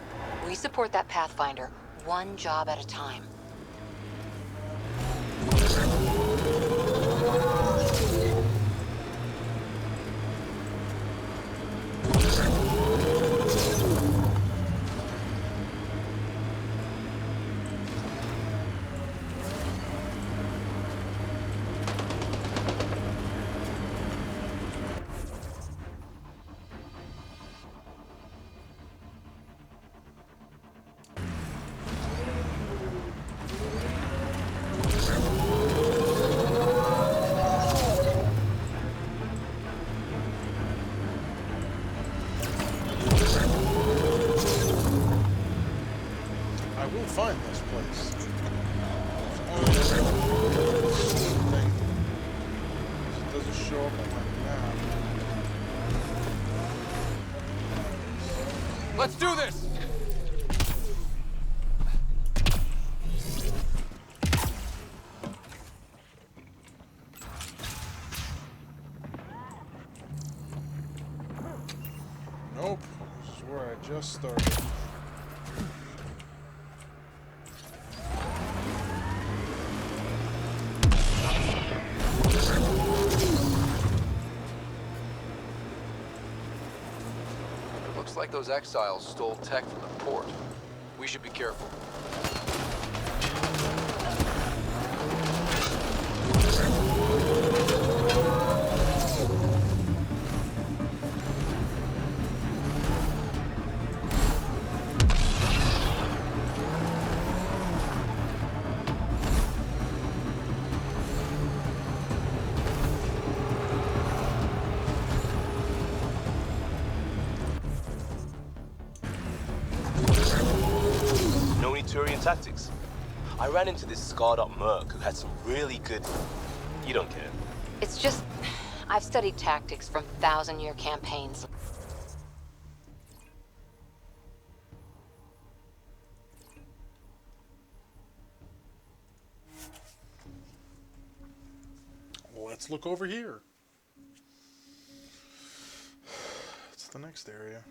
We support that Pathfinder, one job at a time. I will find this place. It doesn't show up on my map. Let's do this! Nope. This is where I just started. Looks like those exiles stole tech from the port. We should be careful. No need Turian tactics. I ran into this scarred-up merc who had some really good... You don't care. It's just, I've studied tactics from thousand-year campaigns. Let's look over here. It's the next area.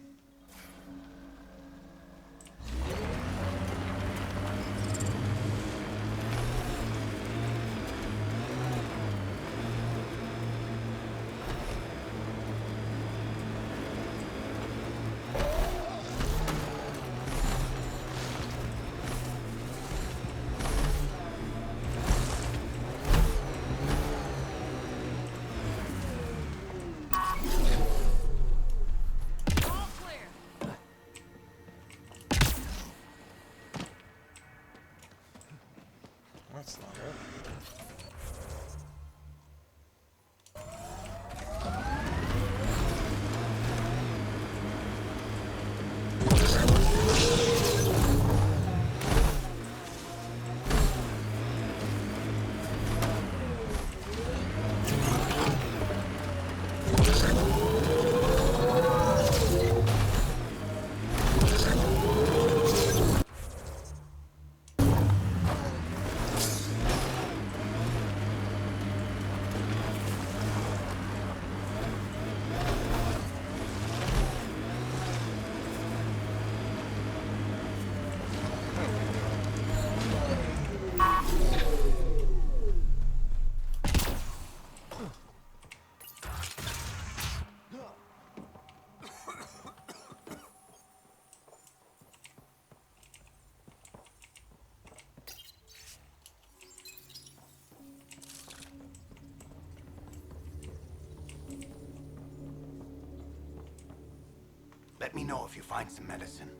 me know if you find some medicine.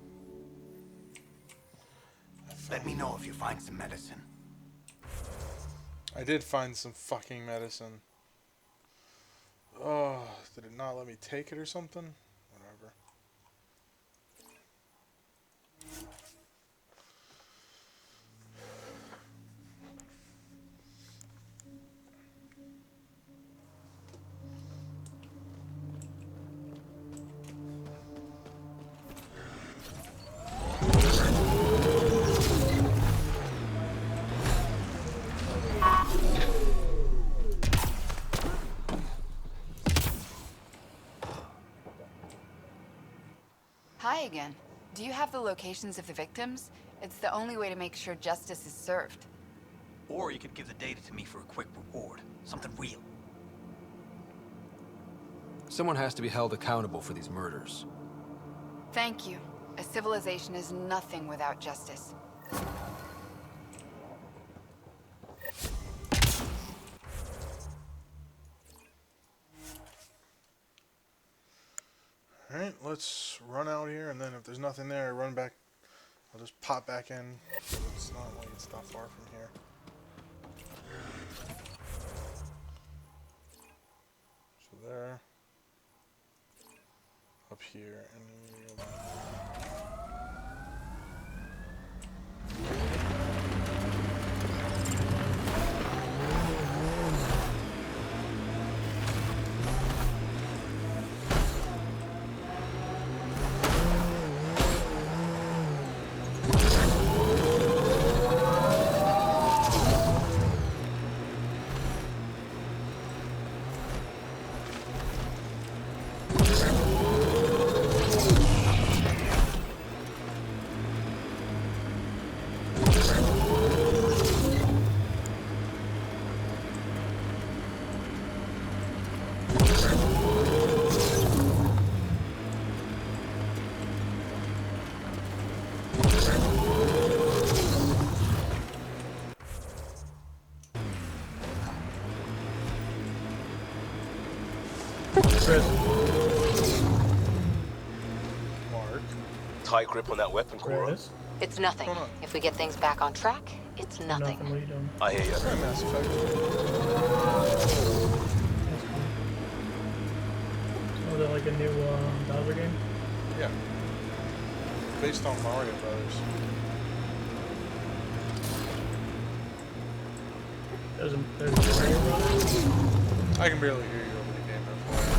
Let me know if you find some medicine. I did find some fucking medicine. Oh, did it not let me take it or something? Whatever. Hi again. Do you have the locations of the victims? It's the only way to make sure justice is served. Or you could give the data to me for a quick reward. Something real. Someone has to be held accountable for these murders. Thank you. A civilization is nothing without justice. Alright, let's run out here, and then if there's nothing there, run back. I'll just pop back in. It's not like it's not far from here. So there. Up here, and Mark. Tight grip on that weapon, Cora. It's nothing. If we get things back on track, it's nothing. I hear you. Mass Effect. Was it like a new Bowser game? Yeah. Based on Mario Brothers. There's Mario Brothers? I can barely hear you over the game, FYI.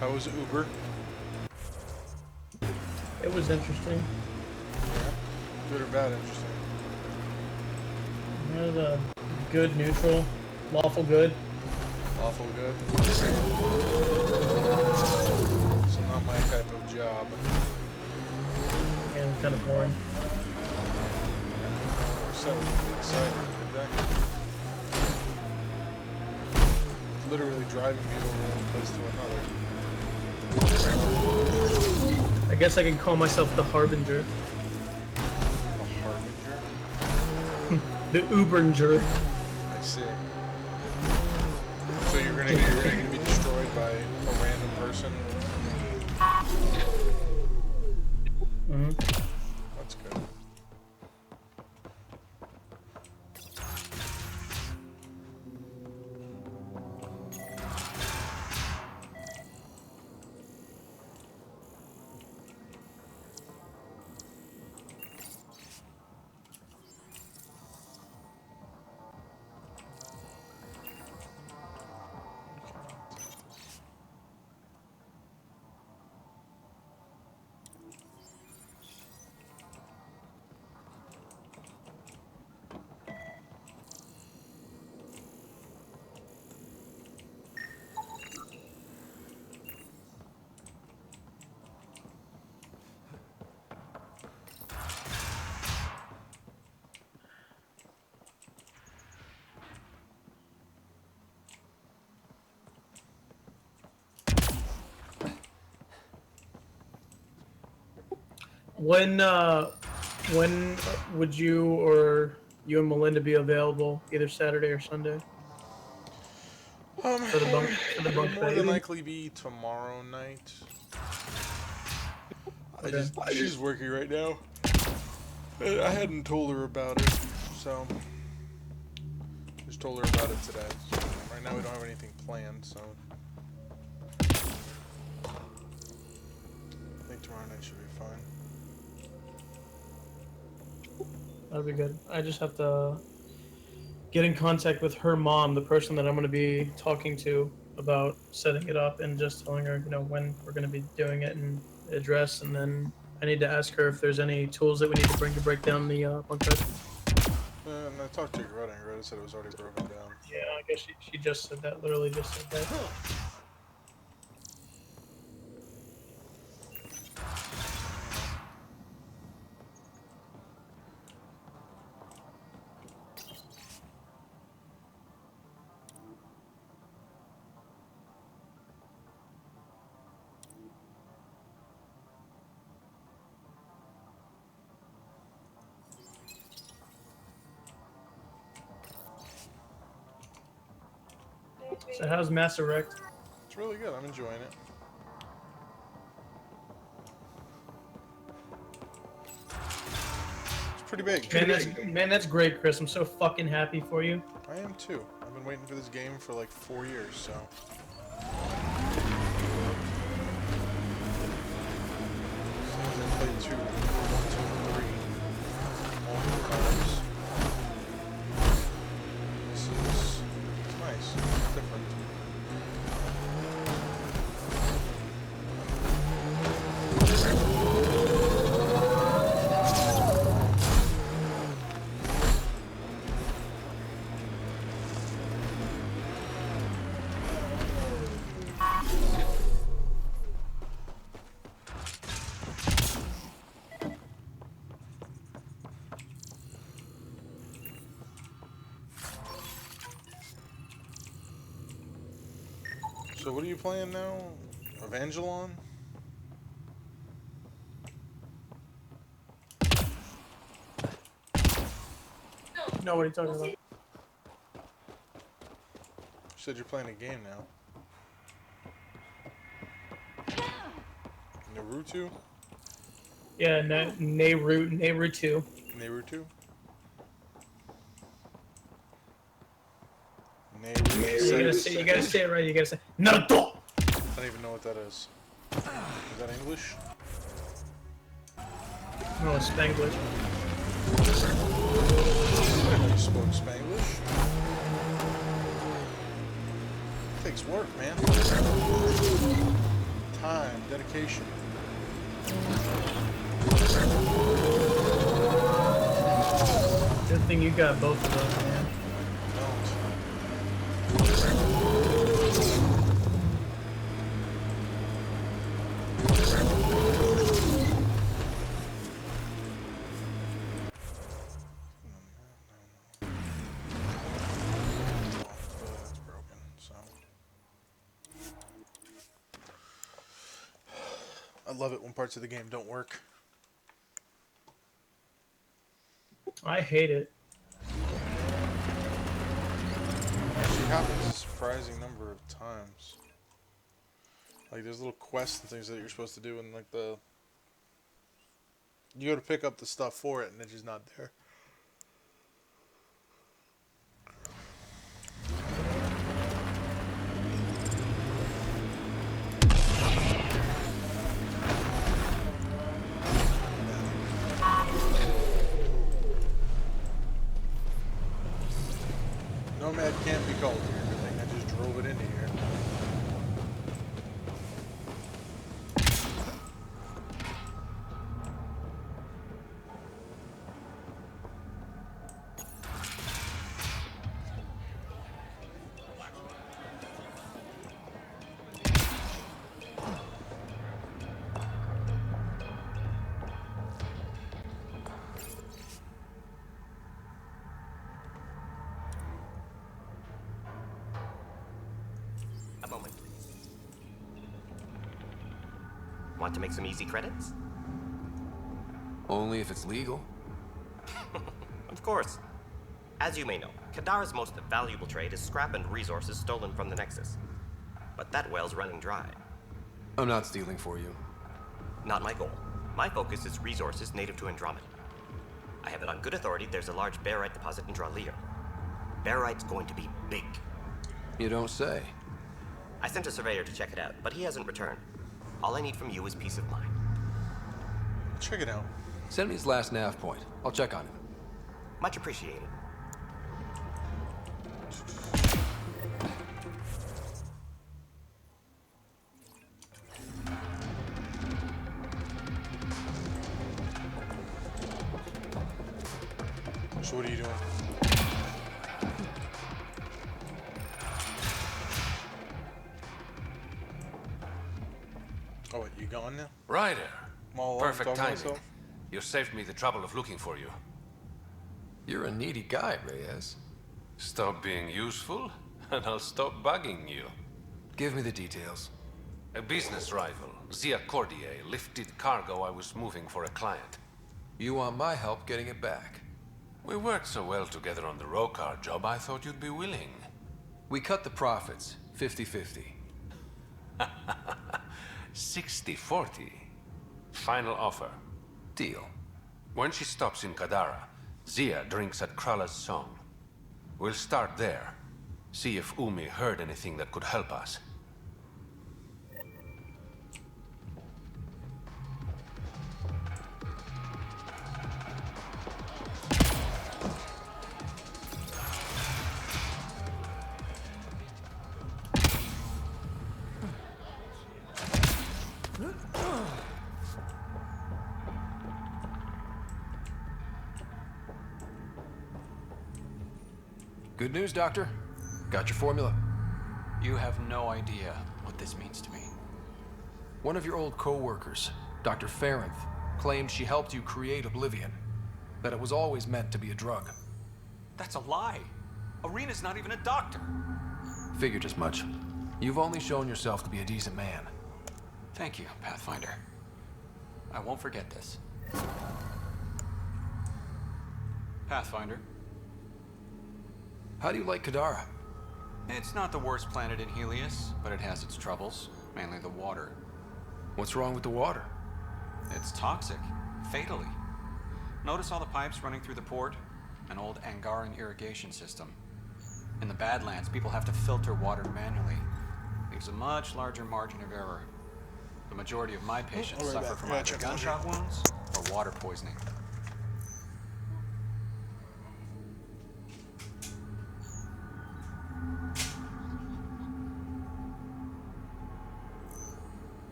How was Uber? It was interesting. Yeah. Good or bad interesting? It was a good, neutral, lawful good. Lawful good. So not my type of job. And kind of boring. So excited, did they? Literally driving people from one place to another. I guess I can call myself the Harbinger. The Harbinger? The Ubernger. I see. So you're gonna be destroyed by a random person? Mm-hmm. That's good. When would you or you and Melinda be available either Saturday or Sunday? For the bunk It'll more bed. than likely be tomorrow night. She's working right now. And I hadn't told her about it, so just told her about it today. So right now we don't have anything planned, so I think tomorrow night should be fine. That'd be good. I just have to get in contact with her mom, the person that I'm going to be talking to about setting it up, and just telling her, when we're going to be doing it and the address, and then I need to ask her if there's any tools that we need to bring to break down the bunk bed. And I talked to Greta, and Greta said it was already broken down. Yeah, I guess she just said that, literally just said that. So how's Mass Effect? It's really good. I'm enjoying it. It's pretty big. Man, that's great, Chris. I'm so fucking happy for you. I am too. I've been waiting for this game for like 4 years, so. I played 2, 1, 2, and 3 multiple times. It's nice. It's different. So what are you playing now? Evangelon? No, what are you talking about? You said you're playing a game now. Naruto? Yeah, Naruto. Naruto? You gotta say it right. You gotta say Naruto. I don't even know what that is. Is that English? No, it's Spanglish. You spoke Spanglish? Takes work, man. Time, dedication. Good thing you got both of those, man. I love it when parts of the game don't work. I hate it. Actually happens a surprising number of times. Like there's little quests and things that you're supposed to do, and like you go to pick up the stuff for it, and it's just not there. Nomad can't be called here. Good thing I just drove it into here. A moment, please. Want to make some easy credits? Only if it's legal. Of course. As you may know, Kadara's most valuable trade is scrap and resources stolen from the Nexus. But that well's running dry. I'm not stealing for you. Not my goal. My focus is resources native to Andromeda. I have it on good authority there's a large barite deposit in Draleo. Barite's going to be big. You don't say. I sent a surveyor to check it out, but he hasn't returned. All I need from you is peace of mind. Check it out. Send me his last nav point. I'll check on him. Much appreciated. So what are you doing? Oh, what, you gone now? Ryder. I'm all alone Perfect talking to timing. myself? You saved me the trouble of looking for you. You're a needy guy, Reyes. Stop being useful, and I'll stop bugging you. Give me the details. A business rival, Zia Cordier, lifted cargo I was moving for a client. You want my help getting it back? We worked so well together on the Rokar job, I thought you'd be willing. We cut the profits, 50-50. 60-40. Final offer. Deal. When she stops in Kadara, Zia drinks at Krala's song. We'll start there. See if Umi heard anything that could help us. Good news, Doctor. Got your formula. You have no idea what this means to me. One of your old co-workers, Dr. Ferenth, claimed she helped you create Oblivion. That it was always meant to be a drug. That's a lie. Arena's not even a doctor. Figured as much. You've only shown yourself to be a decent man. Thank you, Pathfinder. I won't forget this. Pathfinder. How do you like Kadara? It's not the worst planet in Helios, but it has its troubles, mainly the water. What's wrong with the water? It's toxic, fatally. Notice all the pipes running through the port? An old Angaran irrigation system. In the Badlands, people have to filter water manually. Leaves a much larger margin of error. The majority of my patients suffer from either gunshot wounds or water poisoning.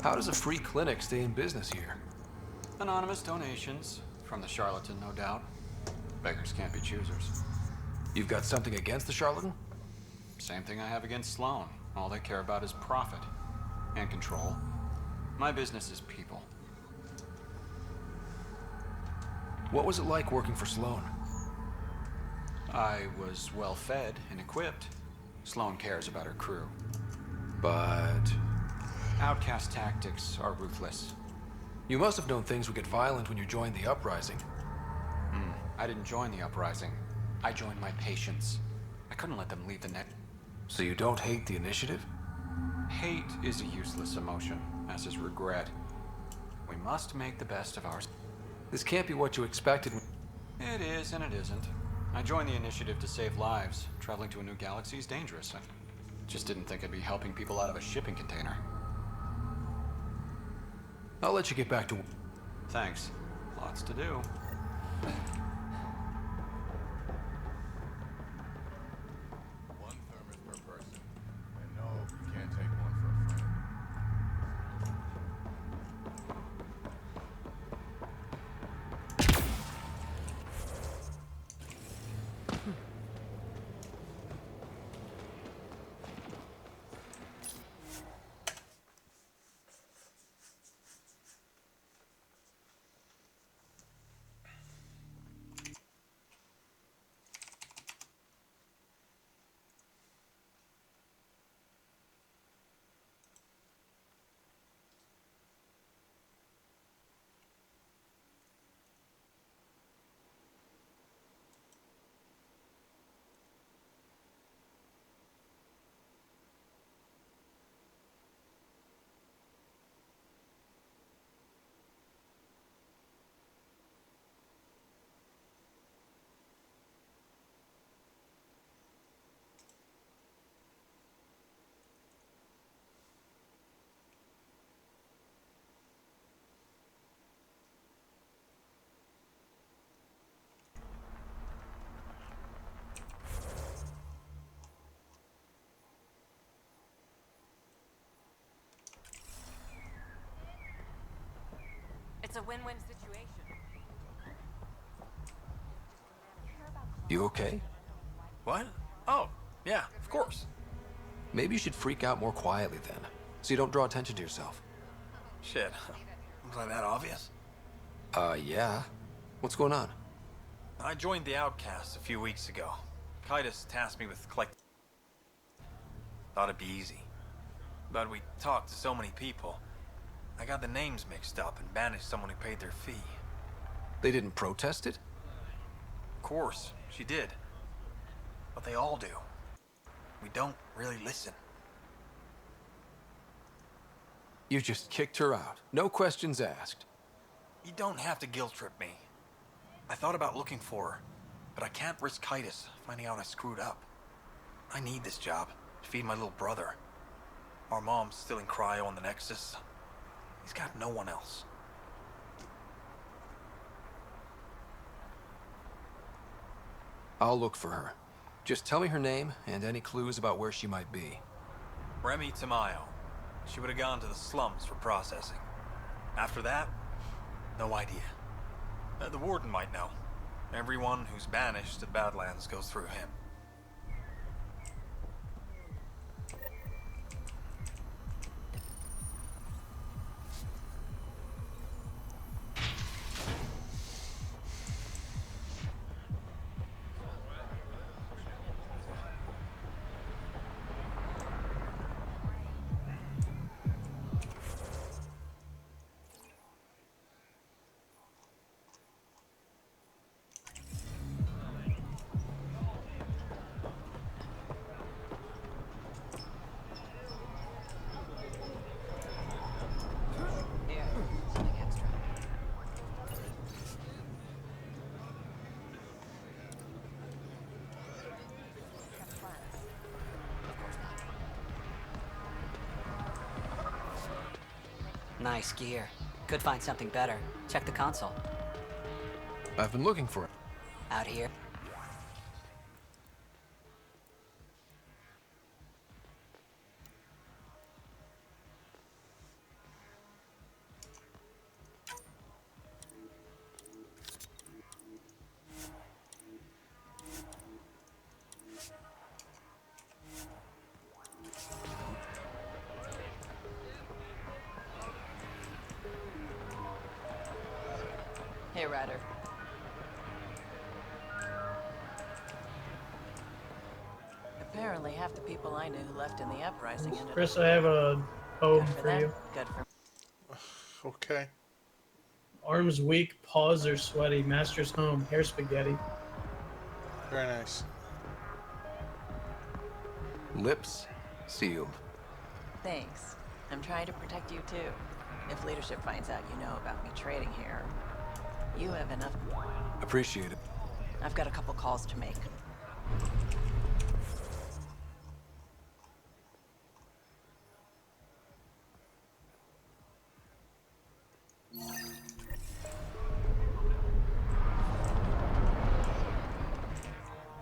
How does a free clinic stay in business here? Anonymous donations, from the charlatan, no doubt. Beggars can't be choosers. You've got something against the charlatan? Same thing I have against Sloan. All they care about is profit. And control. My business is people. What was it like working for Sloan? I was well fed and equipped. Sloan cares about her crew. But... Outcast tactics are ruthless. You must have known things would get violent when you joined the uprising. I didn't join the uprising. I joined my patients. I couldn't let them leave the net. So you don't hate the initiative? Hate is a useless emotion, as is regret. We must make the best of ours. This can't be what you expected. It is and it isn't. I joined the initiative to save lives. Traveling to a new galaxy is dangerous. I just didn't think I'd be helping people out of a shipping container. I'll let you get back to... Thanks. Lots to do. One thermos per person. And no, you can't take one for a friend. It's a win-win situation. You okay? What? Oh, yeah, of course. Maybe you should freak out more quietly then, so you don't draw attention to yourself. Shit. Was that obvious? Yeah. What's going on? I joined the Outcasts a few weeks ago. Kaitis tasked me with collecting. Thought it'd be easy. But we talked to so many people. I got the names mixed up and banished someone who paid their fee. They didn't protest it? Of course, she did. But they all do. We don't really listen. You just kicked her out. No questions asked. You don't have to guilt trip me. I thought about looking for her, but I can't risk Kaitis finding out I screwed up. I need this job to feed my little brother. Our mom's still in cryo on the Nexus. He's got no one else. I'll look for her. Just tell me her name and any clues about where she might be. Remy Tamayo. She would have gone to the slums for processing. After that, no idea. The warden might know. Everyone who's banished to the Badlands goes through him. Nice gear. Could find something better. Check the console. I've been looking for it. Out here. Hey, Ryder. Apparently, half the people I knew who left in the uprising ended Chris, up I have a poem good for for them. you. Good for Okay. Arms weak, paws are sweaty, master's home, hair spaghetti. Very nice. Lips sealed. Thanks. I'm trying to protect you too. If leadership finds out you know about me trading here, you have enough. Appreciate it. I've got a couple calls to make.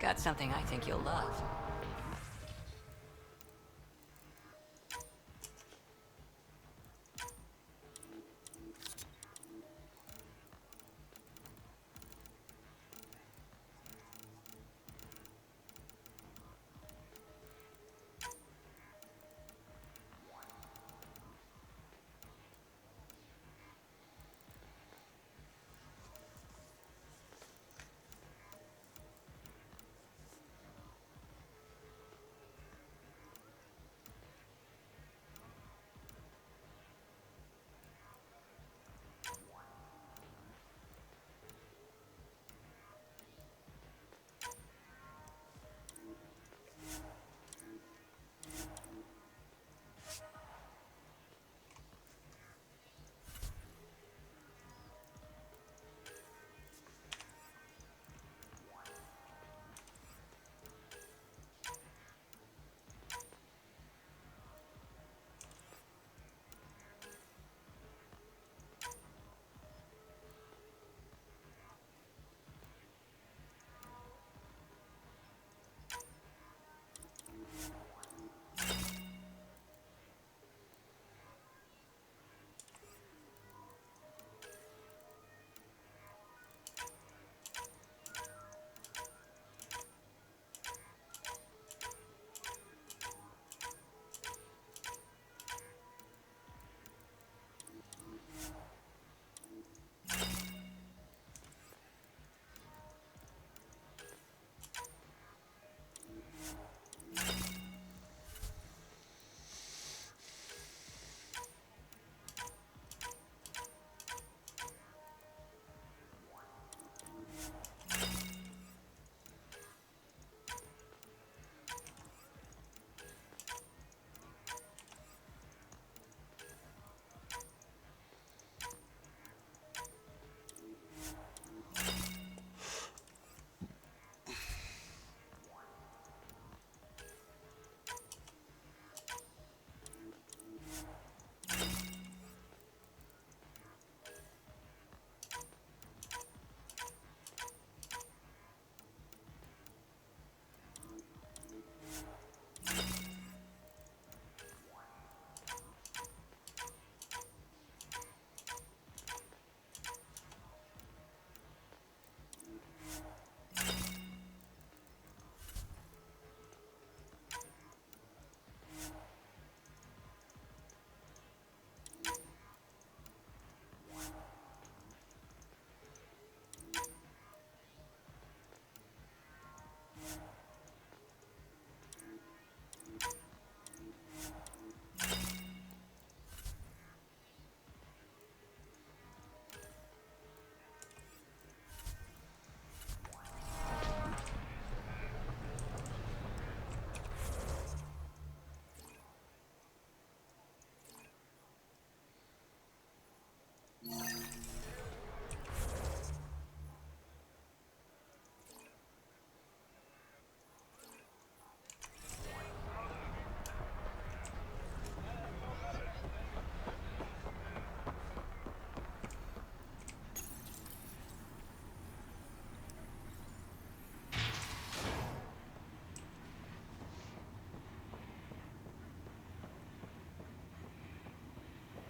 Got something I think you'll love.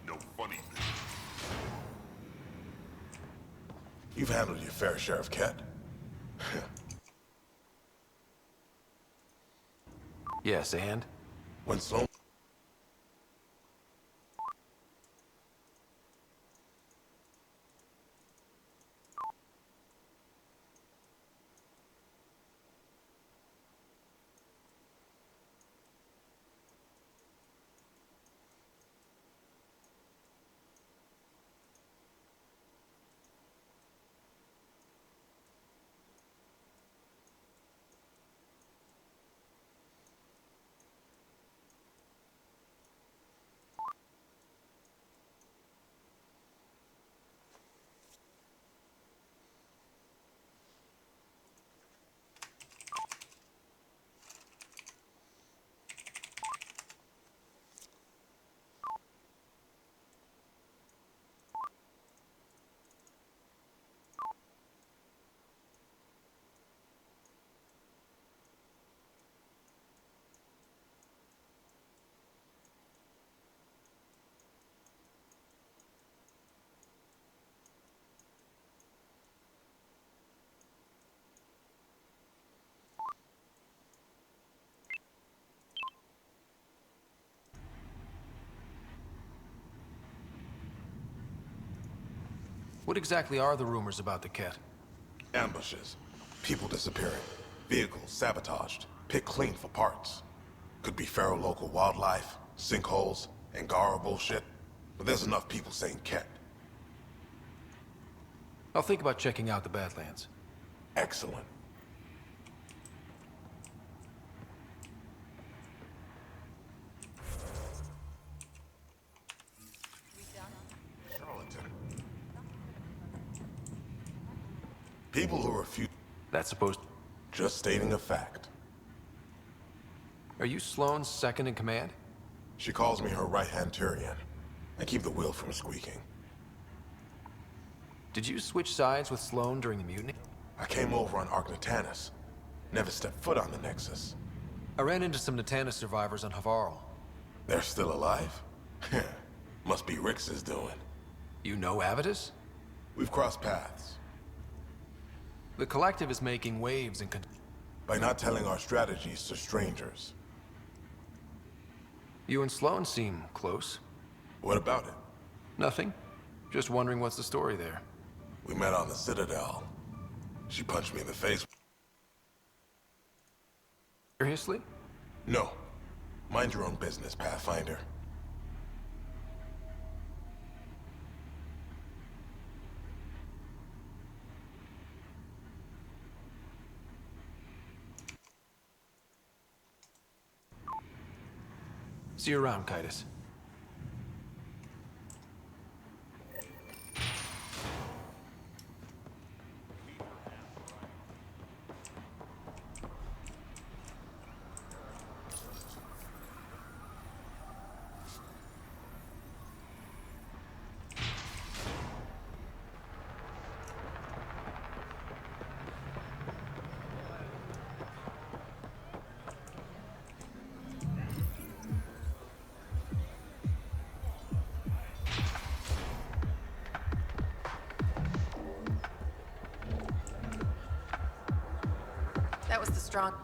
No funny business. You've handled your fair share of Ket. Yes, and? When Sloan... What exactly are the rumors about the Ket? Ambushes. People disappearing. Vehicles sabotaged. Picked clean for parts. Could be feral local wildlife, sinkholes, Angara bullshit. But there's enough people saying Ket. I'll think about checking out the Badlands. Excellent. Charlatan. People who refuse. That's supposed... Just stating a fact. Are you Sloane's second in command? She calls me her right-hand Tyrion. I keep the wheel from squeaking. Did you switch sides with Sloane during the mutiny? I came over on Argnatanus. Never stepped foot on the Nexus. I ran into some Natanus survivors on Havarl. They're still alive? Must be Rix's doing. You know Avitus? We've crossed paths. The Collective is making waves in... By not telling our strategies to strangers. You and Sloane seem close. What about it? Nothing. Just wondering what's the story there. We met on the Citadel. She punched me in the face. Seriously? No. Mind your own business, Pathfinder. See you around, Kitus. That was the strong...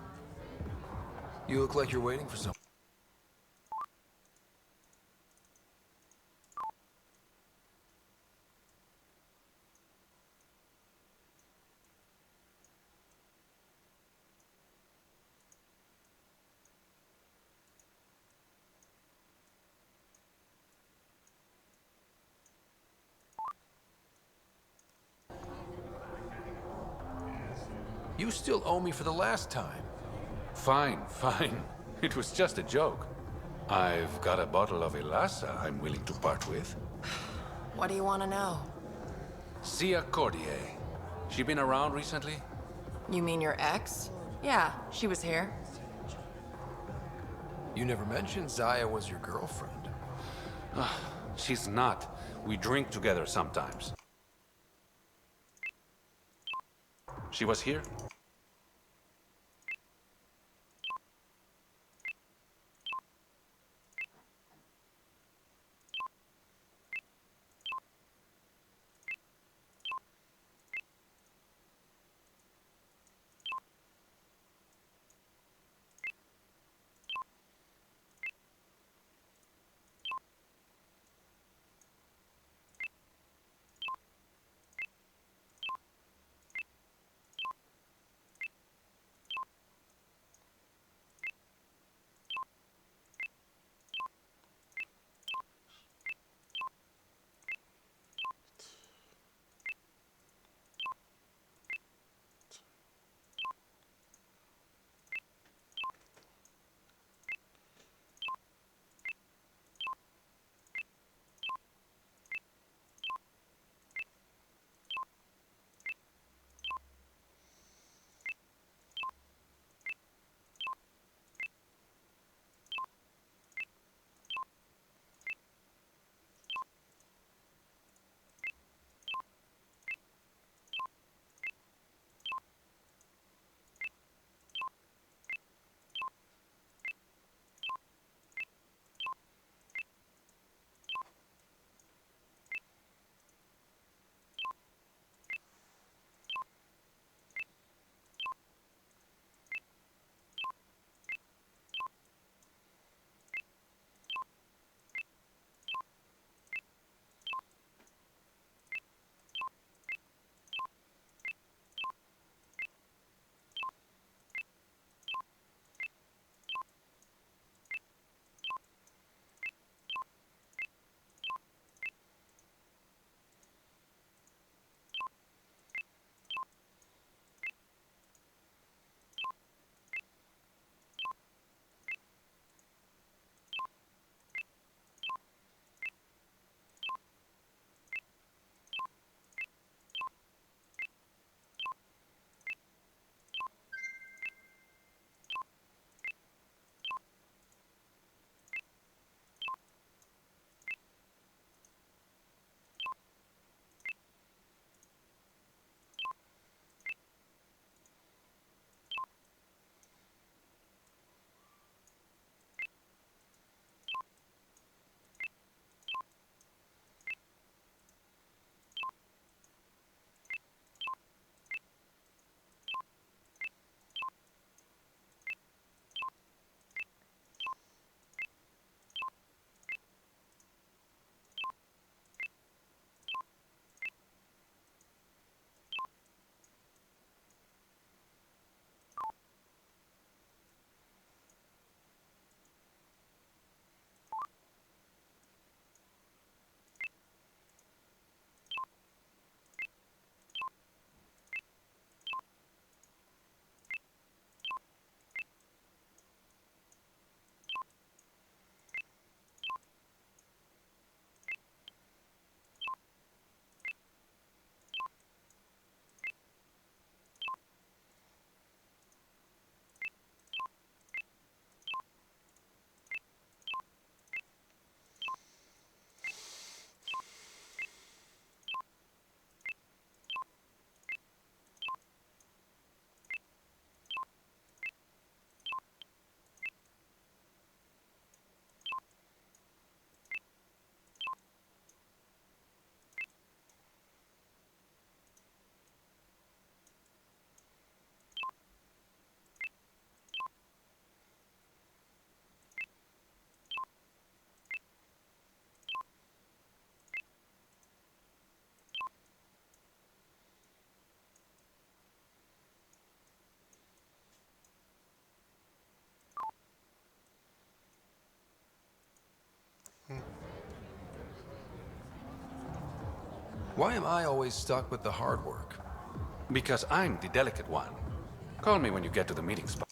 You look like you're waiting for someone. You still owe me for the last time. Fine, fine. It was just a joke. I've got a bottle of Elasa I'm willing to part with. What do you want to know? Sia Cordier. She been around recently? You mean your ex? Yeah, she was here. You never mentioned Zaya was your girlfriend. She's not. We drink together sometimes. She was here? Why am I always stuck with the hard work? Because I'm the delicate one. Call me when you get to the meeting spot.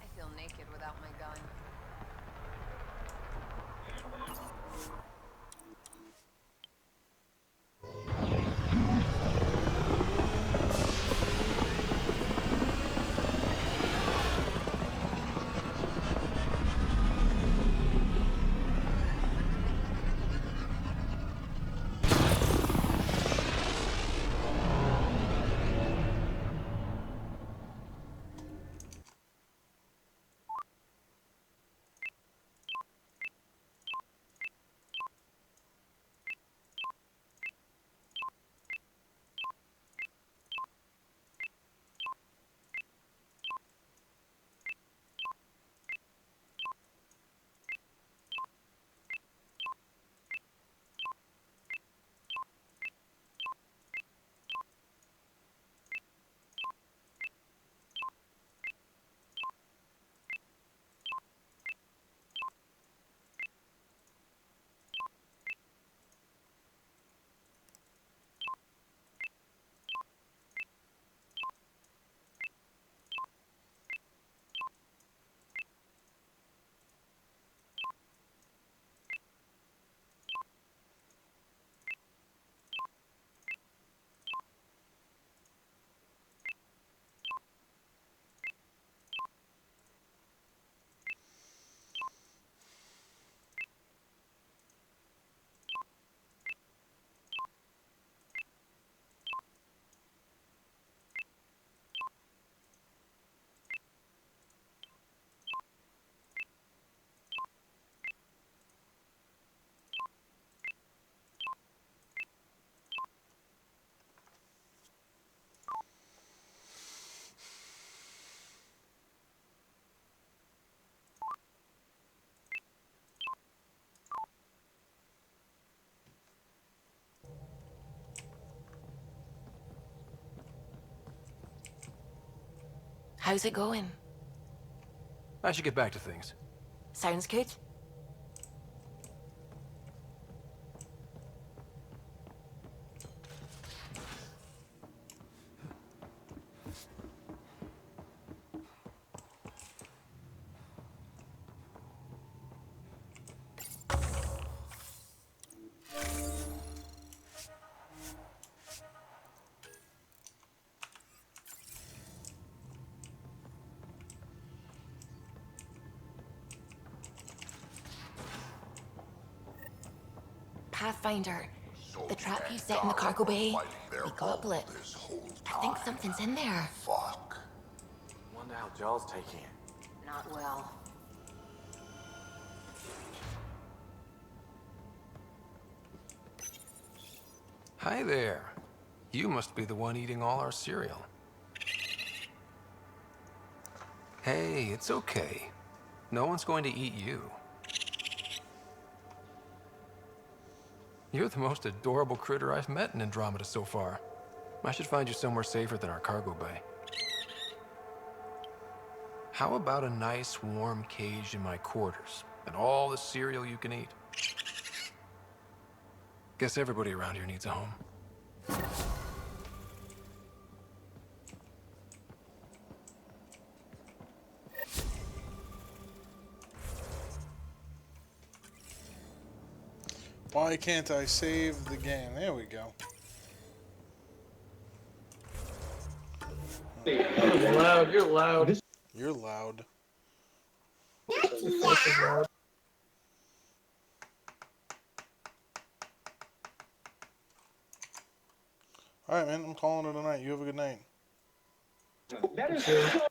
I feel naked without my gun. How's it going? I should get back to things. Sounds good. Pathfinder, the trap you set in the cargo bay, we got a blip. I think something's in there. Fuck. Wonder how Jarl's taking it. Not well. Hi there. You must be the one eating all our cereal. Hey, it's okay. No one's going to eat you. You're the most adorable critter I've met in Andromeda so far. I should find you somewhere safer than our cargo bay. How about a nice warm cage in my quarters and all the cereal you can eat? Guess everybody around here needs a home. Why can't I save the game? There we go. You're loud. You're loud. You're loud. Alright, man, I'm calling it a night. You have a good night. Sure.